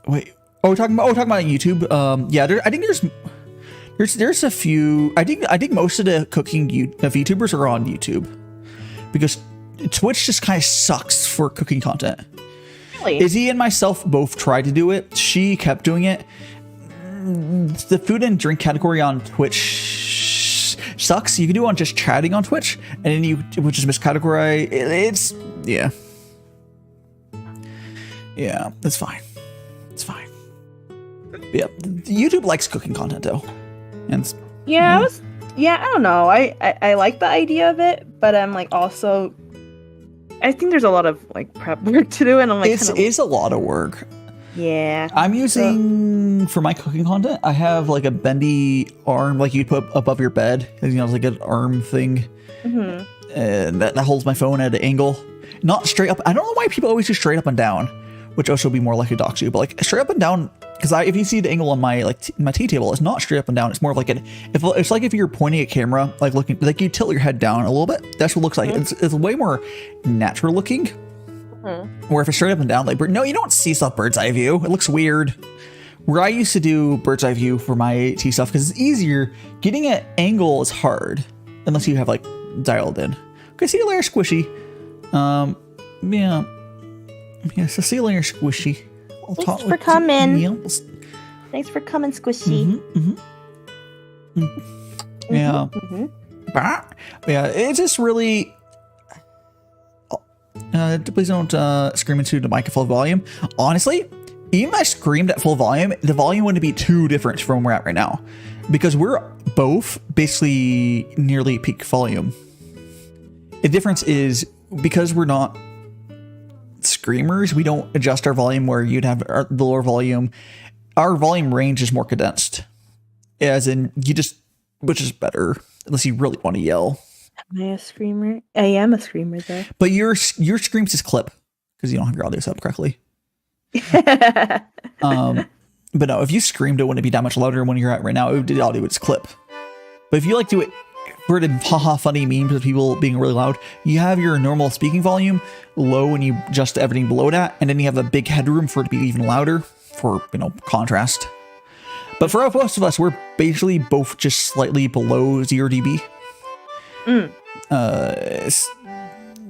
Wait. We're talking about YouTube. Yeah, I think there's a few. I think most of the cooking VTubers are on YouTube because Twitch just kind of sucks for cooking content. Really? Izzy and myself both tried to do it. She kept doing it. The food and drink category on Twitch sucks. You can do it on just chatting on Twitch, and then you would just miscategorize. It's it's fine. It's fine. Yeah, YouTube likes cooking content though. And I don't know. I like the idea of it, but I'm like also I think there's a lot of like prep work to do, and I'm like it's a lot of work. Yeah. I'm using for my cooking content, I have like a bendy arm like you put above your bed. It's like an arm thing. And that holds my phone at an angle. Not straight up. I don't know why people always do straight up and down, which also would be more like a dox you, but like straight up and down. Because if you see the angle on my my tea table, it's not straight up and down. It's more of like it's like if you're pointing a camera, like looking, like you tilt your head down a little bit. That's what it looks like. It's way more natural looking. Or if it's straight up and down, like no, you don't see stuff bird's eye view. It looks weird. Where I used to do bird's eye view for my tea stuff because it's easier. Getting an angle is hard unless you have like dialed in. Okay, see you later, Squishy. So see you later, Squishy. Thanks for coming. Thanks for coming, Squishy. Yeah. Yeah, it's just really... please don't scream into the mic at full volume. Honestly, even if I screamed at full volume, the volume wouldn't be too different from where we're at right now. Because we're both basically nearly peak volume. The difference is because we're not screamers, we don't adjust our volume where you'd have the lower volume. Our volume range is more condensed, as in which is better unless you really want to yell. Am I a screamer? I am a screamer though. But your screams just clip because you don't have your audio set up correctly. But no, if you screamed, it wouldn't be that much louder when you're at right now. The audio would just clip. But if you like do it for the haha funny memes of people being really loud, you have your normal speaking volume low and you adjust everything below that, and then you have a big headroom for it to be even louder for contrast. But for most of us, we're basically both just slightly below 0 dB.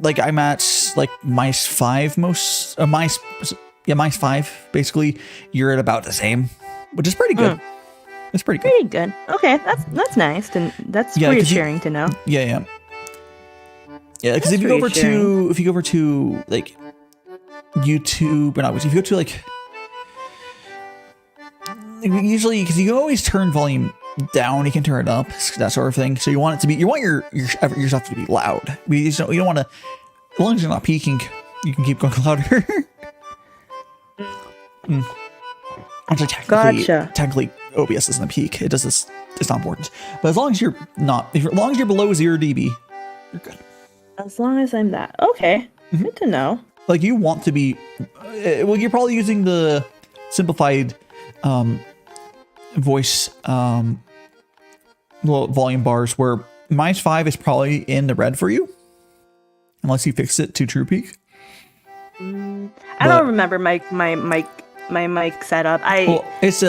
Like I'm at like -5 most, -5 basically. You're at about the same, which is pretty good. It's pretty good. Pretty good. Okay, that's nice, and that's reassuring to know. Yeah. Because if you go over to like YouTube, or not, if you go to like usually, because you always turn volume down, you can turn it up, that sort of thing. So you want it to be, you want your stuff to be loud. You don't want to, as long as you're not peaking, you can keep going louder. Actually, technically, OBS isn't a peak. It does this. It's not important. But as long as you're not, as long as you're below 0 dB, you're good. As long as I'm that. Okay. Good to know. Like you want to be, well, you're probably using the simplified voice volume bars where -5 is probably in the red for you, unless you fix it to true peak. I don't remember my mic setup. It's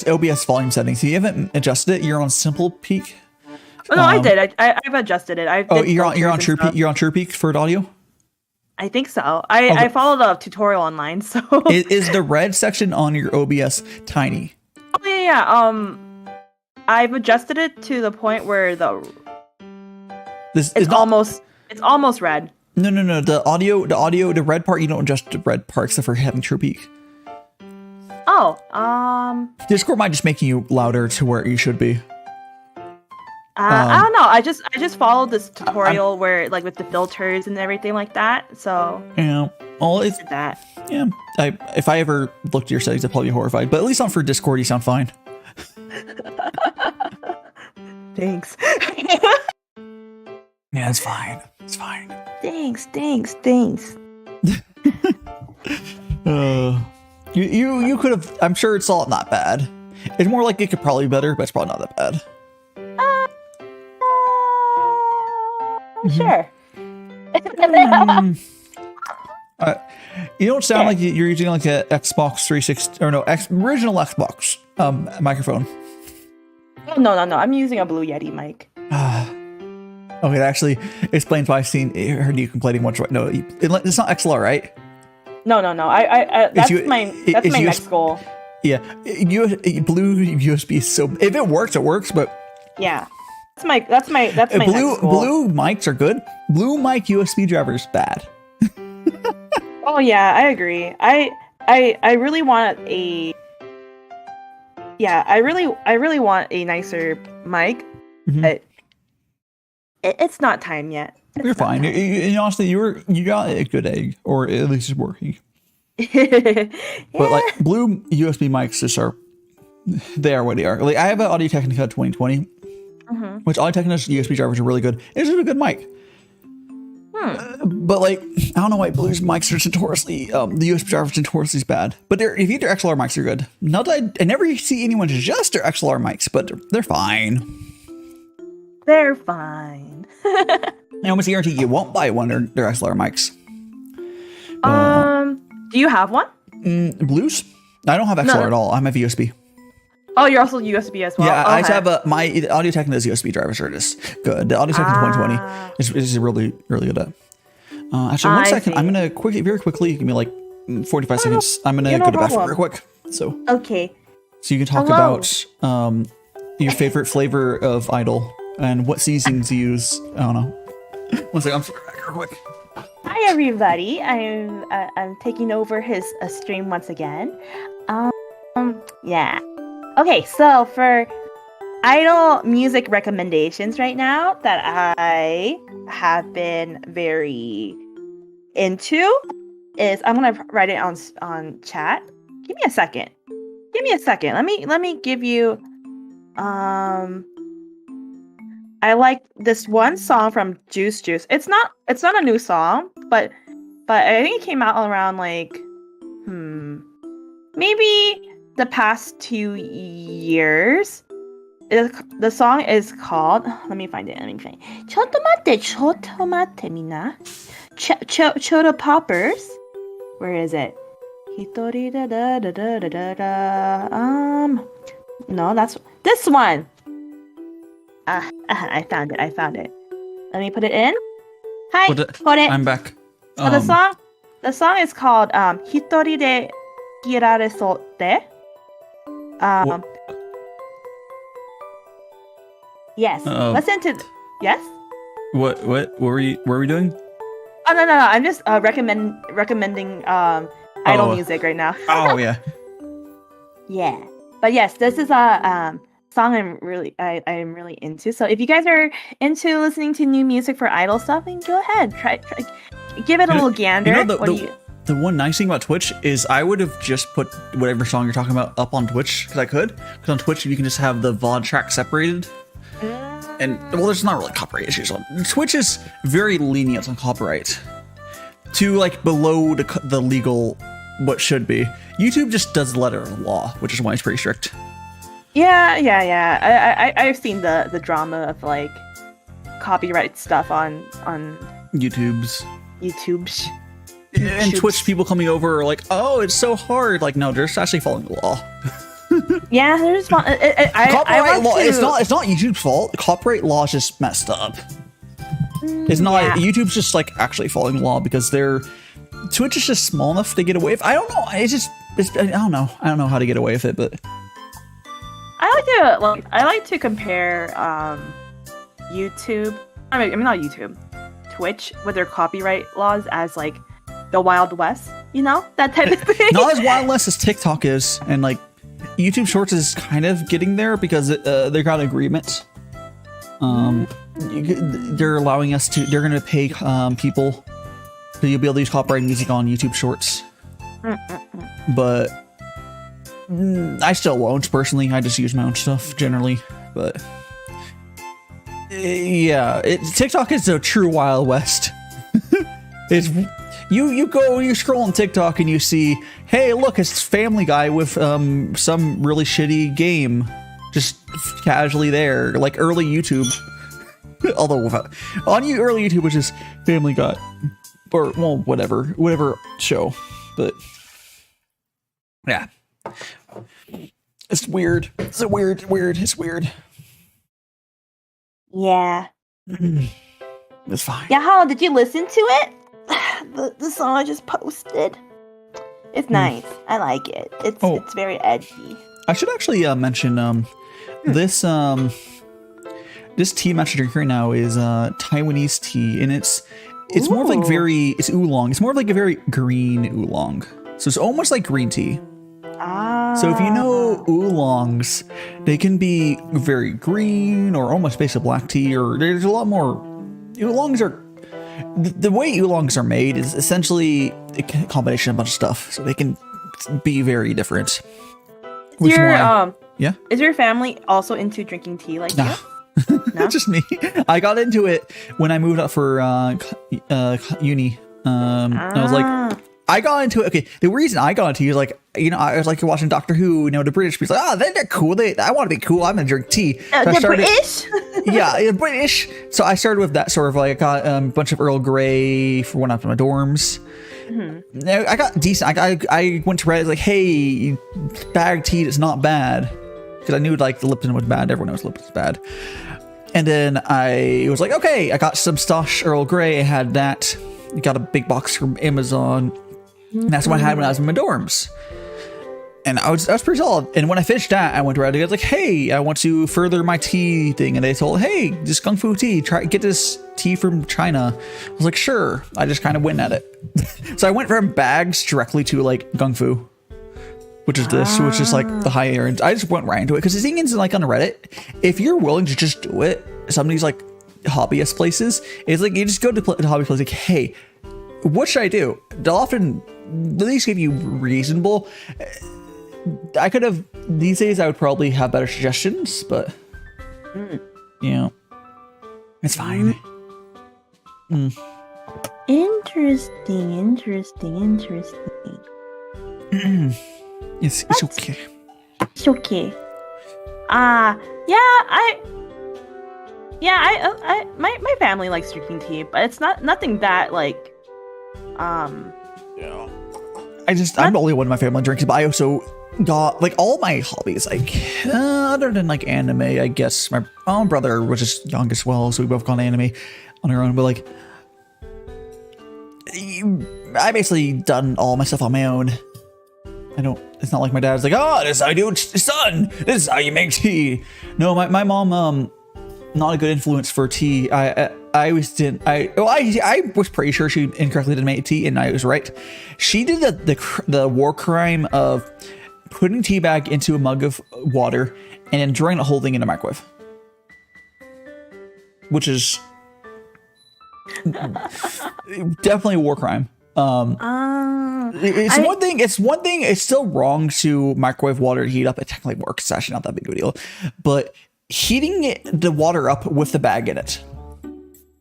OBS volume settings. So you haven't adjusted it. You're on simple peak. Oh no, I did. I've adjusted it. You're on true peak. You're on true peak for audio. I think so. I followed a tutorial online. So is the red section on your OBS tiny? Oh yeah. I've adjusted it to the point where it's almost red. No. The red part, you don't adjust the red part except for having true peak. Oh, Discord might just making you louder to where you should be. I don't know. I just followed this tutorial where like with the filters and everything like that. So yeah, well, it's that. Yeah, if I ever looked at your settings, I'd probably be horrified. But at least on for Discord, you sound fine. Thanks. Yeah, it's fine. It's fine. Thanks. You could have. I'm sure it's all not bad. It's more like it could probably be better, but it's probably not that bad. Sure. You don't sound like you're using like a Xbox 360 or no original Xbox microphone. Oh, no. I'm using a Blue Yeti mic. Okay, that actually explains why I heard you complaining once. No, it's not XLR, right? No. That's my next goal. Yeah, Blue USB is so. If it works, it works. But yeah, that's my next goal. Blue mics are good. Blue mic USB drivers bad. Oh yeah, I agree. I really want I really want a nicer mic, but it's not time yet. You're fine. Honestly, you got a good egg, or at least it's working. Yeah. But like Blue USB mics they are what they are. Like I have an Audio Technica 2020, which Audio Technica's USB drivers are really good. It's a good mic. But like I don't know why Blue's mics are notoriously the USB drivers notoriously bad. But if you do XLR mics, they're good. Not that I never see anyone adjust their XLR mics, but they're fine. They're fine. I almost guarantee you won't buy one of their XLR mics. Do you have one? Blues? I don't have XLR at all. I'm a USB. Oh, you're also USB as well. Yeah, I just have my Audio Technica's USB drivers are just good. The Audio Technica 2020 is really really good at. Actually, 1 second. I'm gonna very quickly. Give me like 45 seconds. I'm gonna go to the bathroom real quick. So okay. So you can talk about your favorite flavor of Idol and what seasonings you use. I don't know. 1 second. I'm sorry. Real quick. Hi everybody. I'm taking over his stream once again. Yeah. Okay, so for idol music recommendations right now that I have been very into is I'm gonna write it on chat. Give me a second. Let me give you I like this one song from Juice. It's not a new song, but I think it came out around like maybe the past 2 years. The song is called, let me find it. Chotomate, mina. Choto Poppers. Where is it? Hitori da da da da da da da. No, that's this one. I found it. Let me put it in. Hi, put it. I'm back. So the song is called Hitori de Girare Sotte. Yes. Listen to yes. What were we doing? Oh no. I'm just recommending idol music right now. Oh yeah. Yeah. But yes, this is a song I'm really into. So if you guys are into listening to new music for idol stuff, then go ahead. Try give it a little gander. The one nice thing about Twitch is I would have just put whatever song you're talking about up on Twitch because on Twitch you can just have the VOD track separated. And well, there's not really copyright issues on Twitch. Is very lenient on copyright to like below the legal what should be. YouTube just does letter of the law, which is why it's pretty strict. Yeah. I've seen the drama of like copyright stuff on YouTube. And Twitch people coming over are like, oh, it's so hard. Like, no, they're just actually following the law. Yeah, there's copyright law. It's not YouTube's fault. Copyright law is just messed up. It's not. Yeah. YouTube's just like actually following the law because Twitch is just small enough to get away with. I don't know. I don't know. I don't know how to get away with it, but I like to compare YouTube. I mean not YouTube, Twitch with their copyright laws as like the Wild West. You know, that type of thing. Not as Wild West as TikTok is, and like. YouTube Shorts is kind of getting there because they got agreements. They're allowing us to. They're going to pay people, so you'll be able to use copyrighted music on YouTube Shorts. But I still won't personally. I just use my own stuff generally. But yeah, TikTok is a true Wild West. It's. You scroll on TikTok and you see, hey, look, it's Family Guy with some really shitty game just casually there, like early YouTube. Although on early YouTube, which is Family Guy, or well, whatever show, but yeah, it's weird. It's weird. Yeah, it's fine. Yeah, how did you listen to it? The song I just posted. It's nice. I like it. It's very edgy. I should actually mention this tea I'm actually drinking right now is Taiwanese tea, and it's more of like it's oolong. It's more of like a very green oolong. So it's almost like green tea. So if you know oolongs, they can be very green or almost basically black tea, or there's a lot more. Oolongs are. The way oolongs are made is essentially a combination of a bunch of stuff, so they can be very different. Yeah. Is your family also into drinking tea like you? No? Just me. I got into it when I moved up for uni. I was like, I got into it. Okay, the reason I got into it is like, I was like watching Doctor Who. The British people like, they're cool. I want to be cool. I'm gonna drink tea. So the British? Yeah, British. So I started with that sort of like, I got a bunch of Earl Grey for one of my dorms. Mm-hmm. I got decent. I went to Reddit like, hey, bag tea is not bad, because I knew like the Lipton was bad. Everyone knows Lipton's bad. And then I was like, okay, I got some Stosh Earl Grey. I had that. I got a big box from Amazon. And that's what I had when I was in my dorms. And I was pretty solid. And when I finished that, I went to Reddit. I was like, hey, I want to further my tea thing. And they told, hey, this Gongfu Tea, get this tea from China. I was like, sure. I just kind of went at it. So I went from bags directly to like Gongfu, which is this, which is like the high end. I just went right into it. Because the thing is, like on Reddit, if you're willing to just do it, some of these like hobbyist places, it's like you just go to the hobby place like, hey, what should I do? They'll often at least give you reasonable. I could have these days. I would probably have better suggestions, but you know, it's fine. Interesting. It's okay. It's okay. My family likes drinking tea, but it's nothing that like, Yeah. I'm the only one in my family drinks, but I also got like all my hobbies, like other than like anime, I guess my own brother was just young as well, so we both got anime on our own, but like I basically done all my stuff on my own. It's not like my dad's like, oh, this is how you do it, son. This is how you make tea. No, my mom, not a good influence for tea. I was pretty sure she incorrectly did make tea, and I was right. She did the war crime of putting tea bag into a mug of water and then throwing the whole thing in a microwave, which is definitely a war crime. It's one thing. It's still wrong to microwave water to heat up. It technically works. It's actually not that big of a deal, but heating the water up with the bag in it.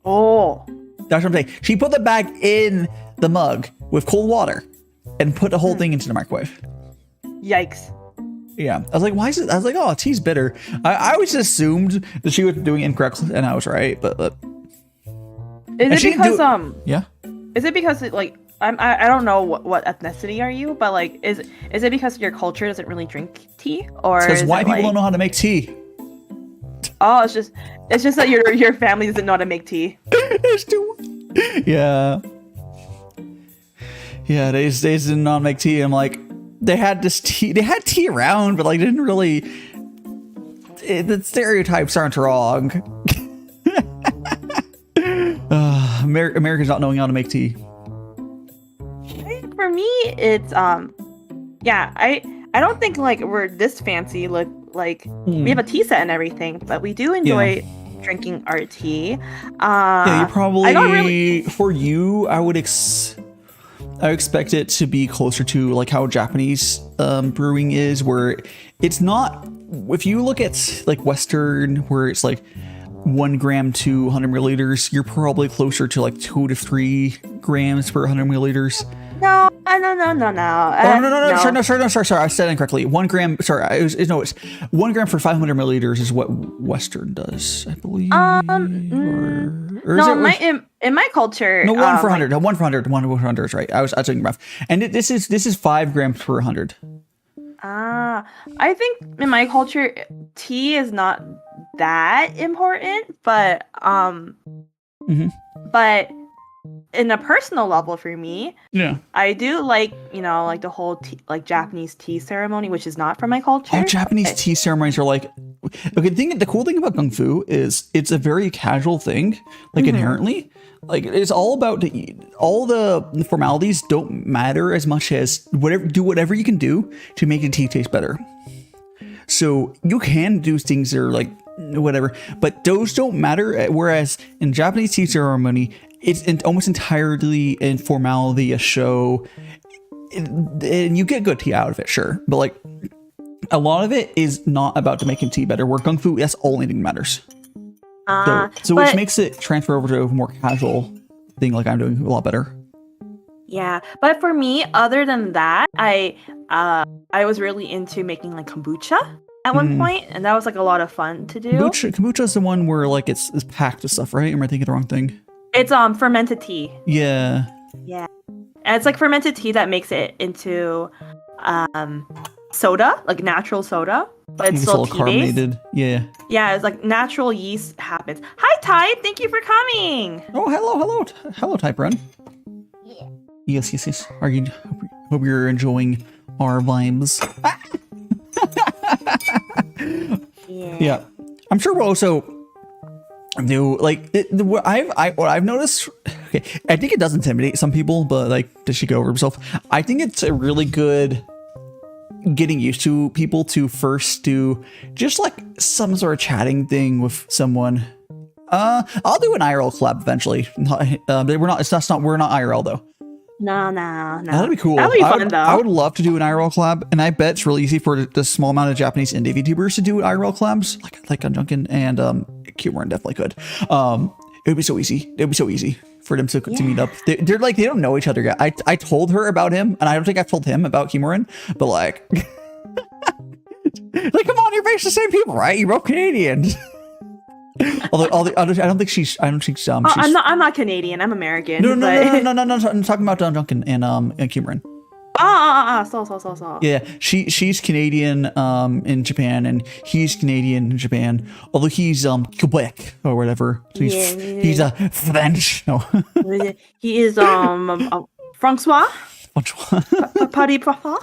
Oh, that's what I'm saying. She put the bag in the mug with cold water and put the whole thing into the microwave. Yikes. Yeah. I was like, why is it? I was like, oh, tea's bitter. I always assumed that she was doing it incorrectly, and I was right, but is it because yeah. Is it because I don't know what ethnicity are you, but like is it because your culture doesn't really drink tea, or because white people don't know how to make tea? Oh, it's just that your family doesn't know how to make tea. Yeah. Yeah, they did not make tea. I'm like, they had tea around, but like didn't really. The stereotypes aren't wrong. Americans not knowing how to make tea. For me, it's I don't think like we're this fancy. Like we have a tea set and everything, but we do enjoy drinking our tea. You probably for you, I would expect it to be closer to like how Japanese brewing is, where it's not. If you look at like Western, where it's like 1 gram to 100 milliliters, you're probably closer to like 2 to 3 grams per 100 milliliters. No. Sorry. I said it incorrectly. 1 gram. Sorry, it's 1 gram for 500 milliliters is what Western does, I believe. In my culture. No, 1 for 100. 1 for 100. 1 for 100 is right. I was doing math. And this is 5 grams per 100. I think in my culture, tea is not that important, but but in a personal level for me, I do like the whole tea, like Japanese tea ceremony, which is not from my culture. Oh, Japanese tea ceremonies are like, okay. The cool thing about Kung Fu is it's a very casual thing, like inherently. Like it's all about all the formalities don't matter as much as whatever you can do to make the tea taste better. So you can do things that are like whatever, but those don't matter. Whereas in Japanese tea ceremony, it's almost entirely in formality, a show, and you get good tea out of it, sure. But like a lot of it is not about to making tea better. Where Kung Fu, that's the only thing that matters. So which makes it transfer over to a more casual thing, like I'm doing a lot better. Yeah, but for me, other than that, I was really into making like kombucha at one point, and that was like a lot of fun to do. Kombucha is the one where like it's packed with stuff, right? Am I thinking the wrong thing? It's fermented tea. Yeah. Yeah, and it's like fermented tea that makes it into soda, like natural soda, but it's still tea carbonated. Yeah. Yeah, it's like natural yeast happens. Hi, Ty. Thank you for coming. Oh, hello, Ty Brun. Yeah. Yes. Hope you're enjoying our vibes. Yeah. I'm sure we'll also do like what I've noticed. Okay, I think it does intimidate some people, but like, does she go over herself? I think it's a really good getting used to people to first do just like some sort of chatting thing with someone. I'll do an IRL collab eventually. We're not IRL though. No. That'd be cool. That'd be fun, though. I would love to do an IRL collab, and I bet it's really easy for the small amount of Japanese indie VTubers to do IRL collabs, like Junkin and Kumae definitely could. It would be so easy. It would be so easy for them to meet up. They're like, they don't know each other yet. I told her about him, and I don't think I've told him about Kumae, but like, like, come on, you're based the same people, right? You're both Canadians. Although all the others, I don't think she's. I'm not Canadian. I'm American. No. I'm talking about Junkin and Kumae. So. Yeah, she's Canadian in Japan, and he's Canadian in Japan. Although he's Quebec or whatever. So he's French. No. He is Francois. Paris Papa.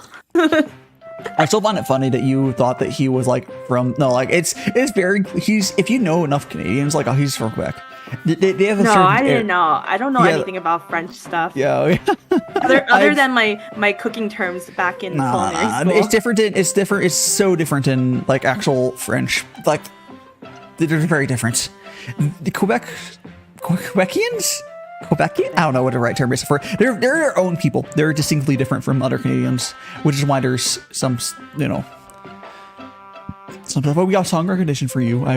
I still find it funny that you thought that he was like from it's very if you know enough Canadians, like, oh, he's from Quebec. They have a certain I didn't know. I don't know anything about French stuff. Yeah. other than my cooking terms back in culinary school. It's different. It's different. It's so different in like actual French. Like, they're very different. The Quebecians. Quebecian? I don't know what the right term is for. They're their own people. They're distinctly different from other Canadians, which is why there's some stuff. Oh, we got a song recognition for you.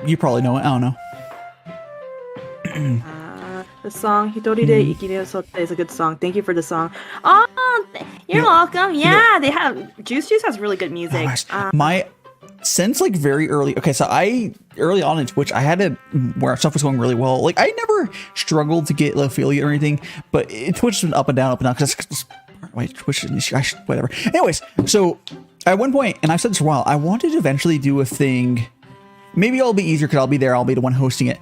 You probably know it. I don't know. The song "Hitori de Ikiru Sotte" is a good song. Thank you for the song. Oh, you're welcome. Yeah, they have Juice has really good music. Since like very early, so early on in Twitch, I had where our stuff was going really well. Like, I never struggled to get affiliate or anything, but Twitch has been up and down because Twitch, whatever. Anyways, so at one point, and I've said this for a while, I wanted to eventually do a thing. Maybe it'll be easier because I'll be there. I'll be the one hosting it.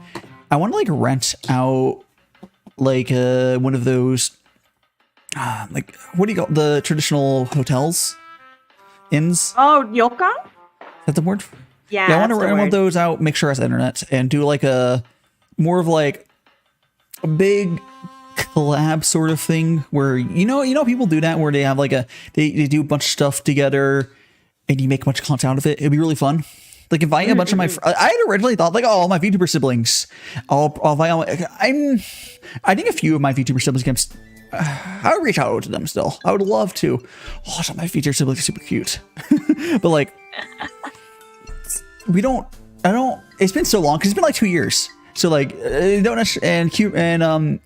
I want to like rent out like one of those like, what do you call the traditional hotels, inns? Oh, ryokan. Is that the word? Yeah, I want to rent one of those out, make sure it has internet, and do like a more of like a big collab sort of thing where people do that, where they have like they do a bunch of stuff together and you make a bunch of content out of it. It'd be really fun. Like, invite a bunch of my I had originally thought like, all my VTuber siblings. I'll invite I think a few of my VTuber siblings I would reach out to them still. I would love to. Oh, some of my VTuber siblings are super cute. But like, it's been so long because it's been like 2 years. So like, don't and cute and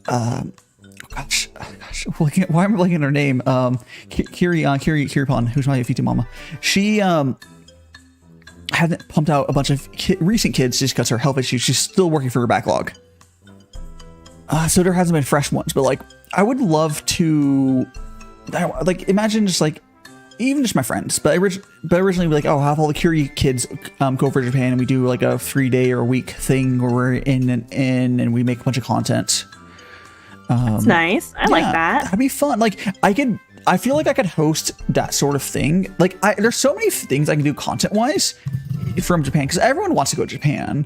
gosh, why am I blanking on her name? Kiripon, who's my VT mama. She hadn't pumped out a bunch of recent kids just because her health issues. She's still working for her backlog. So there hasn't been fresh ones, but like, I would love to, like, imagine just like, even just my friends, but originally be like, oh, have all the Curie kids go over to Japan and we do like a 3-day or a week thing where we're in and we make a bunch of content. That's nice. I like that. That'd be fun. Like, I feel like I could host that sort of thing. Like, there's so many things I can do content wise from Japan because everyone wants to go to Japan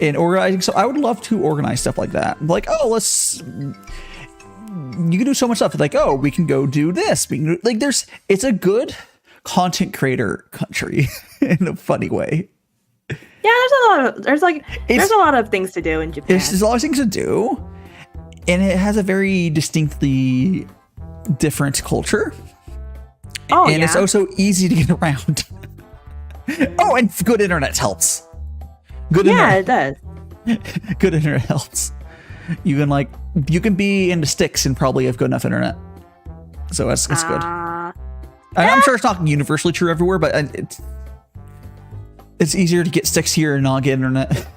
and organizing. So I would love to organize stuff like that. Like, oh, you can do so much stuff. Like, oh, we can go do this. We can do, like, it's a good content creator country in a funny way. Yeah, there's a lot of things to do in Japan. There's a lot of things to do, and it has a very distinctly different culture. Oh, and it's also easy to get around. Oh, and good internet helps. Good internet. It does. Good internet helps. You can be into sticks and probably have good enough internet. So that's good. I'm sure it's not universally true everywhere, but it's easier to get sticks here and not get internet.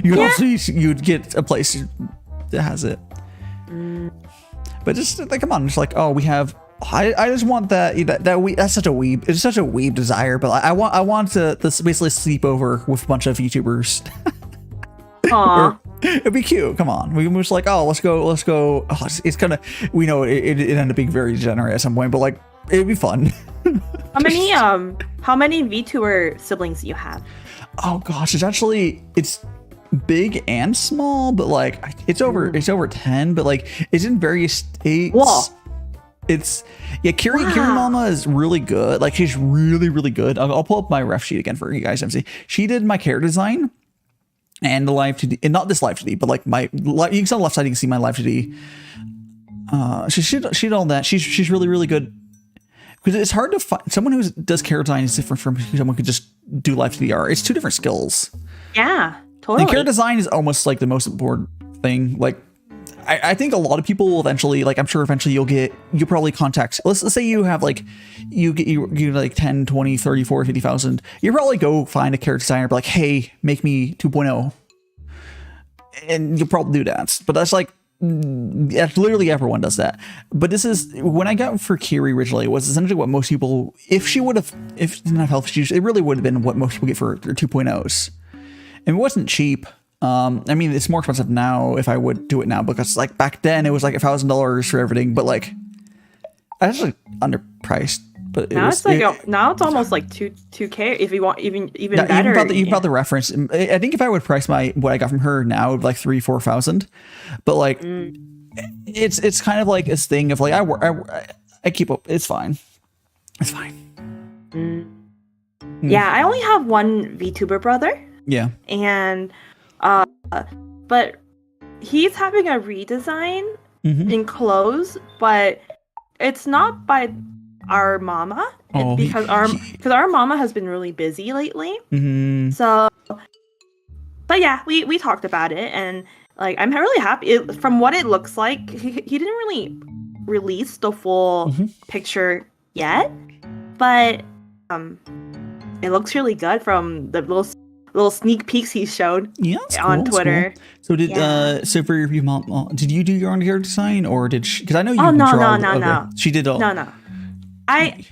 You'd get a place that has it. But just like, come on, it's like, oh, we have. I just want that's such a weeb. It's such a weeb desire, but I want to basically sleep over with a bunch of YouTubers. Aww. It'd be cute. Come on. We were just like, oh, let's go. Oh, it's kind of, we know it ended up being very degenerate at some point, but like, it'd be fun. How many VTuber siblings do you have? Oh gosh, it's big and small, but like it's over 10, but like it's in various states. Whoa. Kiri Mama is really good. Like, she's really, really good. I'll pull up my ref sheet again for you guys, MC. She did my character design and the live 2D, and not this live 2D, but like you can see on the left side, you can see my live 2D. She did all that. She's really, really good. Because it's hard to find someone who does character design is different from someone who could just do live 2D art. It's two different skills. Yeah, totally. And character design is almost like the most important thing. Like, I think a lot of people will eventually, like, I'm sure eventually you'll probably contact, let's say you have like, you get like 10, 20, 30, 40, 50,000. You probably go find a character designer, be like, hey, make me 2.0. And you'll probably do that. But that's like, literally everyone does that. But this is, when I got for Kiri originally, it was essentially what most people, if she didn't have health issues, it really would have been what most people get for their 2.0s. And it wasn't cheap. I mean, it's more expensive now if I would do it now, because like back then it was like $1,000 for everything, but like that's like underpriced. But now it's like now it's almost like 2K if you want even now, better. Even about the reference, I think if I would price what I got from her now, it would be like 3,000-4,000. But like it's kind of like this thing of like I keep up. It's fine. It's fine. Yeah, I only have one VTuber brother. Yeah. And but he's having a redesign in clothes, but it's not by our mama because our mama has been really busy lately. So, but yeah, we talked about it, and like I'm really happy. From what it looks like, he didn't really release the full picture yet, but it looks really good from the little sneak peeks he showed on Twitter. Cool. So so for your mom, did you do your own hair design, or did she? Because I know you. Oh no. She did all. No. I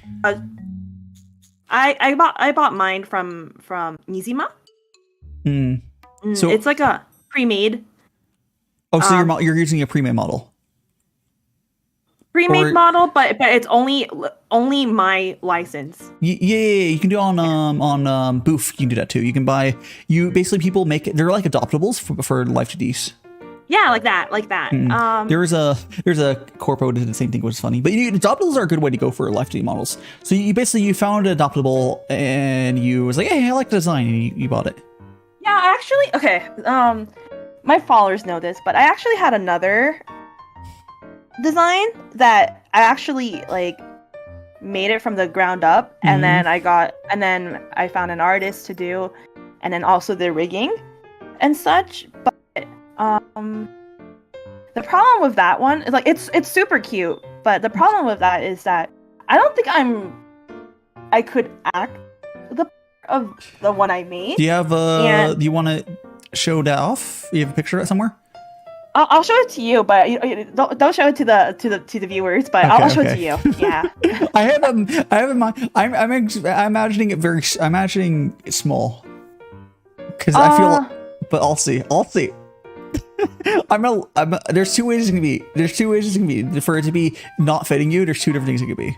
bought mine from Nizima. So it's like a pre-made. Oh, so you're using a pre-made model. Pre-made model, but it's only my license. Yeah, you can do it on Boof. You can do that too. You can buy. People make it. They're like adoptables for live 2Ds. Yeah, like that. There's a corpo that did the same thing, which is funny. But adoptables are a good way to go for live 2D models. So you found an adoptable and you was like, hey, I like the design, and you bought it. Yeah, I actually my followers know this, but I actually had another design that I actually like made it from the ground up, and then I found an artist to do, and then also the rigging and such. But the problem with that one is like it's super cute, but the problem with that is that I don't think I could act the part of the one I made. Do you have do you want to show that off? You have a picture of it somewhere? I'll show it to you, but don't show it to the viewers. But I'll show it to you. Yeah. I have in mind. I'm imagining it I'm imagining it small, because I feel. But I'll see. There's two ways it can be. For it to be not fitting you, there's two different things it could be.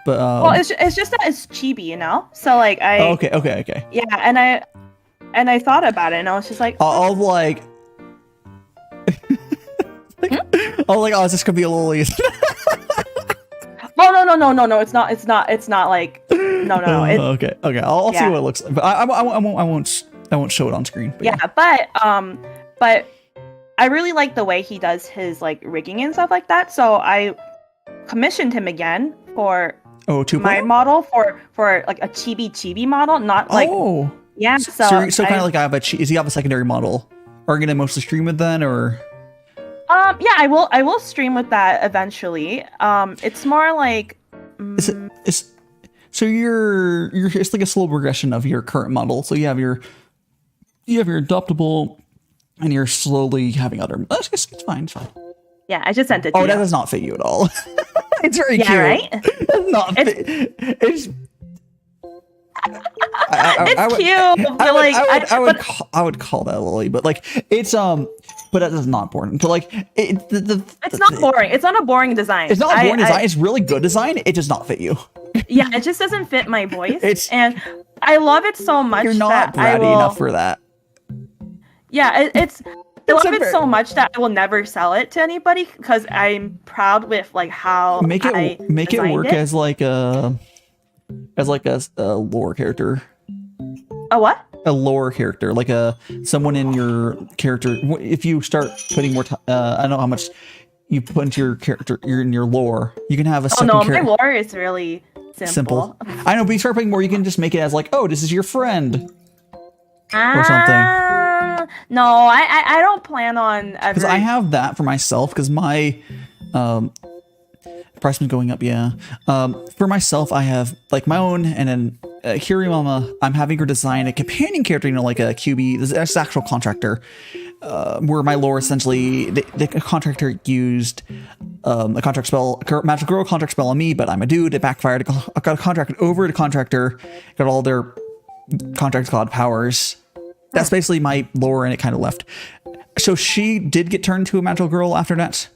But well, it's just that it's chibi, you know. So like okay. Yeah, and I thought about it, and I was just like, I'll like. Oh, is this gonna be a little easy? Oh no! It's not like no. Okay. I'll see what it looks like, but I won't show it on screen. But but I really like the way he does his like rigging and stuff like that. So I commissioned him again for my model for like a chibi model, not like So kind of like does he have a secondary model? Are you gonna mostly stream with then, or? Yeah, I will stream with that eventually. It's more like so you're it's like a slow progression of your current model. So you have your adoptable, and you're slowly having other. It's fine. Yeah, I just sent it to you. That does not fit you at all. It's very cute. Right? It's not fit. It's cute. I would call that lily, but like it's but that is not important. But like it's not boring. It's not a boring design. It's not a boring design. It's really good design. It does not fit you. Yeah, it just doesn't fit my voice. And I love it so much. You're not bratty enough for that. Yeah, I love it so much that I will never sell it to anybody, because I'm proud with like how make it work as like a lore character. A what? a lore character, like someone in your character. If you start putting more, I don't know how much you put into your character, you're in your lore. You can have a second my character. lore is really simple. I know, but you start putting more. You can just make it as like, oh, this is your friend, or something. No, I don't plan on ever. Because I have that for myself. Because my price was going up. Yeah. For myself, I have like my own, and then Kirimama, I'm having her design a companion character, you know, like a QB. This is actual contractor. Where my lore essentially, the contractor used a contract spell, magic girl contract spell on me, but I'm a dude. It backfired. I got contracted over to contractor, got all their contract god powers. That's basically my lore, and it kind of left. So she did get turned to a magical girl after that.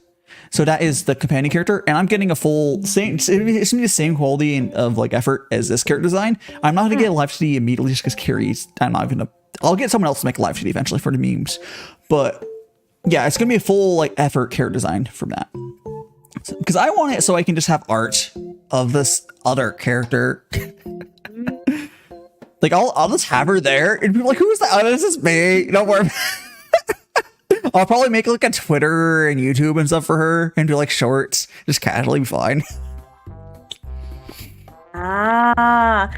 So that is the companion character, and I'm getting a full same. It's gonna be the same quality of like effort as this character design. I'm not gonna get a live CD immediately just because Carrie's. I'm not gonna. I'll get someone else to make a live CD eventually for the memes, but yeah, it's gonna be a full like effort character design from that. Because I want it so I can just have art of this other character. Like I'll just have her there, and people are like, "Who's that? Oh, this is me." Don't worry. I'll probably make like a Twitter and YouTube and stuff for her and do like shorts, just casually be fine. Yeah,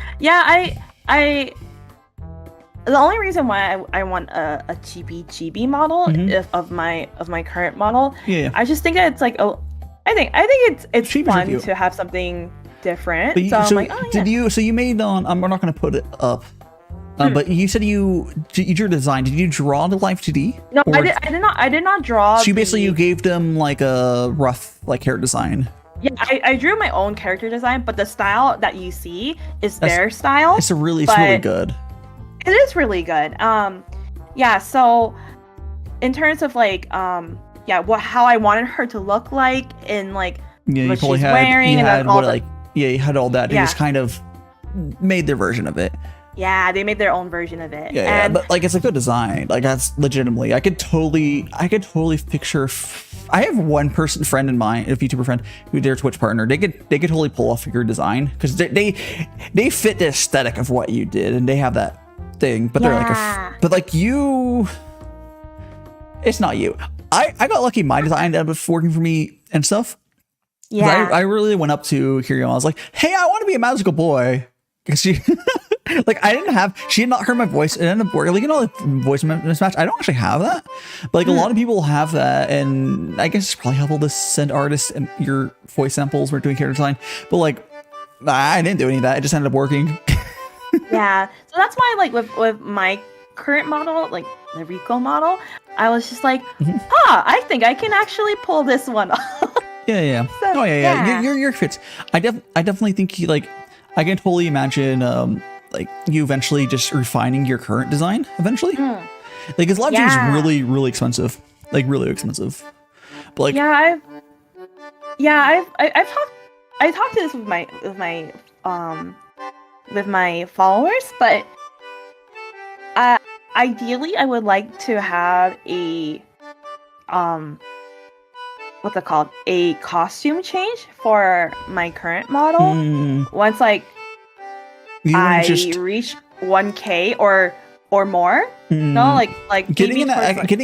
I the only reason why I want a chibi model of my current model, I just think that it's like I think it's Chibi's fun to have something different. But I'm like, oh yeah. Did you? So you made on? We're not going to put it up. But you said you drew design. Did you draw the live 2D? No, I did not draw. So basically you gave them like a rough like character design. Yeah, I drew my own character design, but the style that you see is their style. It's really good. It is really good. Yeah. So in terms of like how I wanted her to look like in like what she's wearing and all that. You had all that. They just kind of made their version of it. Yeah, they made their own version of it. Yeah, but like it's a good design. Like that's legitimately, I could totally picture. I have one friend in mind, a VTuber friend, who their Twitch partner. They could totally pull off your design because they fit the aesthetic of what you did, and they have that thing. But they're like you. It's not you. I got lucky. My design ended up working for me and stuff. Yeah, I really went up to Kirio. I was like, hey, I want to be a magical boy. Because she, like, she had not heard my voice. It ended up working. Like, you know, like voice mismatch. I don't actually have that. But, like, a lot of people have that. And I guess it's probably helpful to send artists and your voice samples when doing character design. But, like, I didn't do any of that. It just ended up working. Yeah. So that's why, like, with my current model, like the Riko model, I was just like, I think I can actually pull this one off. Yeah. So, Your fits. I definitely think you, like, I can totally imagine, like you eventually just refining your current design eventually. Like, because live is really, really expensive, like really expensive. But like, I've talked to this with my followers, but ideally, I would like to have a what's it called? A costume change for my current model. Once like I reach 1K or more. No, like getting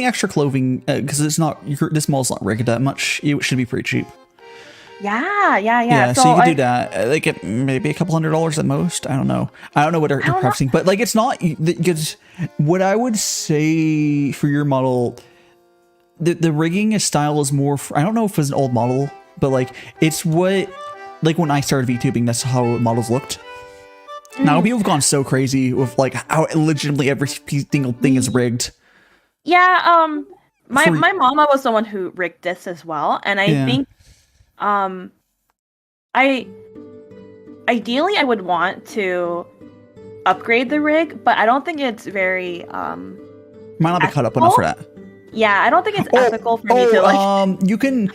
extra clothing because it's not this model's not rigged that much. It should be pretty cheap. Yeah. So you can do that. Like it, maybe a couple $100s at most. I don't know what they're pricing, but like it's not because what I would say for your model. The rigging style is more. I don't know if it's an old model, but like it's what like when I started VTubing, that's how models looked. Now people have gone so crazy with like how legitimately every single thing is rigged. Yeah. My mama was the one who rigged this as well, and I think ideally I would want to upgrade the rig, but I don't think it's very might not be cut up enough for that. Yeah, I don't think it's ethical for me to like. You can,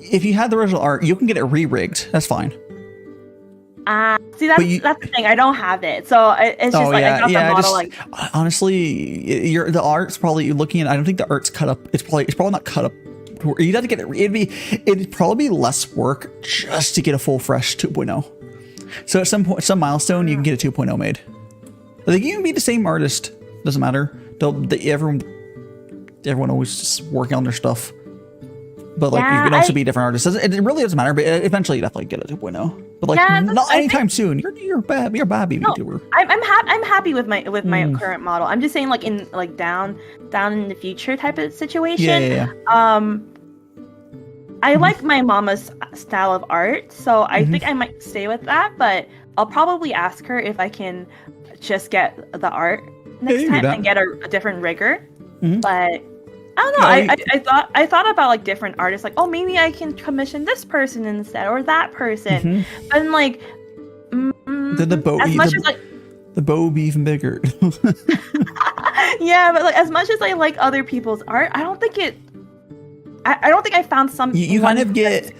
if you had the original art, you can get it re-rigged. That's fine. See, that's the thing. I don't have it, so it's just I got the model. Like honestly, the art's probably looking at. I don't think the art's cut up. It's probably not cut up. You'd have to get it. It'd probably be less work just to get a full fresh 2.0. So at some milestone, you can get a 2.0 made. They can even be the same artist. Doesn't matter. Everyone always just working on their stuff. But like, you can also be different artists. It really doesn't matter. But eventually, you definitely get a 2.0. But like, not anytime soon. You're a bad VTuber. I'm happy with my current model. I'm just saying, like in like down in the future type of situation. Yeah. I like my mama's style of art, so I think I might stay with that. But I'll probably ask her if I can just get the art next time and get a different rigger. But I don't know. I thought about like different artists, like, oh, maybe I can commission this person instead or that person. But then, like, then the bow would be even bigger. Yeah, but like as much as I like other people's art, I don't think I found some. You kind of get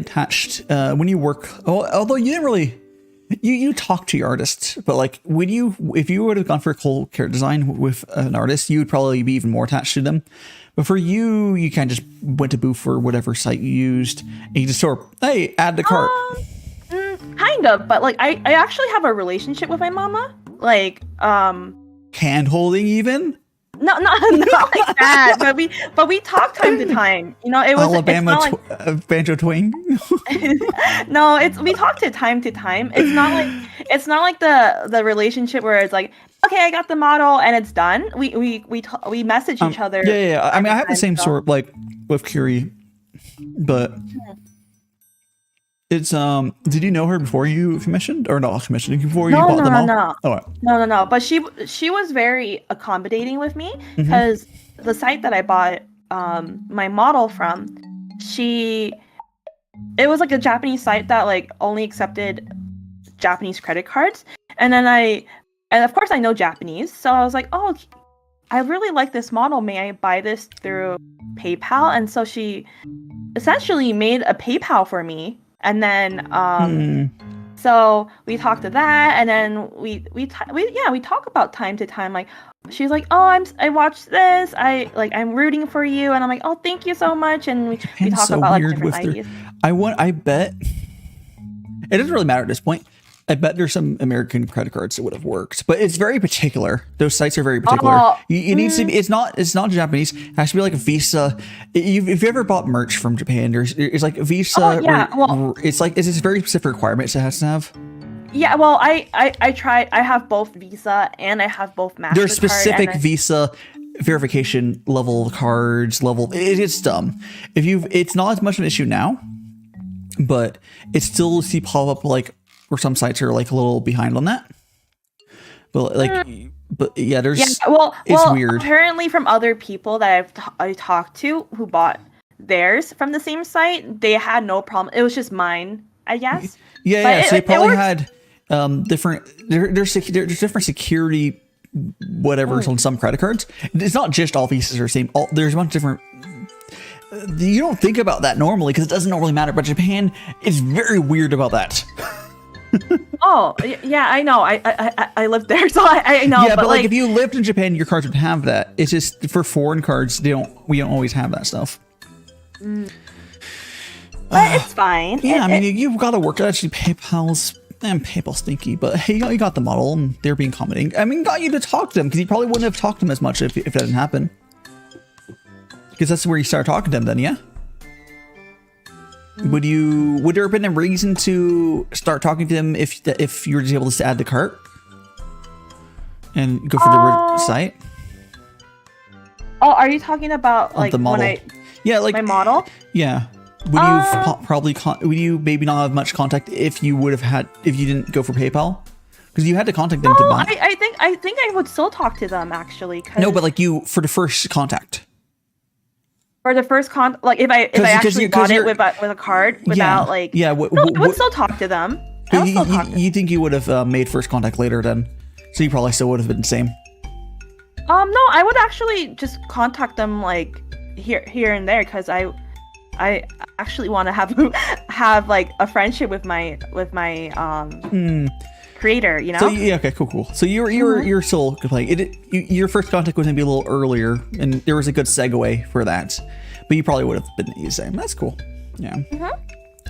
attached when you work. Although you didn't really, you talk to your artist, but like if you would have gone for a cool character design with an artist, you would probably be even more attached to them. But for you kind of just went to Booth or whatever site you used, and you just sort of, hey, add the cart. Kind of, but like I actually have a relationship with my mama, like hand holding even. No, not like that. But we talk time to time. You know, it was Alabama banjo twang. No, we talk to time. It's not like the relationship where it's like, okay, I got the model and it's done. We message each other. Yeah. I mean, I have the same sort like with Curie, but it's did you know her before you commissioned or not commissioned before you bought them all? No. Oh, No. But she was very accommodating with me because the site that I bought my model from, it was like a Japanese site that like only accepted Japanese credit cards, and of course I know Japanese, so I was like, oh, I really like this model. May I buy this through PayPal? And so she essentially made a PayPal for me. And then, so we talked to that, and then we talk about time to time. Like, she's like, "Oh, I watched this. I'm rooting for you," and I'm like, "Oh, thank you so much." And we talk about like different ideas. I bet it doesn't really matter at this point. I bet there's some American credit cards that would have worked, but it's very particular. Those sites are very particular. It needs to be. It's not Japanese. It has to be like a Visa. If you ever bought merch from Japan, it's like Visa. It's a very specific requirements it has to have. Yeah, well, I tried. I have both Visa and I have both MasterCard. There's specific Visa verification level cards. It's dumb. It's not as much of an issue now, but it still see pop up like. Or some sites are like a little behind on that, but it's weird. Apparently, from other people that I talked to who bought theirs from the same site, they had no problem. It was just mine, I guess. Yeah. So they probably had different. There's different security, whatever's on some credit cards. It's not just all Visas are the same. There's a bunch of different. You don't think about that normally because it doesn't normally matter, but Japan is very weird about that. Oh yeah, I know. I lived there, so I know. Yeah, but like if you lived in Japan, your cards would have that. It's just for foreign cards, we don't always have that stuff. But it's fine. Yeah, I mean you've got to work. Actually, PayPal's stinky, but hey, you got the model and they're being accommodating. I mean, got you to talk to them because you probably wouldn't have talked to them as much if that didn't happen. Because that's where you start talking to them, then, yeah. Would there have been a reason to start talking to them if you were just able to add the cart and go for the site? Oh, are you talking about like the model? My model? Yeah. Would you maybe not have much contact if you didn't go for PayPal? Because you had to contact them to buy. I think I would still talk to them actually. No, but like for the first contact. For the first like if I actually bought it with a card without I would still talk to them. You think you would have made first contact later then? So you probably still would have been the same. No, I would actually just contact them like here and there because I actually want to have like a friendship with my creator, you know. So yeah, okay, cool. So you're still playing. Your first contact was maybe a little earlier, and there was a good segue for that. But you probably would have been the same. That's cool. Yeah.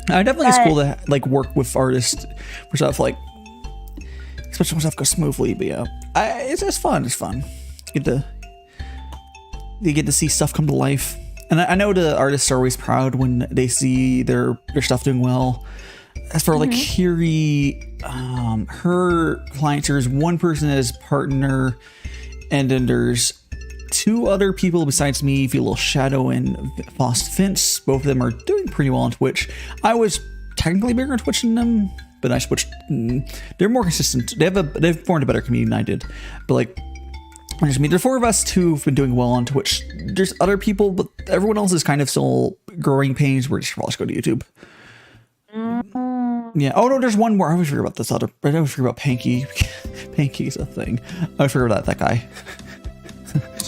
Definitely it's cool to like work with artists for stuff like. especially when stuff goes smoothly. But yeah, it's fun. It's fun. You get to see stuff come to life. And I know the artists are always proud when they see their stuff doing well. As for like Kiri, her clients, there's one person as partner, and then there's 2 other people besides me, Little Shadow and Fost Finch. Both of them are doing pretty well on Twitch. I was technically bigger on Twitch than them, but I switched. They're more consistent. They've formed a better community than I did. But like, there's me. There's 4 of us who've been doing well on Twitch. There's other people, but everyone else is kind of still growing pains. We're just probably go to YouTube. Yeah. Oh no, there's one more. I always forget about this other. I always forget about Panky. Panky's a thing. I always forget about that guy.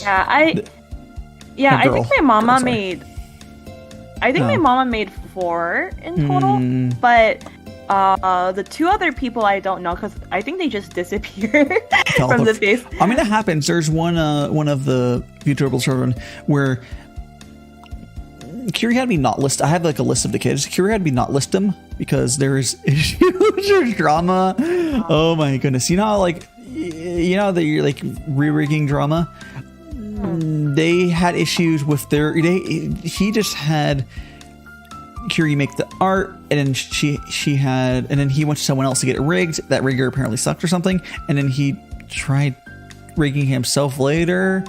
I think my mama made. I think my mama made 4 in total, but the 2 other people I don't know because I think they just disappeared from the face. I mean, it happens. There's one of the Vtuber children where Kiri had me not list. I have like a list of the kids. Kiri had me not list them because there's issues or drama. Oh my goodness! You know how, like, you know that you're like re-rigging drama. They had issues with their. He just had Kiri make the art, and then she had, and then he went to someone else to get it rigged. That rigger apparently sucked or something, and then he tried rigging himself later,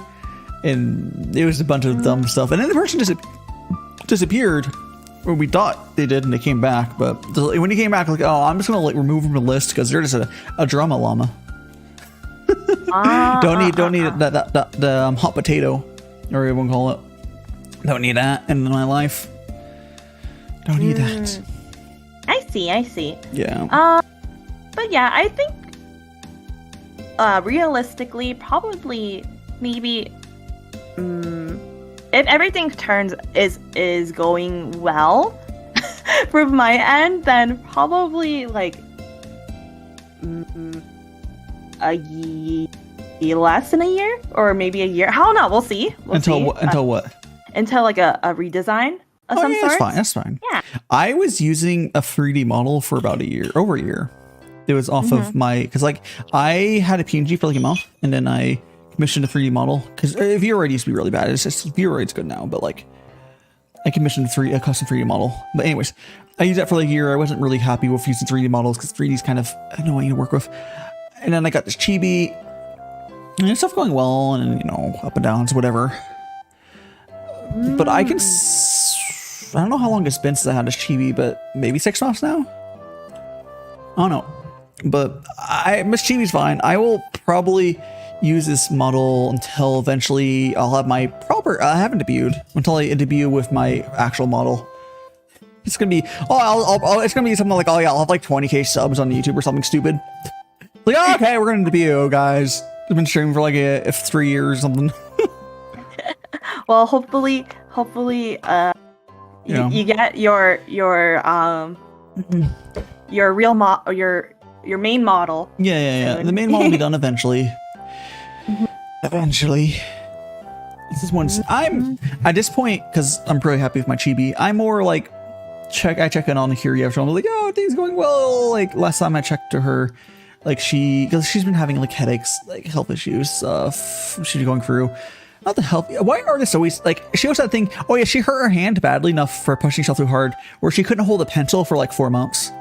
and it was a bunch of dumb stuff. And then the person disappeared, or we thought they did, and they came back. But when he came back, like, oh, I'm just gonna like remove him from the list because they're just a drama llama. Don't need the hot potato, or everyone call it. Don't need that in my life. Don't need that. I see. Yeah. But yeah, I think realistically, probably maybe if everything is going well from my end, then probably like less than a year, or maybe a year. I don't know. We'll see. Until what? Until like a redesign of some sort. That's fine. Yeah. I was using a 3D model for about over a year. It was off of my, because like I had a PNG for like a month, and then I commissioned a 3D model because VRoid used to be really bad. It's just VRoid's good now, but like I commissioned a custom 3D model. But anyways, I used that for like a year. I wasn't really happy with using 3D models because 3D is kind of annoying to work with. And then I got this chibi, and stuff going well, and up and downs, whatever. But I don't know how long it's been since I had this chibi, but maybe 6 months now. I don't know, but Miss Chibi's fine. I will probably use this model until eventually I'll have my proper. I haven't debuted until I debut with my actual model. It's gonna be it's gonna be something like, I'll have like 20k subs on YouTube or something stupid. Like, oh, okay, we're gonna debut, guys. I've been streaming for like 3 years or something. Well, hopefully, you get your real your main model. Yeah. The main model will be done eventually. Eventually. This is one. I'm at this point because I'm pretty happy with my chibi. I'm more like I check in on Kiri after I'm like, oh, things going well. Like last time I checked to her. Like because she's been having like headaches, like health issues, she's going through. Not the health. Why are artists always like? She always had that thing. Oh yeah, she hurt her hand badly enough for pushing herself too hard, where she couldn't hold a pencil for like 4 months.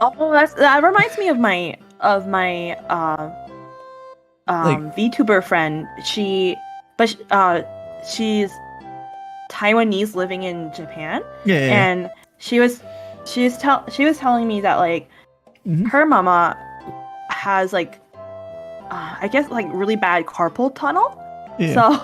Oh, that reminds me of my VTuber friend. She's Taiwanese living in Japan. Yeah. And she was telling me that like. Her mama has like I guess like really bad carpal tunnel. So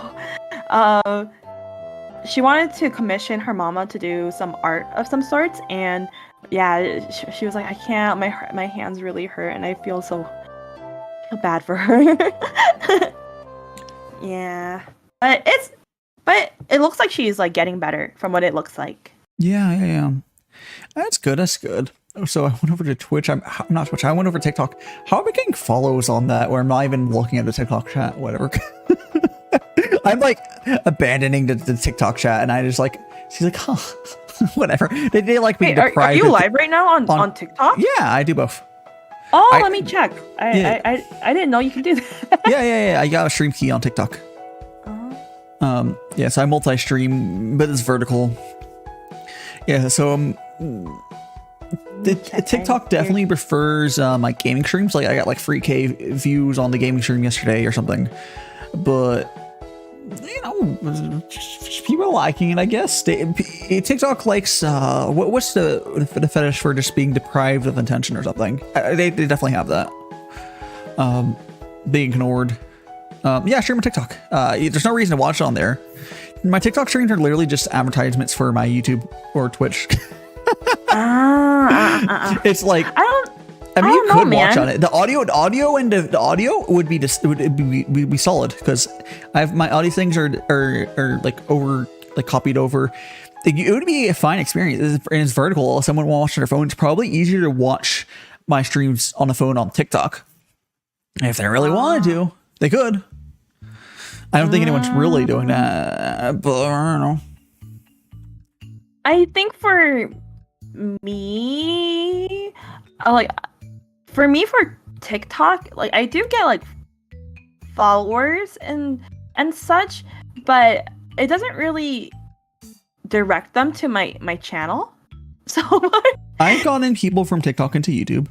she wanted to commission her mama to do some art of some sorts, and yeah, she was like, I can't, my hands really hurt, and I feel bad for her. Yeah, but it looks like she's like getting better from what it looks like. Yeah. That's good. So I went over to Twitch. I'm not Twitch. I went over to TikTok. How am I getting follows on that where I'm not even looking at the TikTok chat? Whatever. I'm like abandoning the TikTok chat, and I just like, she's like, huh, whatever. They like being deprived. Are you live right now on TikTok? Yeah, I do both. Oh, let me check. I didn't know you could do that. Yeah. I got a stream key on TikTok. So I multi-stream, but it's vertical. Yeah, so TikTok definitely prefers my gaming streams. Like I got like 3K views on the gaming stream yesterday or something, but people are liking it, I guess. TikTok likes what's the fetish for just being deprived of attention or something. They definitely have that. Being ignored. Stream on TikTok. There's no reason to watch it on there. My TikTok streams are literally just advertisements for my YouTube or Twitch. It's like I mean, you could watch on it. The audio and the audio would be just would be solid because I have my audio things are like copied over. It would be a fine experience, and it's vertical. If someone wants to watch on their phone, it's probably easier to watch my streams on the phone on TikTok. If they really wanted to, they could. I don't think anyone's really doing that, but I don't know. I think for me, for TikTok, like I do get like followers and such, but it doesn't really direct them to my channel. So I've gotten people from TikTok into YouTube.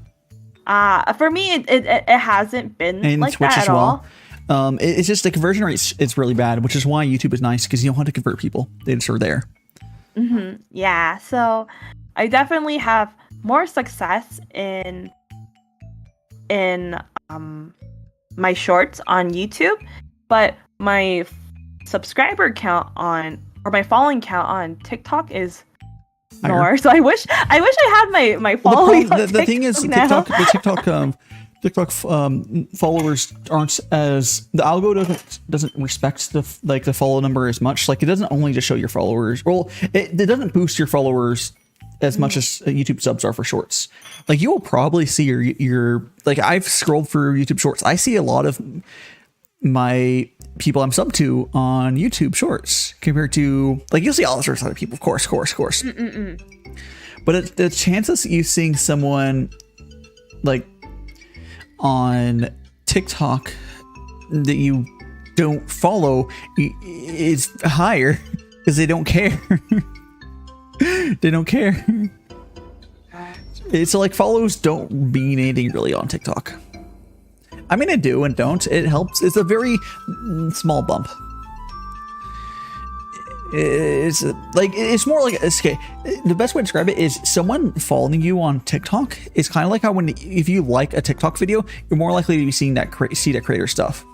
For me, it hasn't been and like Twitch that as at well. all. It's just the conversion rate is really bad, which is why YouTube is nice because you don't have to convert people; they just are there. Mm-hmm. Yeah, so I definitely have more success in my shorts on YouTube, but my subscriber count or my following count on TikTok is more. So I wish I had my following. The thing is, TikTok followers aren't as the algo doesn't respect the follow number as much. Like it doesn't only just show your followers. Well, it doesn't boost your followers as much as YouTube subs are for shorts. Like you will probably see your like I've scrolled through YouTube shorts. I see a lot of my people I'm sub to on YouTube shorts compared to like you'll see all sorts of other people, of course. But the chances you seeing someone like on TikTok that you don't follow is higher because they don't care. They don't care. It's like follows don't mean anything really on TikTok. I mean, I do and don't. It helps. It's a very small bump. It's more like okay. The best way to describe it is someone following you on TikTok is kind of like how if you like a TikTok video, you're more likely to be seeing see that creator stuff.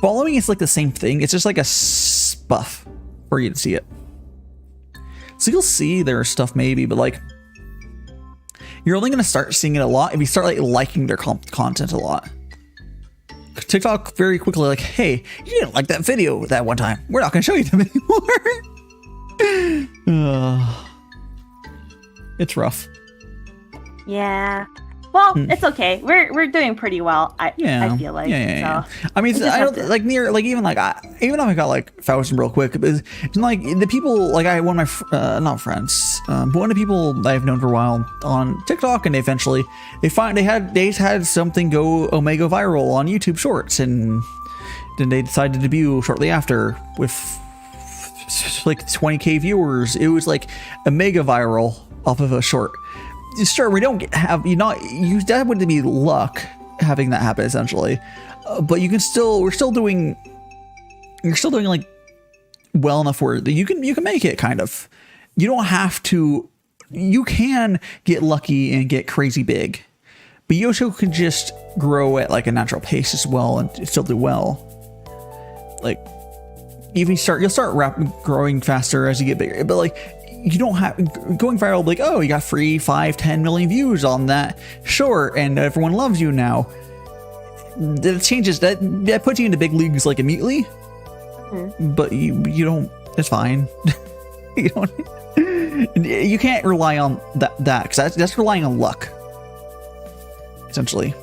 Following is like the same thing. It's just like a buff for you to see it. So you'll see their stuff maybe, but like you're only gonna start seeing it a lot if you start like liking their content a lot. TikTok very quickly like, hey, you didn't like that video that one time. We're not gonna show you them anymore. It's rough. Yeah. Well, it's okay. We're doing pretty well. I feel like. Yeah. So I mean, I don't like near like even if I got like 1,000 real quick, it's like the people like one of my not friends, but one of the people I've known for a while on TikTok, and eventually they had something go omega viral on YouTube Shorts, and then they decided to debut shortly after with like 20K viewers. It was like a mega viral off of a short. Sure, we don't that wouldn't be luck having that happen essentially, but you're still doing like well enough where you can make it kind of. You don't have to. You can get lucky and get crazy big, but you also can just grow at like a natural pace as well and still do well. Like you'll start growing faster as you get bigger, but like. You don't have going viral like, oh, you got 3, 5, 10 million views on that short and everyone loves you now. That changes that puts you into big leagues like immediately. But you don't, it's fine. You can't rely on that because that's relying on luck essentially.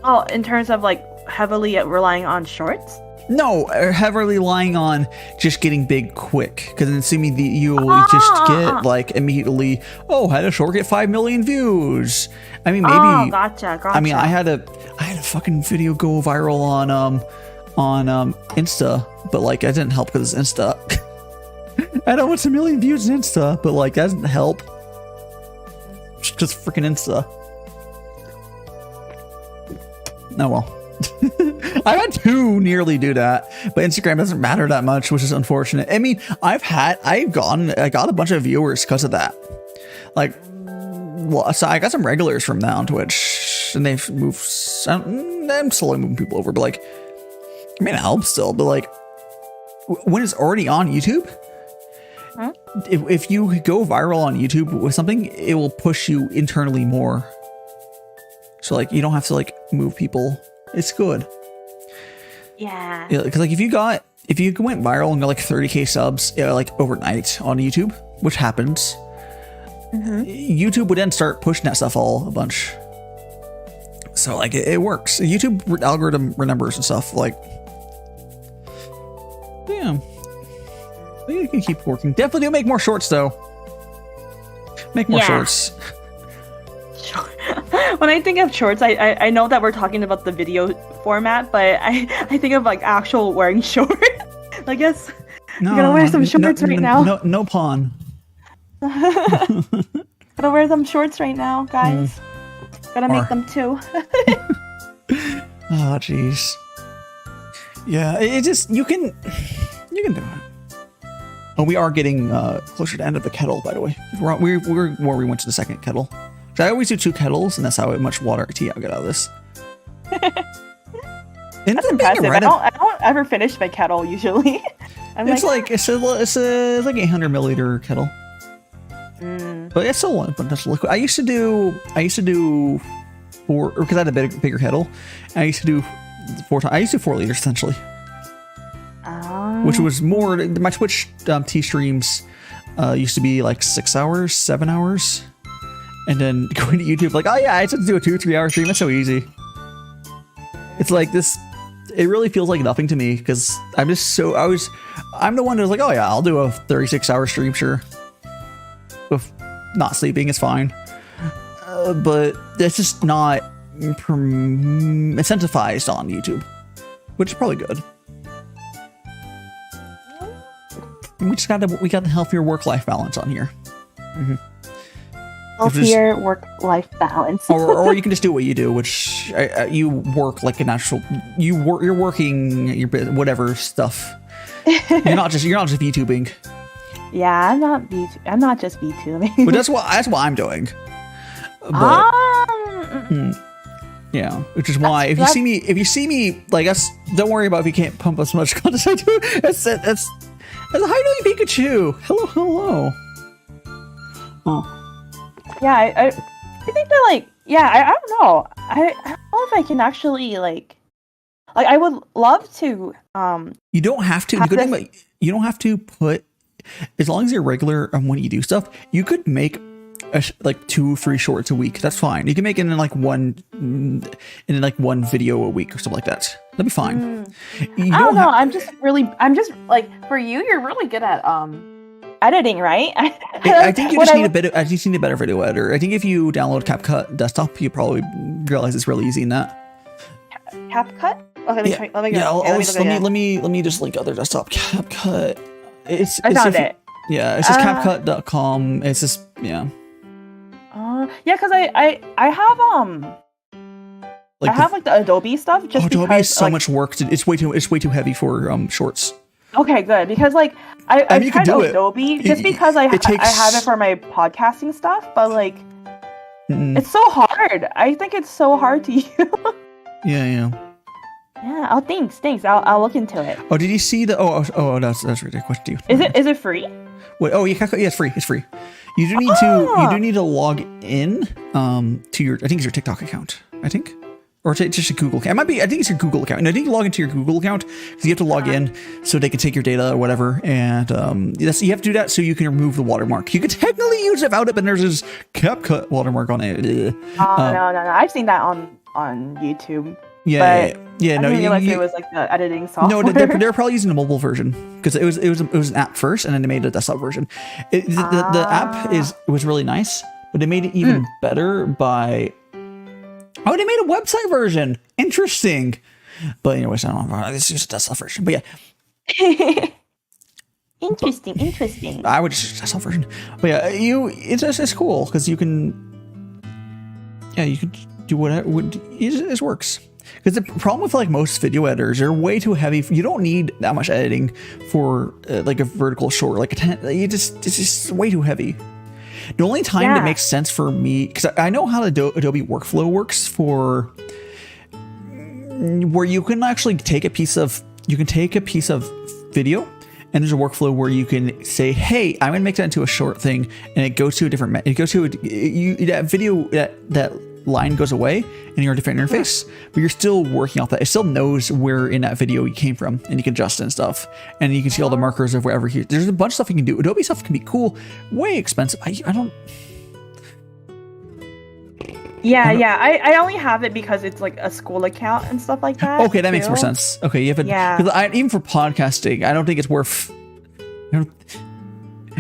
Oh, in terms of like heavily relying on shorts? No, heavily relying on just getting big quick. Because then assuming you just get like immediately, oh, had a short get 5 million views. I mean, maybe. Oh, gotcha. I mean, I had a fucking video go viral on Insta, but like that didn't help because it's Insta. I know it's a million views in Insta, but like that doesn't help. Just freaking Insta. Oh well. I had 2 nearly do that, but Instagram doesn't matter that much, which is unfortunate. I mean, I got a bunch of viewers because of that. Like, well, so I got some regulars from that on Twitch, and they've moved. I'm slowly moving people over, but like, I mean, it helps still. But like, when it's already on YouTube, if you go viral on YouTube with something, it will push you internally more. So like, you don't have to like move people. It's good. Yeah. Because like if you went viral and got like 30k subs like overnight on YouTube, which happens, YouTube would then start pushing that stuff a bunch. So like it works. YouTube algorithm remembers and stuff. Like, yeah, you can keep working. Definitely do make more shorts though. Make more shorts. When I think of shorts, I know that we're talking about the video format, but I think of like actual wearing shorts. I guess I'm gonna wear some shorts right now. No pawn. Gotta wear some shorts right now, guys. Gotta make them too. Oh jeez. Yeah, it just you can do it. Oh, we are getting closer to the end of the kettle, by the way. We're where we went to the second kettle. So I always do 2 kettles, and that's how much water tea I get out of this. That's impressive. I don't ever finish my kettle usually. It's like 800 milliliter kettle. But it's still one bunch of liquid. I used to do 4, because I had a bigger kettle. I used to do 4 times. I used to do 4 liters essentially. Which was more. My Twitch tea streams used to be like 6 hours, 7 hours. And then going to YouTube, like, oh yeah, I just do a 2-3 hour stream. That's so easy. It's like this. It really feels like nothing to me because I'm the one who's like, oh yeah, I'll do a 36-hour stream, sure. With not sleeping, it's fine. But it's just not incentivized on YouTube, which is probably good. And we got the healthier work-life balance on here. Healthier work-life balance. or you can just do what you do, which you work like a natural. You're working your whatever stuff. You're not just VTubing. Yeah, I'm not just VTubing. But that's what I'm doing. But, yeah, which is why if you see me like us, don't worry about if you can't pump as much content as I do. That's hi doing Pikachu. Hello. Oh. Yeah, I think that like I don't know. I don't know if I can actually like I would love to. You don't have to. The good thing about you don't have to put, as long as you're regular when you do stuff. You could make like 2-3 shorts a week. That's fine. You can make it in like one video a week or something like that. That'd be fine. I don't know. I'm just like, for you, you're really good at editing, right? I think you just need a better video editor. I think if you download CapCut desktop, you probably realize it's really easy in that. CapCut? Okay, let me just link other desktop. CapCut. I found it. Yeah, it's just CapCut.com. It's just yeah. Yeah, because I have like the Adobe stuff. Just Adobe because, is so much work. It's way too heavy for shorts. Okay, good, because like I mean, tried Adobe just because I have it for my podcasting stuff, but like it's so hard. I think it's so hard to use. Yeah. Yeah. Oh, thanks. I'll look into it. Oh, did you see the? Oh, that's a ridiculous question to you. Is it free? What? Oh, yeah, it's free. It's free. You do need to log in to your, I think it's your TikTok account. I think. Or just a Google account. I think it's your Google account. And I think you log into your Google account because you have to log in so they can take your data or whatever. And you have to do that so you can remove the watermark. You could technically use it without it, but there's this CapCut watermark on it. No. I've seen that on YouTube. Yeah. Yeah, I no, didn't realize you, it was like the editing software. no, they're probably using a mobile version because it was an app first, and then they made a desktop version. The app was really nice, but they made it even better by they made a website version. Interesting, but anyways, I don't know. This is a desktop version, but yeah. Interesting. I would just use desktop version, but yeah, it's cool because you can do whatever it works. Because the problem with like most video editors, they're way too heavy. You don't need that much editing for like a vertical short, like it's just way too heavy. The only time it makes sense for me, because I know how the Adobe workflow works for where you can actually take a piece of video, and there's a workflow where you can say, hey, I'm gonna make that into a short thing, and it goes to a different that video that line goes away and you're a different interface, but you're still working off that. It still knows where in that video you came from, and you can adjust it and stuff, and you can see all the markers of wherever there's a bunch of stuff you can do. Adobe stuff can be cool, way expensive. I don't. I only have it because it's like a school account and stuff like that. Okay, that makes more sense. Okay, you have it. Yeah. Because even for podcasting, I don't think it's worth.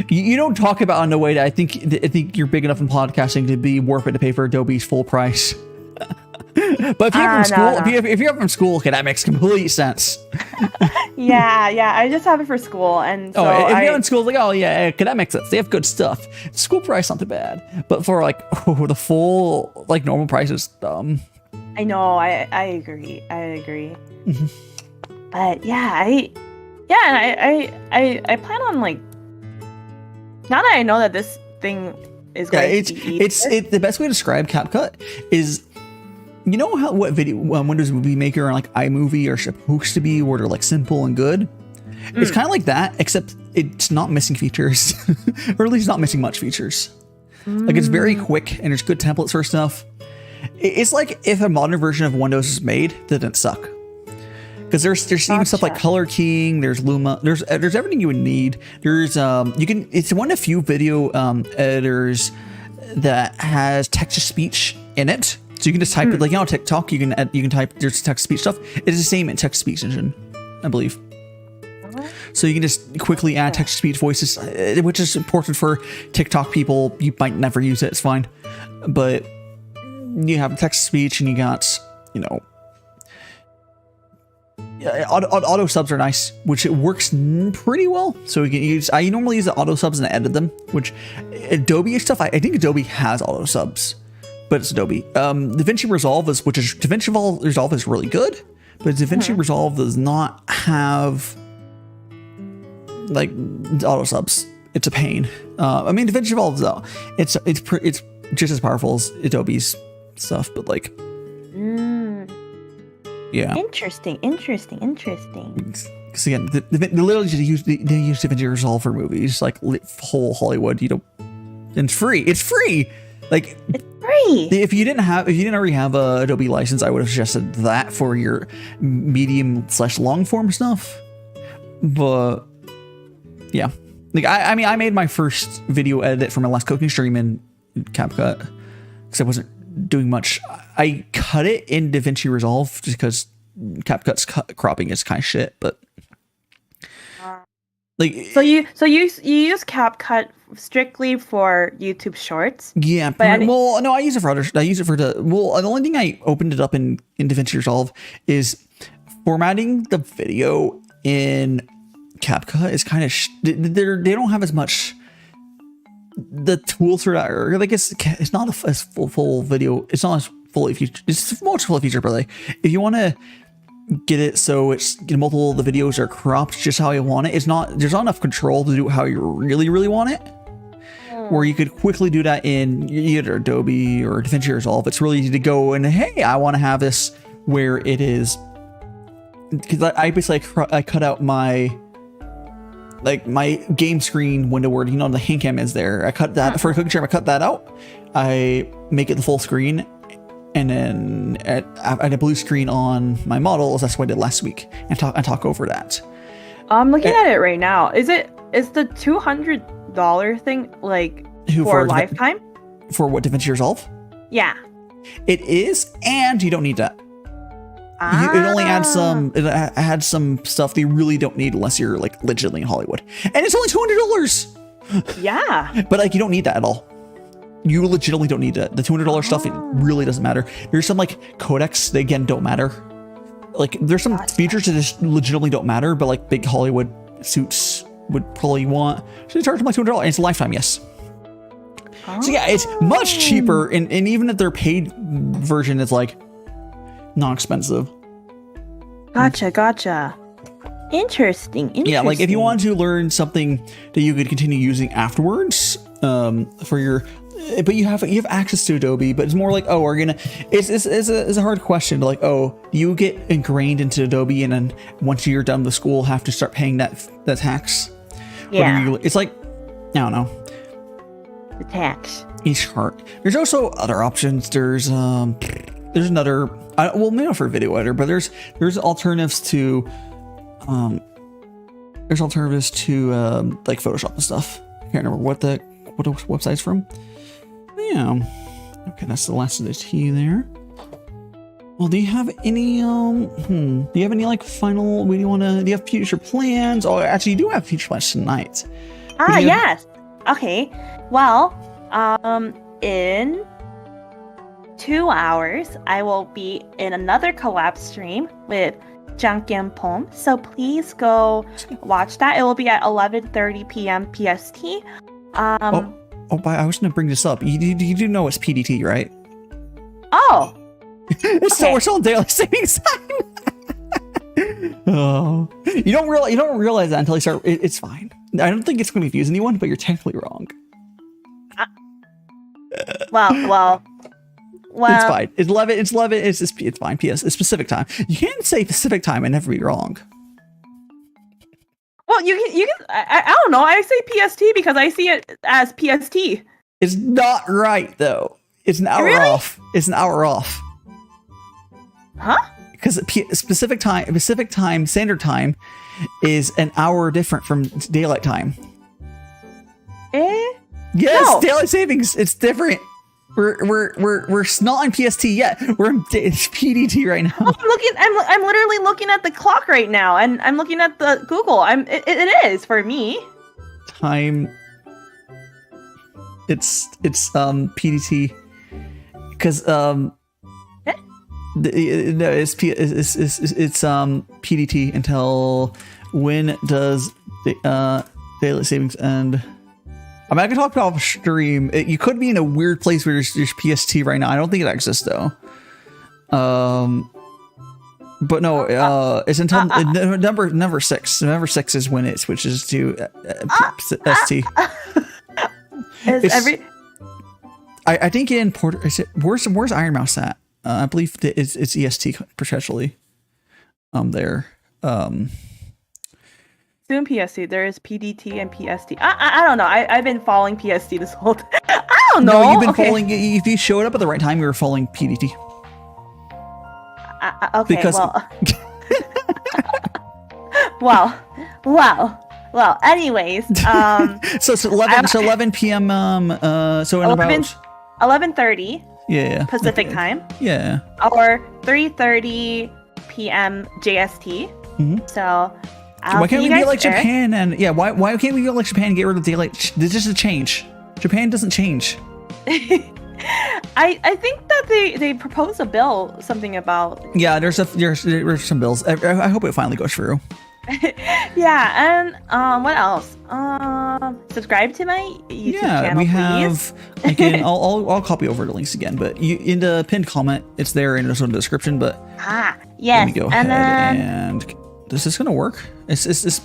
You don't talk about in a way that I think you're big enough in podcasting to be worth it to pay for Adobe's full price. But if you have from school, if you have from school, okay, that makes complete sense. yeah, I just have it for school, and so if you're in school, like, okay, that makes sense. They have good stuff. School price not too bad, but for like the full like normal price is dumb. I know, I agree. Mm-hmm. But I plan on like. Now that I know that this thing is going to be it's the best way to describe CapCut is, you know how what video Windows Movie Maker and like iMovie are supposed to be, where they're like simple and good. It's kind of like that, except it's not missing features, or at least not missing much features. Like it's very quick and there's good templates for stuff. It's like if a modern version of Windows is made that didn't suck. Because there's even stuff like color keying, there's Luma, there's everything you would need. There's it's one of the few video editors that has text to speech in it. So you can just type it, like, TikTok, you can type, there's text to speech stuff. It's the same in text to speech engine, I believe. So you can just quickly add text to speech voices, which is important for TikTok people. You might never use it, it's fine. But you have text to speech, and you got, auto subs are nice, which it works pretty well. So you can use. I normally use the auto subs and edit them. Which Adobe stuff, I think Adobe has auto subs, but it's Adobe. DaVinci Resolve DaVinci Resolve is really good, but DaVinci Resolve does not have like auto subs. It's a pain. I mean, DaVinci Resolve though, it's just as powerful as Adobe's stuff, but like. Yeah. Interesting. Because again, they literally just use DaVinci Resolve for movies, like whole Hollywood. It's free. It's free. Like it's free. If you didn't already have a Adobe license, I would have suggested that for your medium/long form stuff. But yeah, like I mean, I made my first video edit for my last cooking stream in CapCut because I wasn't doing much. I cut it in DaVinci Resolve just because CapCut's cropping is kind of shit, but like so you use CapCut strictly for YouTube Shorts? Yeah, but no, I use it for others. I use it for the only thing I opened it up in DaVinci Resolve is formatting the video in CapCut is kind of they don't have as much. The tools for that, or like it's not as full video. It's not as fully featured. It's much fully featured, but like if you want to get it so it's multiple of the videos are cropped just how you want it, there's not enough control to do it how you really want it. Where you could quickly do that in either Adobe or DaVinci Resolve. It's really easy to go and hey, I want to have this where it is, because I basically I cut out my game screen window where the hand cam is there. I cut that for a cooking stream. I cut that out. I make it the full screen, and then I had a blue screen on my model, as that's what I did last week, and talk over that. I'm looking at it right now. Is the $200 thing like for a lifetime? For what, DaVinci Resolve? Yeah. It is, and you don't need that. It only adds some. It adds some stuff that you really don't need unless you're like legitimately in Hollywood, and it's only $200. Yeah. But like you don't need that at all. You legitimately don't need that. The $200 stuff, it really doesn't matter. There's some like codecs that again don't matter. Like there's some features that just legitimately don't matter, but like big Hollywood suits would probably want. So they charge them like $200, and it's a lifetime, yes. So yeah, it's much cheaper, and even if their paid version is like not expensive. Gotcha. Interesting. Yeah, like if you want to learn something that you could continue using afterwards, for your, but you have access to Adobe, but it's more like, oh, we're gonna. It's a hard question to like, oh, you get ingrained into Adobe, and then once you're done with school, have to start paying that tax. Yeah. It's like, I don't know. The tax. Each heart. There's also other options. There's another. Well, maybe not for a video editor, but there's alternatives to. There's alternatives to like Photoshop and stuff. I can't remember what the website's from. Yeah. Okay, that's the last of the tea there. Well, do you have any do you have any like final? Do you have future plans? Oh, actually, you do have future plans tonight. Yes. Okay. Well, in 2 hours, I will be in another collab stream with Jang Pom. So please go watch that. It will be at 11:30 p.m. PST. But I was going to bring this up. You do know it's PDT, right? Oh. So we're still in daylight savings time. Oh, you don't realize that until you start. It's fine. I don't think it's going to confuse anyone, but you're technically wrong. Well. It's fine. It's 11. It's fine. PS. It's Pacific time. You can't say Pacific time and never be wrong. Well, you can. I don't know. I say PST because I see it as PST. It's not right though. It's an hour off. It's an hour off. Huh? Because Pacific time, standard time, is an hour different from daylight time. Yes, no. Daylight savings. It's different. We're not in PST yet. We're in PDT right now. I'm literally looking at the clock right now, and I'm looking at the Google. It is for me. Time. It's PDT because it's PDT until when does the daylight savings end? I mean, I can talk about stream. You could be in a weird place where there's PST right now. I don't think it exists though. But no, it's until number 6. Number 6 is when it switches to ST. I think in Porter. Where's Iron Mouse at? I believe it's EST perpetually. There. Soon PST. There is PDT and PST. I don't know. I've been following PST this whole time. I don't know. No, you've been following. If you showed up at the right time, you were following PDT. Okay. Because... well. Well. Anyways. So 11 p.m. So in about 11:30. Yeah. Pacific time. Yeah. Or 3:30 p.m. JST. Mm-hmm. So. Why can't we be like Japan? And yeah, why can't we be like Japan and get rid of daylight? This is a change. Japan doesn't change. I think that they proposed a bill, something about. Yeah, there's some bills. I hope it finally goes through. Yeah, and what else? Subscribe to my YouTube channel, we have. Please. Again, I'll copy over the links again, but in the pinned comment, it's there and it's in the description. But yes, let me go ahead and. Is this gonna work? It's the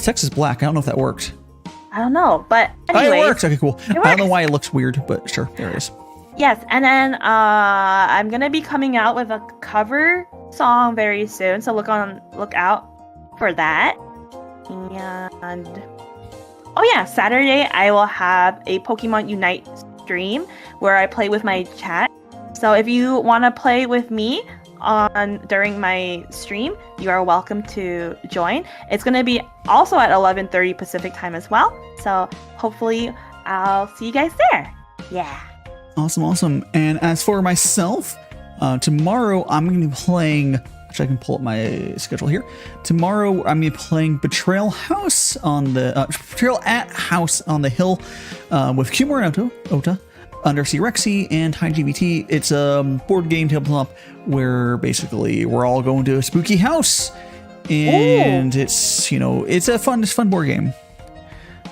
text is black. I don't know if that worked. I don't know, but anyways, it works. Okay, cool. I don't know why it looks weird, but sure, there it is. Yes, and then I'm gonna be coming out with a cover song very soon, so look out for that. And Saturday I will have a Pokemon Unite stream where I play with my chat. So if you want to play with me during my stream, you are welcome to join. It's going to be also at 11:30 Pacific time as well, so hopefully I'll see you guys there. Yeah, awesome. And as for myself, Tomorrow I'm going to be playing. Actually, I can pull up my schedule here. Tomorrow I'm going to be playing Betrayal at House on the Hill with Kumae and Ota, Undersea Rexy, and HiGVT. It's a board game tabletop where basically we're all going to a spooky house, and it's it's a fun board game.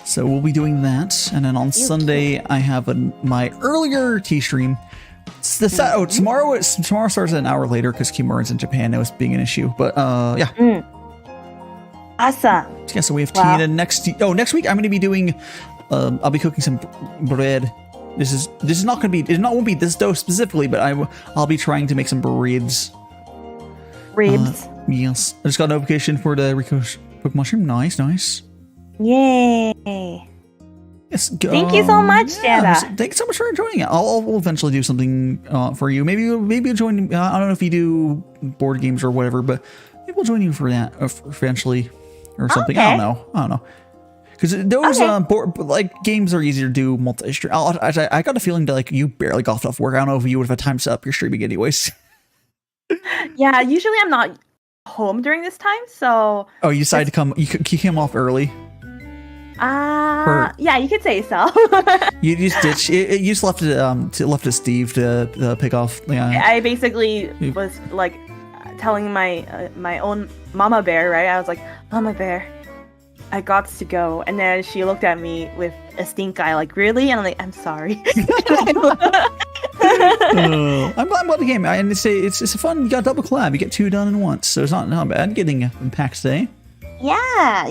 So we'll be doing that, and then on Sunday I have my earlier tea stream. Tomorrow starts an hour later because Kimura's in Japan. That was being an issue, but yeah. Awesome. Yeah, so we have tea. And next week I'm going to be doing. I'll be cooking some bread. This is not going to be. Won't be this dough specifically, but I'll be trying to make some ribs. Ribs. Yes, I just got a notification for the Riko cook mushroom. Nice. Yay. Yes, thank you so much, Dada. Thank you so much for joining it. I'll eventually do something for you. Maybe you'll join. I don't know if you do board games or whatever, but maybe we'll join you for that eventually or something. Okay. I don't know. Because those games are easier to do multi-stream. I got a feeling that you barely got off work. I don't know if you would have had time set up your streaming anyways. Yeah, usually I'm not home during this time, so. Oh, you decided to come. You came off early. Yeah, you could say so. You just ditched. You just left it to Steve to pick off. Yeah. I basically was telling my own mama bear, right? I was like, Mama bear, I got to go, and then she looked at me with a stink eye, like, really? And I'm like, I'm sorry. I'm glad about the game, and it's a fun. You got double collab. You get 2 done in once, so it's not bad getting a pack today. Yeah.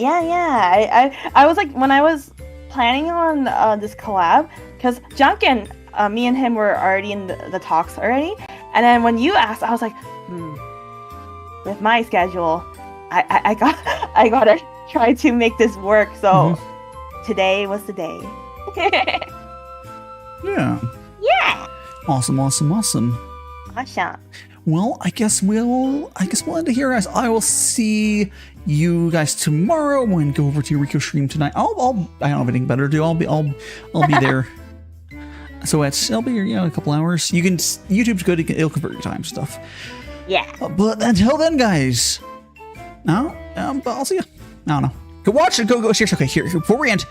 I was like, when I was planning on this collab, because Junk and me and him were already in the talks already, and then when you asked, I was like, with my schedule, I gotta try to make this work. So today was the day. Yeah. Awesome. Awesome. Well, I guess we'll end it here, guys. I will see you guys tomorrow and go over to your Riko stream tonight. I don't have anything better to do. I'll be there. So it'll be a couple hours. YouTube's good. It'll convert your time stuff. Yeah. But until then, guys. I'll see you. I don't know. Go watch it. Go. Seriously. Okay. Here. Before we end,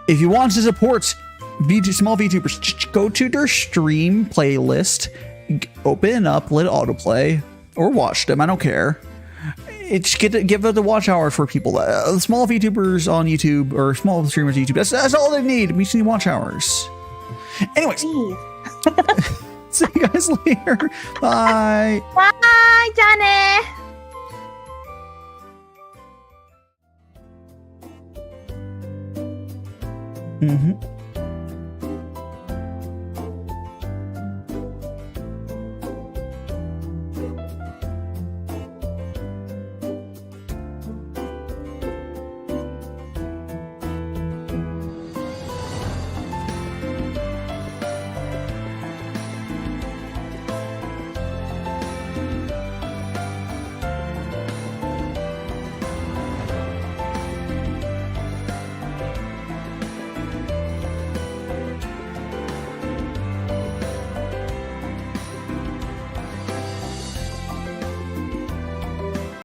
if you want to support small VTubers, just go to their stream playlist. Open it up, let it autoplay, or watch them. I don't care. Give it the watch hour for people. Small VTubers on YouTube or small streamers on YouTube. That's all they need. We just need watch hours. Anyways, see you guys later. Bye. Bye, Johnny. Mm-hmm.